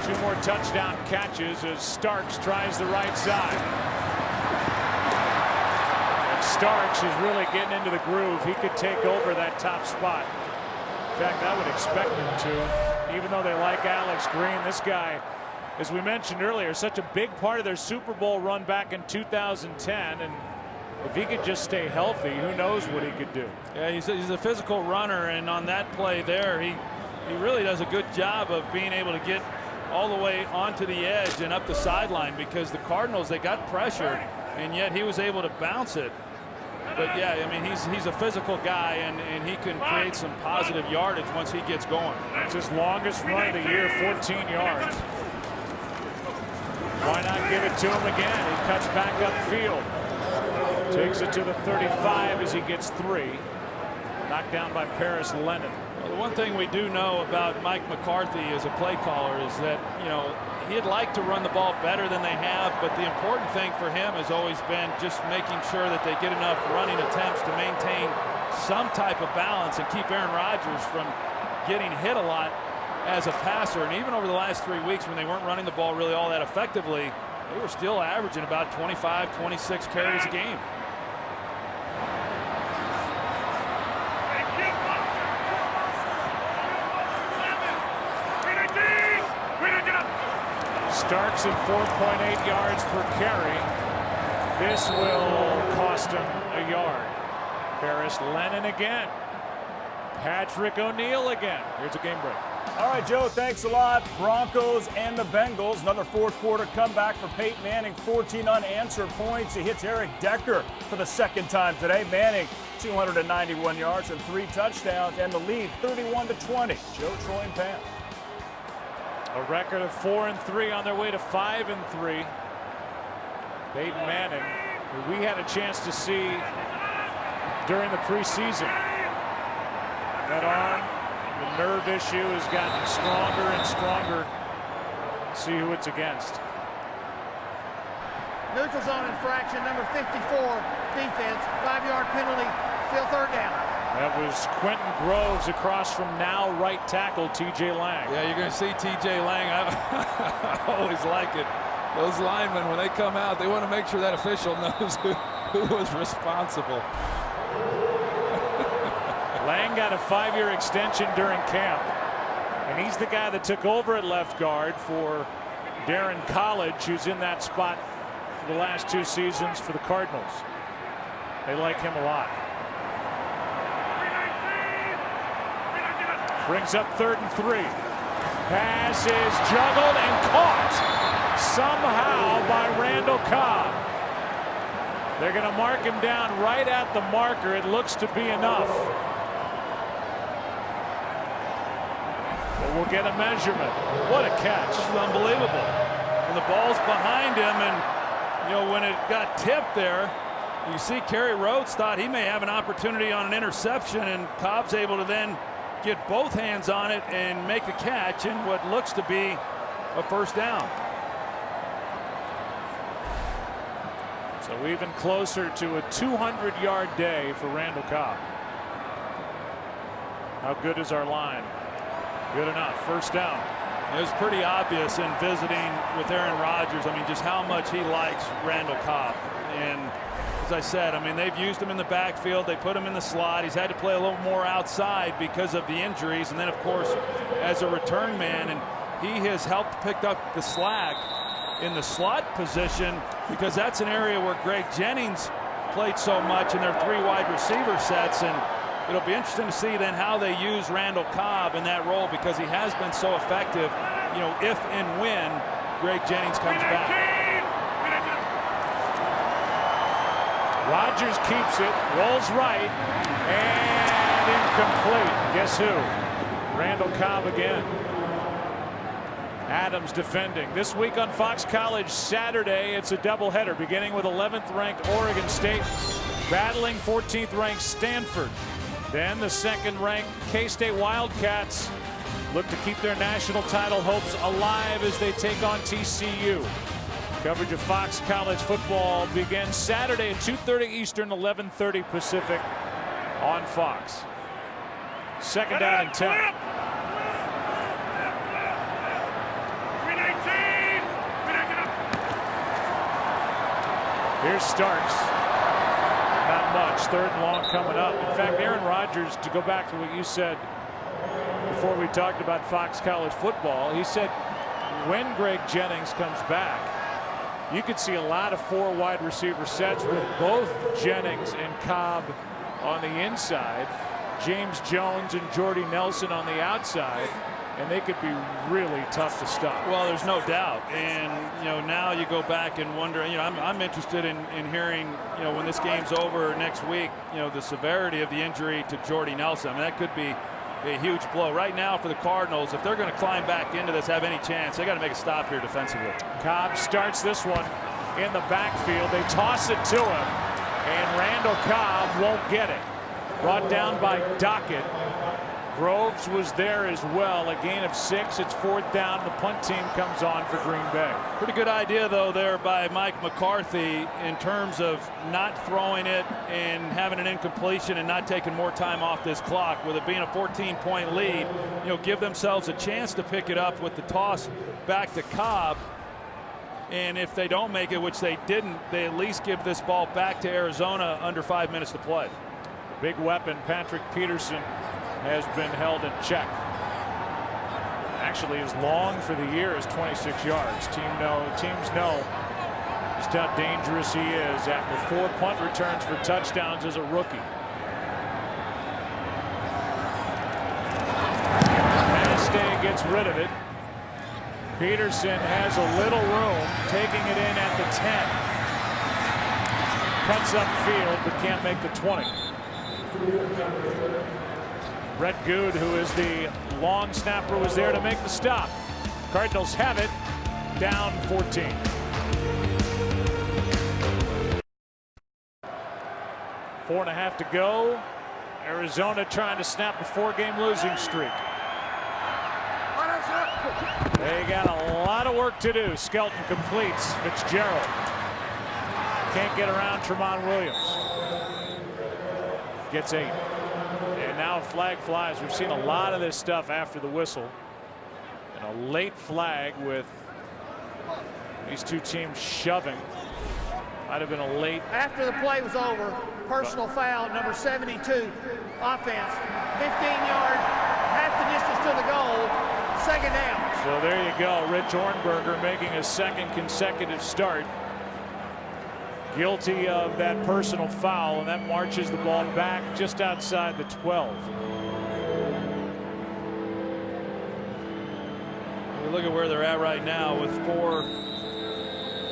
2 more touchdown catches as Starks tries the right side. And Starks is really getting into the groove. He could take over that top spot. In fact, I would expect him to. Even though they like Alex Green, this guy, as we mentioned earlier, such a big part of their Super Bowl run back in 2010. And if he could just stay healthy, who knows what he could do. Yeah, he's a physical runner, and on that play there, he really does a good job of being able to get all the way onto the edge and up the sideline, because the Cardinals, they got pressure, and yet he was able to bounce it. But yeah, I mean, he's a physical guy, and he can create some positive yardage once he gets going. It's his longest run of the year, 14 yards. Why not give it to him again? He cuts back upfield. Takes it to the 35 as he gets 3. Knocked down by Paris Lennon. Well, the one thing we do know about Mike McCarthy as a play caller is that, you know, he'd like to run the ball better than they have, but the important thing for him has always been just making sure that they get enough running attempts to maintain some type of balance and keep Aaron Rodgers from getting hit a lot as a passer. And even over the last 3 weeks, when they weren't running the ball really all that effectively, they were still averaging about 25, 26 carries a game. Starks at 4.8 yards per carry. This will cost him a yard. Paris Lennon again. Patrick O'Neal again. Here's a game break. All right, Joe, thanks a lot. Broncos and the Bengals. Another 4th quarter comeback for Peyton Manning. 14 unanswered points. He hits Eric Decker for the 2nd time today. Manning, 291 yards and 3 touchdowns, and the lead 31-20. Joe, Troy, and Pam. A record of 4-3 on their way to 5-3. Peyton Manning, who we had a chance to see during the preseason. That arm, the nerve issue has gotten stronger and stronger. See who it's against. Neutral zone infraction, number 54, defense, 5-yard penalty, still 3rd down. That was Quentin Groves across from now right tackle TJ Lang. Yeah, you're going to see TJ Lang. I always like it. Those linemen, when they come out, they want to make sure that official knows who was responsible. Lang got a 5-year extension during camp, and he's the guy that took over at left guard for Darren College, who's in that spot for the last 2 seasons for the Cardinals. They like him a lot. Brings up 3rd and 3. Pass is juggled and caught somehow by Randall Cobb. They're going to mark him down right at the marker. It looks to be enough. But we'll get a measurement. What a catch. This is unbelievable. And the ball's behind him, and you know, when it got tipped there, you see Kerry Rhodes thought he may have an opportunity on an interception, and Cobb's able to then get both hands on it and make the catch in what looks to be a first down. So even closer to a 200-yard day for Randall Cobb. How good is our line? Good enough. First down. It was pretty obvious in visiting with Aaron Rodgers, I mean, just how much he likes Randall Cobb. And as I said, I mean, they've used him in the backfield. They put him in the slot. He's had to play a little more outside because of the injuries. And then, of course, as a return man, and he has helped pick up the slack in the slot position, because that's an area where Greg Jennings played so much in their 3 wide receiver sets. And it'll be interesting to see then how they use Randall Cobb in that role, because he has been so effective, you know, if and when Greg Jennings comes back. Rodgers keeps it, rolls right, and incomplete. Guess who? Randall Cobb again. Adams defending. This week on Fox College Saturday, it's a doubleheader beginning with 11th ranked Oregon State battling 14th ranked Stanford. Then the 2nd ranked K-State Wildcats look to keep their national title hopes alive as they take on TCU. Coverage of Fox College football begins Saturday at 2:30 Eastern, 11:30 Pacific on Fox. 2nd down and 10. Here's Starks. Not much. 3rd and long coming up. In fact, Aaron Rodgers, to go back to what you said before we talked about Fox College football, he said when Greg Jennings comes back, you could see a lot of 4 wide receiver sets with both Jennings and Cobb on the inside, James Jones and Jordy Nelson on the outside, and they could be really tough to stop. Well, there's no doubt. And, you know, now you go back and wonder, you know, I'm interested in hearing, you know, when this game's over next week, you know, the severity of the injury to Jordy Nelson. I mean, that could be a huge blow. Right now for the Cardinals, if they're going to climb back into this, have any chance, they got to make a stop here defensively. Cobb starts this one in the backfield. They toss it to him, and Randall Cobb won't get it. Brought down by Dockett. Groves was there as well. A gain of 6. It's 4th down. The punt team comes on for Green Bay. Pretty good idea, though, there by Mike McCarthy in terms of not throwing it and having an incompletion and not taking more time off this clock. With it being a 14-point lead, you know, give themselves a chance to pick it up with the toss back to Cobb. And if they don't make it, which they didn't, they at least give this ball back to Arizona under 5 minutes to play. Big weapon, Patrick Peterson, has been held in check. Actually, his long for the year is 26 yards. Teams know just how dangerous he is after 4 punt returns for touchdowns as a rookie. Manistee gets rid of it. Peterson has a little room, taking it in at the 10. Cuts upfield, but can't make the 20. Brett Good, who is the long snapper, was there to make the stop. Cardinals have it, down 14. Four and a half to go. Arizona trying to snap a 4-game losing streak. They got a lot of work to do. Skelton completes. Fitzgerald can't get around Tremont Williams. Gets 8. And now a flag flies. We've seen a lot of this stuff after the whistle. And a late flag with these two teams shoving. Might have been a late. After the play was over, personal foul, number 72, offense, 15 yards, half the distance to the goal, 2nd down. So there you go. Rich Ornberger making a 2nd consecutive start. Guilty of that personal foul, and that marches the ball back just outside the 12. You look at where they're at right now with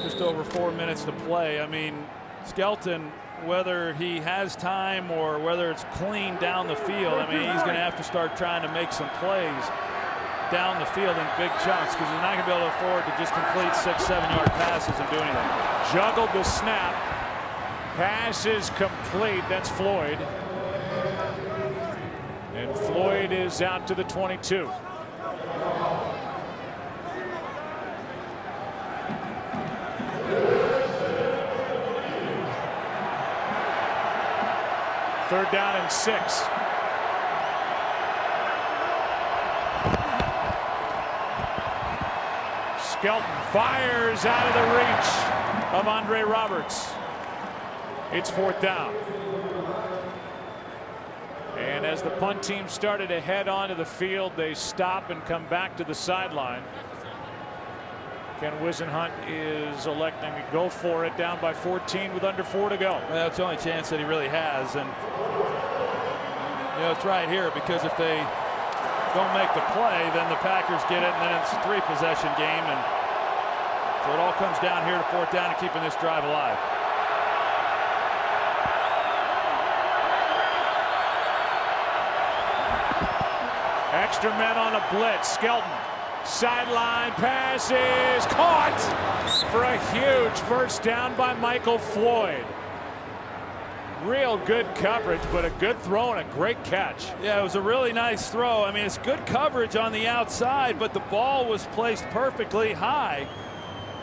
just over 4 minutes to play. I mean, Skelton, whether he has time or whether it's clean down the field, I mean, he's going to have to start trying to make some plays down the field in big chunks, because he's not going to be able to afford to just complete 6-7 yard passes and do anything. Juggled the snap. Pass is complete. That's Floyd. And Floyd is out to the 22. Third down and 6. Skelton fires out of the reach of Andre Roberts. It's fourth down. And as the punt team started to head onto the field, they stop and come back to the sideline. Ken Wisenhunt is electing to go for it, down by 14 with under 4 to go. Well, that's the only chance that he really has. And you know, it's right here, because if they don't make the play, then the Packers get it, and then it's a 3-possession game. And so it all comes down here to fourth down and keeping this drive alive. Extra men on a blitz. Skelton, sideline pass is caught for a huge first down by Michael Floyd. Real good coverage, but a good throw and a great catch. Yeah, it was a really nice throw. I mean, it's good coverage on the outside, but the ball was placed perfectly high.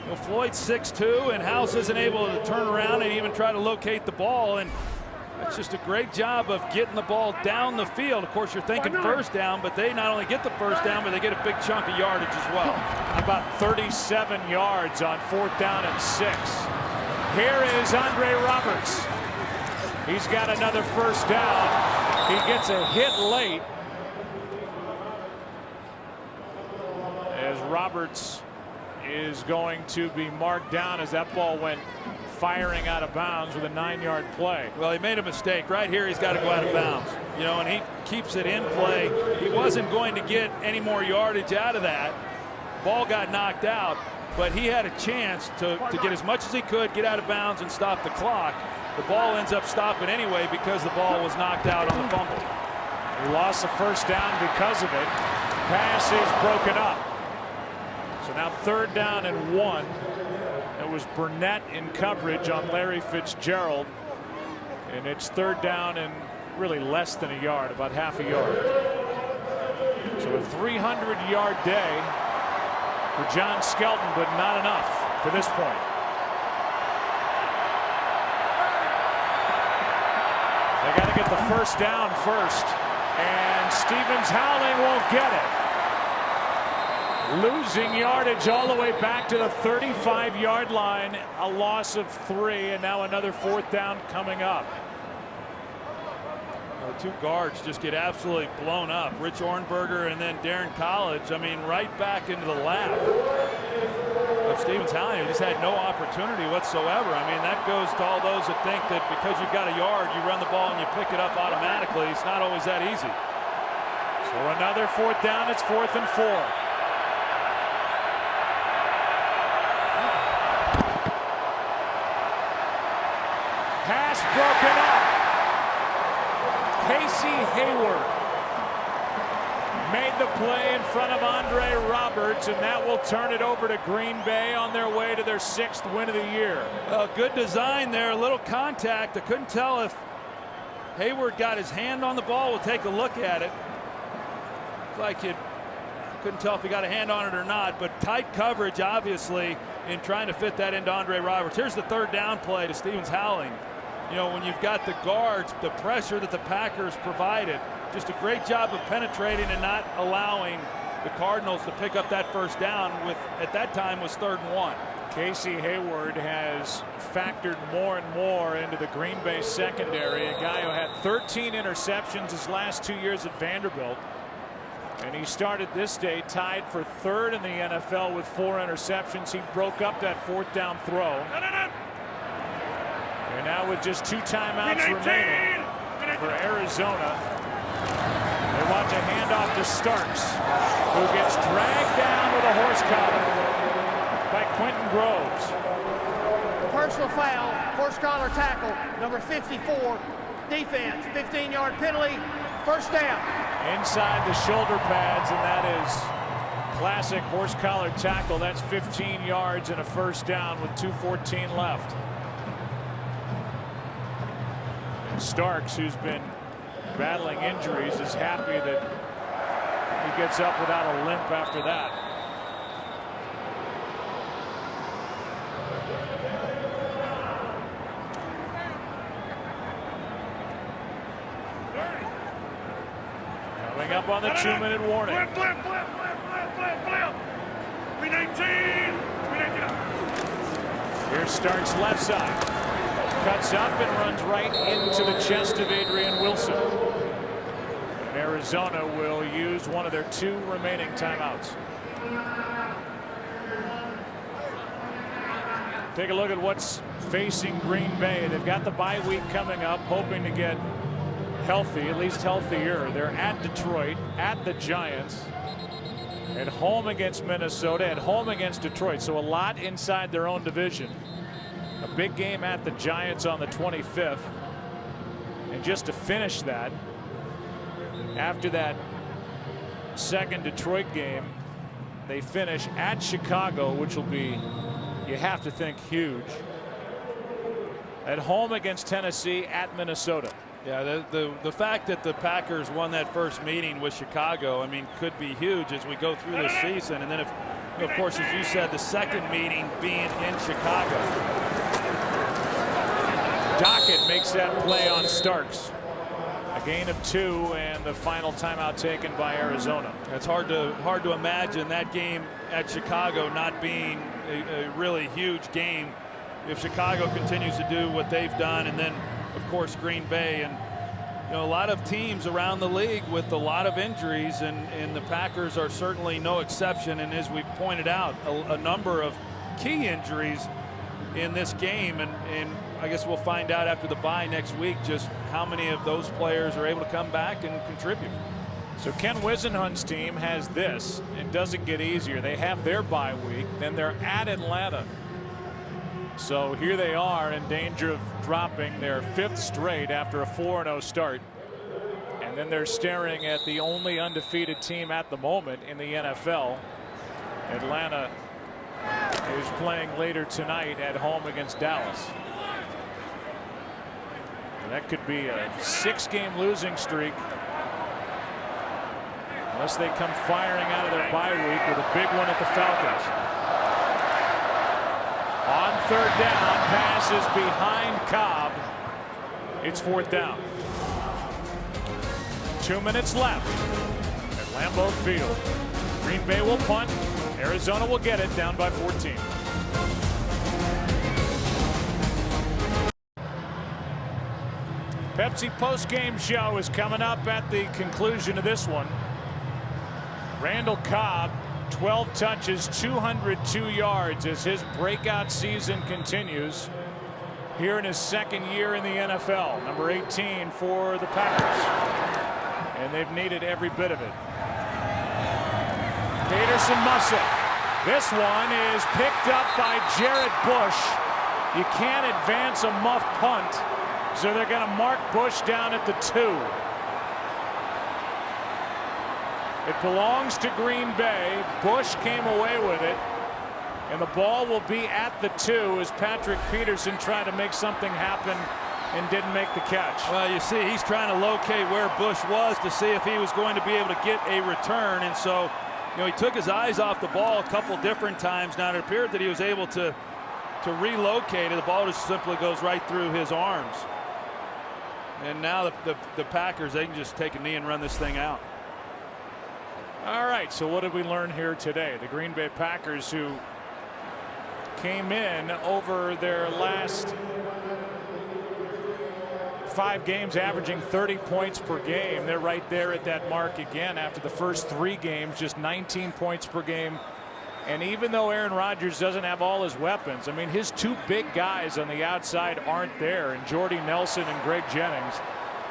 You know, Floyd's 6'2", and House isn't able to turn around and even try to locate the ball. And that's just a great job of getting the ball down the field. Of course, you're thinking first down, but they not only get the first down, but they get a big chunk of yardage as well. About 37 yards on fourth down and 6. Here is Andre Roberts. He's got another first down. He gets a hit late as Roberts is going to be marked down as that ball went firing out of bounds with a 9-yard play. Well, he made a mistake. Right here, he's got to go out of bounds. You know, and he keeps it in play. He wasn't going to get any more yardage out of that. Ball got knocked out, but he had a chance to get as much as he could, get out of bounds, and stop the clock. The ball ends up stopping anyway because the ball was knocked out on the fumble. He lost the first down because of it. Pass is broken up. So now third down and 1. It was Burnett in coverage on Larry Fitzgerald. And it's third down and really less than a yard, about half a yard. So a 300-yard day for John Skelton, but not enough to this point. They got to get the first down first, and Stevens-Howling won't get it. Losing yardage all the way back to the 35-yard line, a loss of 3, and now another fourth down coming up. The two guards just get absolutely blown up. Rich Ornberger and then Darren College. I mean, right back into the lap of Stevens-Howling, who just had no opportunity whatsoever. I mean, that goes to all those that think that because you've got a yard, you run the ball and you pick it up automatically. It's not always that easy. So another fourth down. It's 4th and 4. Pass broken up. Casey Hayward made the play in front of Andre Roberts, and that will turn it over to Green Bay on their way to their 6th win of the year. Good design there, a little contact. I couldn't tell if Hayward got his hand on the ball. We'll take a look at it. Like it, couldn't tell if he got a hand on it or not, but tight coverage, obviously, in trying to fit that into Andre Roberts. Here's the third down play to Stevens-Howling. You know, when you've got the guards, the pressure that the Packers provided, just a great job of penetrating and not allowing the Cardinals to pick up that first down with, at that time, was 3rd and 1. Casey Hayward has factored more and more into the Green Bay secondary, a guy who had 13 interceptions his last 2 years at Vanderbilt. And he started this day tied for 3rd in the NFL with 4 interceptions. He broke up that fourth down throw. And now with just 2 timeouts remaining for Arizona, They watch a handoff to Starks, who gets dragged down with a horse collar by Quentin Groves. Personal foul, horse collar tackle, number 54, defense, 15-yard penalty, first down. Inside the shoulder pads, and that is classic horse collar tackle. That's 15 yards and a first down with 2:14 left. And Starks, who's been battling injuries, is happy that he gets up without a limp after that. Coming up on the 2-minute warning. Flip, flip, flip, flip, flip, flip, flip. We need 18. We need 18. Here Starks left side. Cuts up and runs right into the chest of Adrian Wilson. And Arizona will use one of their 2 remaining timeouts. Take a look at what's facing Green Bay. They've got the bye week coming up, hoping to get healthy, at least healthier. They're at Detroit, at the Giants, at home against Minnesota, at home against Detroit. So a lot inside their own division. A big game at the Giants on the 25th. And just to finish that, after that second Detroit game, they finish at Chicago, which will be, you have to think, huge. At home against Tennessee, at Minnesota. Yeah, the fact that the Packers won that first meeting with Chicago, I mean, could be huge as we go through this season. And then, of course, as you said, the second meeting being in Chicago. Dockett makes that play on Starks. A gain of 2 and the final timeout taken by Arizona. It's hard to imagine that game at Chicago not being a really huge game if Chicago continues to do what they've done, and then of course Green Bay. And you know, a lot of teams around the league with a lot of injuries, and the Packers are certainly no exception. And as we've pointed out, a number of key injuries in this game, and I guess we'll find out after the bye next week just how many of those players are able to come back and contribute. So Ken Wisenhunt's team has this. It doesn't get easier. They have their bye week, then they're at Atlanta. So here they are in danger of dropping their 5th straight after a 4-0 start. And then they're staring at the only undefeated team at the moment in the NFL. Atlanta is playing later tonight at home against Dallas. And that could be a 6-game losing streak, unless they come firing out of their bye week with a big one at the Falcons. On 3rd down, pass is behind Cobb. It's 4th down. 2 minutes left at Lambeau Field. Green Bay will punt. Arizona will get it, down by 14. Pepsi postgame show is coming up at the conclusion of this one. Randall Cobb, 12 touches, 202 yards as his breakout season continues here in his 2nd year in the NFL. Number 18 for the Packers. And they've needed every bit of it. Peterson Muscle. This one is picked up by Jared Bush. You can't advance a muff punt, so they're going to mark Bush down at the 2. It belongs to Green Bay. Bush came away with it, and the ball will be at the 2 as Patrick Peterson tried to make something happen and didn't make the catch. Well, you see, he's trying to locate where Bush was to see if he was going to be able to get a return, and so, you know, he took his eyes off the ball a couple different times. Now it appeared that he was able to relocate it. The ball just simply goes right through his arms. And now the Packers, they can just take a knee and run this thing out. All right, so what did we learn here today? The Green Bay Packers, who came in over their last 5 games averaging 30 points per game. They're right there at that mark again after the first 3 games, just 19 points per game. And even though Aaron Rodgers doesn't have all his weapons, I mean, his 2 big guys on the outside aren't there, and Jordy Nelson and Greg Jennings.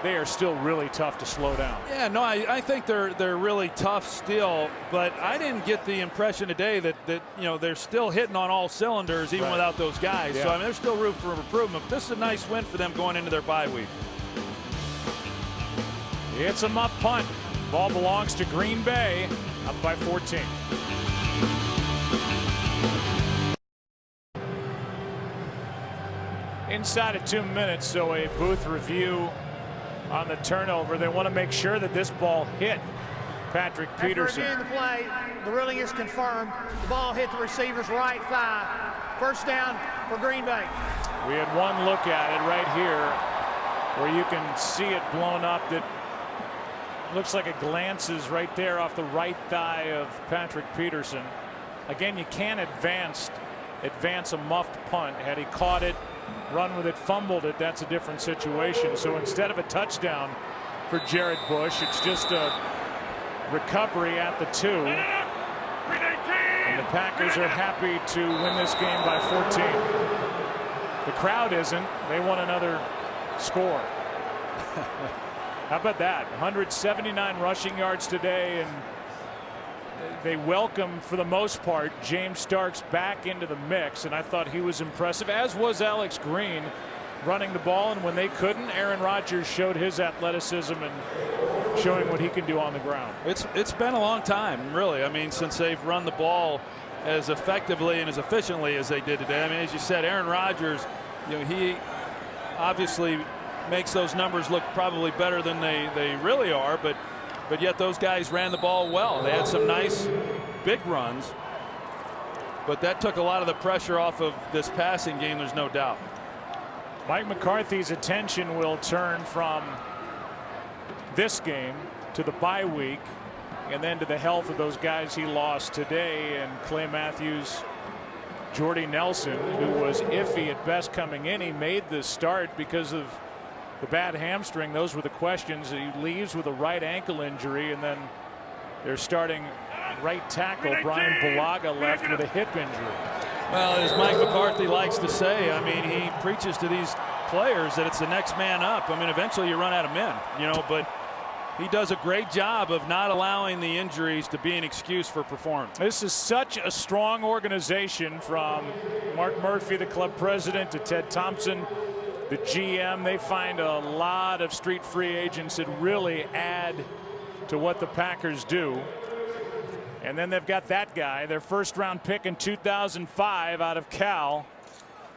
they are still really tough to slow down. Yeah, no, I think they're really tough still, but I didn't get the impression today that you know, they're still hitting on all cylinders even without those guys. Yeah. So I mean, there's still room for improvement. But this is a nice win for them going into their bye week. It's a muff punt. Ball belongs to Green Bay, up by 14. Inside of 2 minutes, so a booth review on the turnover. They want to make sure that this ball hit Patrick Peterson. After reviewing the play, the ruling is confirmed. The ball hit the receiver's right thigh. First down for Green Bay. We had one look at it right here where you can see it blown up. That looks like it glances right there off the right thigh of Patrick Peterson. Again, you can't advance a muffed punt. Had he caught it, run with it, fumbled it, that's a different situation. So instead of a touchdown for Jared Bush, it's just a recovery at the 2. And the Packers are happy to win this game by 14. The crowd isn't. They want another score. How about that? 179 rushing yards today, and they welcome, for the most part, James Starks back into the mix, and I thought he was impressive, as was Alex Green, running the ball. And when they couldn't, Aaron Rodgers showed his athleticism and showing what he can do on the ground. It's been a long time, really. I mean, since they've run the ball as effectively and as efficiently as they did today. I mean, as you said, Aaron Rodgers, you know, he obviously makes those numbers look probably better than they really are, but yet those guys ran the ball well. They had some nice big runs, but that took a lot of the pressure off of this passing game, there's no doubt. Mike McCarthy's attention will turn from this game to the bye week, and then to the health of those guys he lost today, and Clay Matthews, Jordy Nelson, who was iffy at best coming in. He made the start because of the bad hamstring. Those were the questions. He leaves with a right ankle injury, and then they're starting right tackle Brian Bulaga left with a hip injury. Well, as Mike McCarthy likes to say, I mean, he preaches to these players that it's the next man up. I mean, eventually you run out of men, you know, but he does a great job of not allowing the injuries to be an excuse for performance. This is such a strong organization, from Mark Murphy, the club president, to Ted Thompson, the GM. They find a lot of street free agents that really add to what the Packers do. And then they've got that guy, their first-round pick in 2005 out of Cal,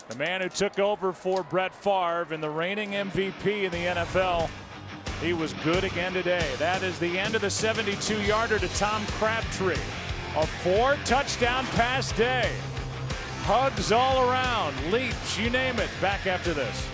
the man who took over for Brett Favre and the reigning MVP in the NFL. He was good again today. That is the end of the 72-yarder to Tom Crabtree. A 4-touchdown pass day. Hugs all around, leaps, you name it. Back after this.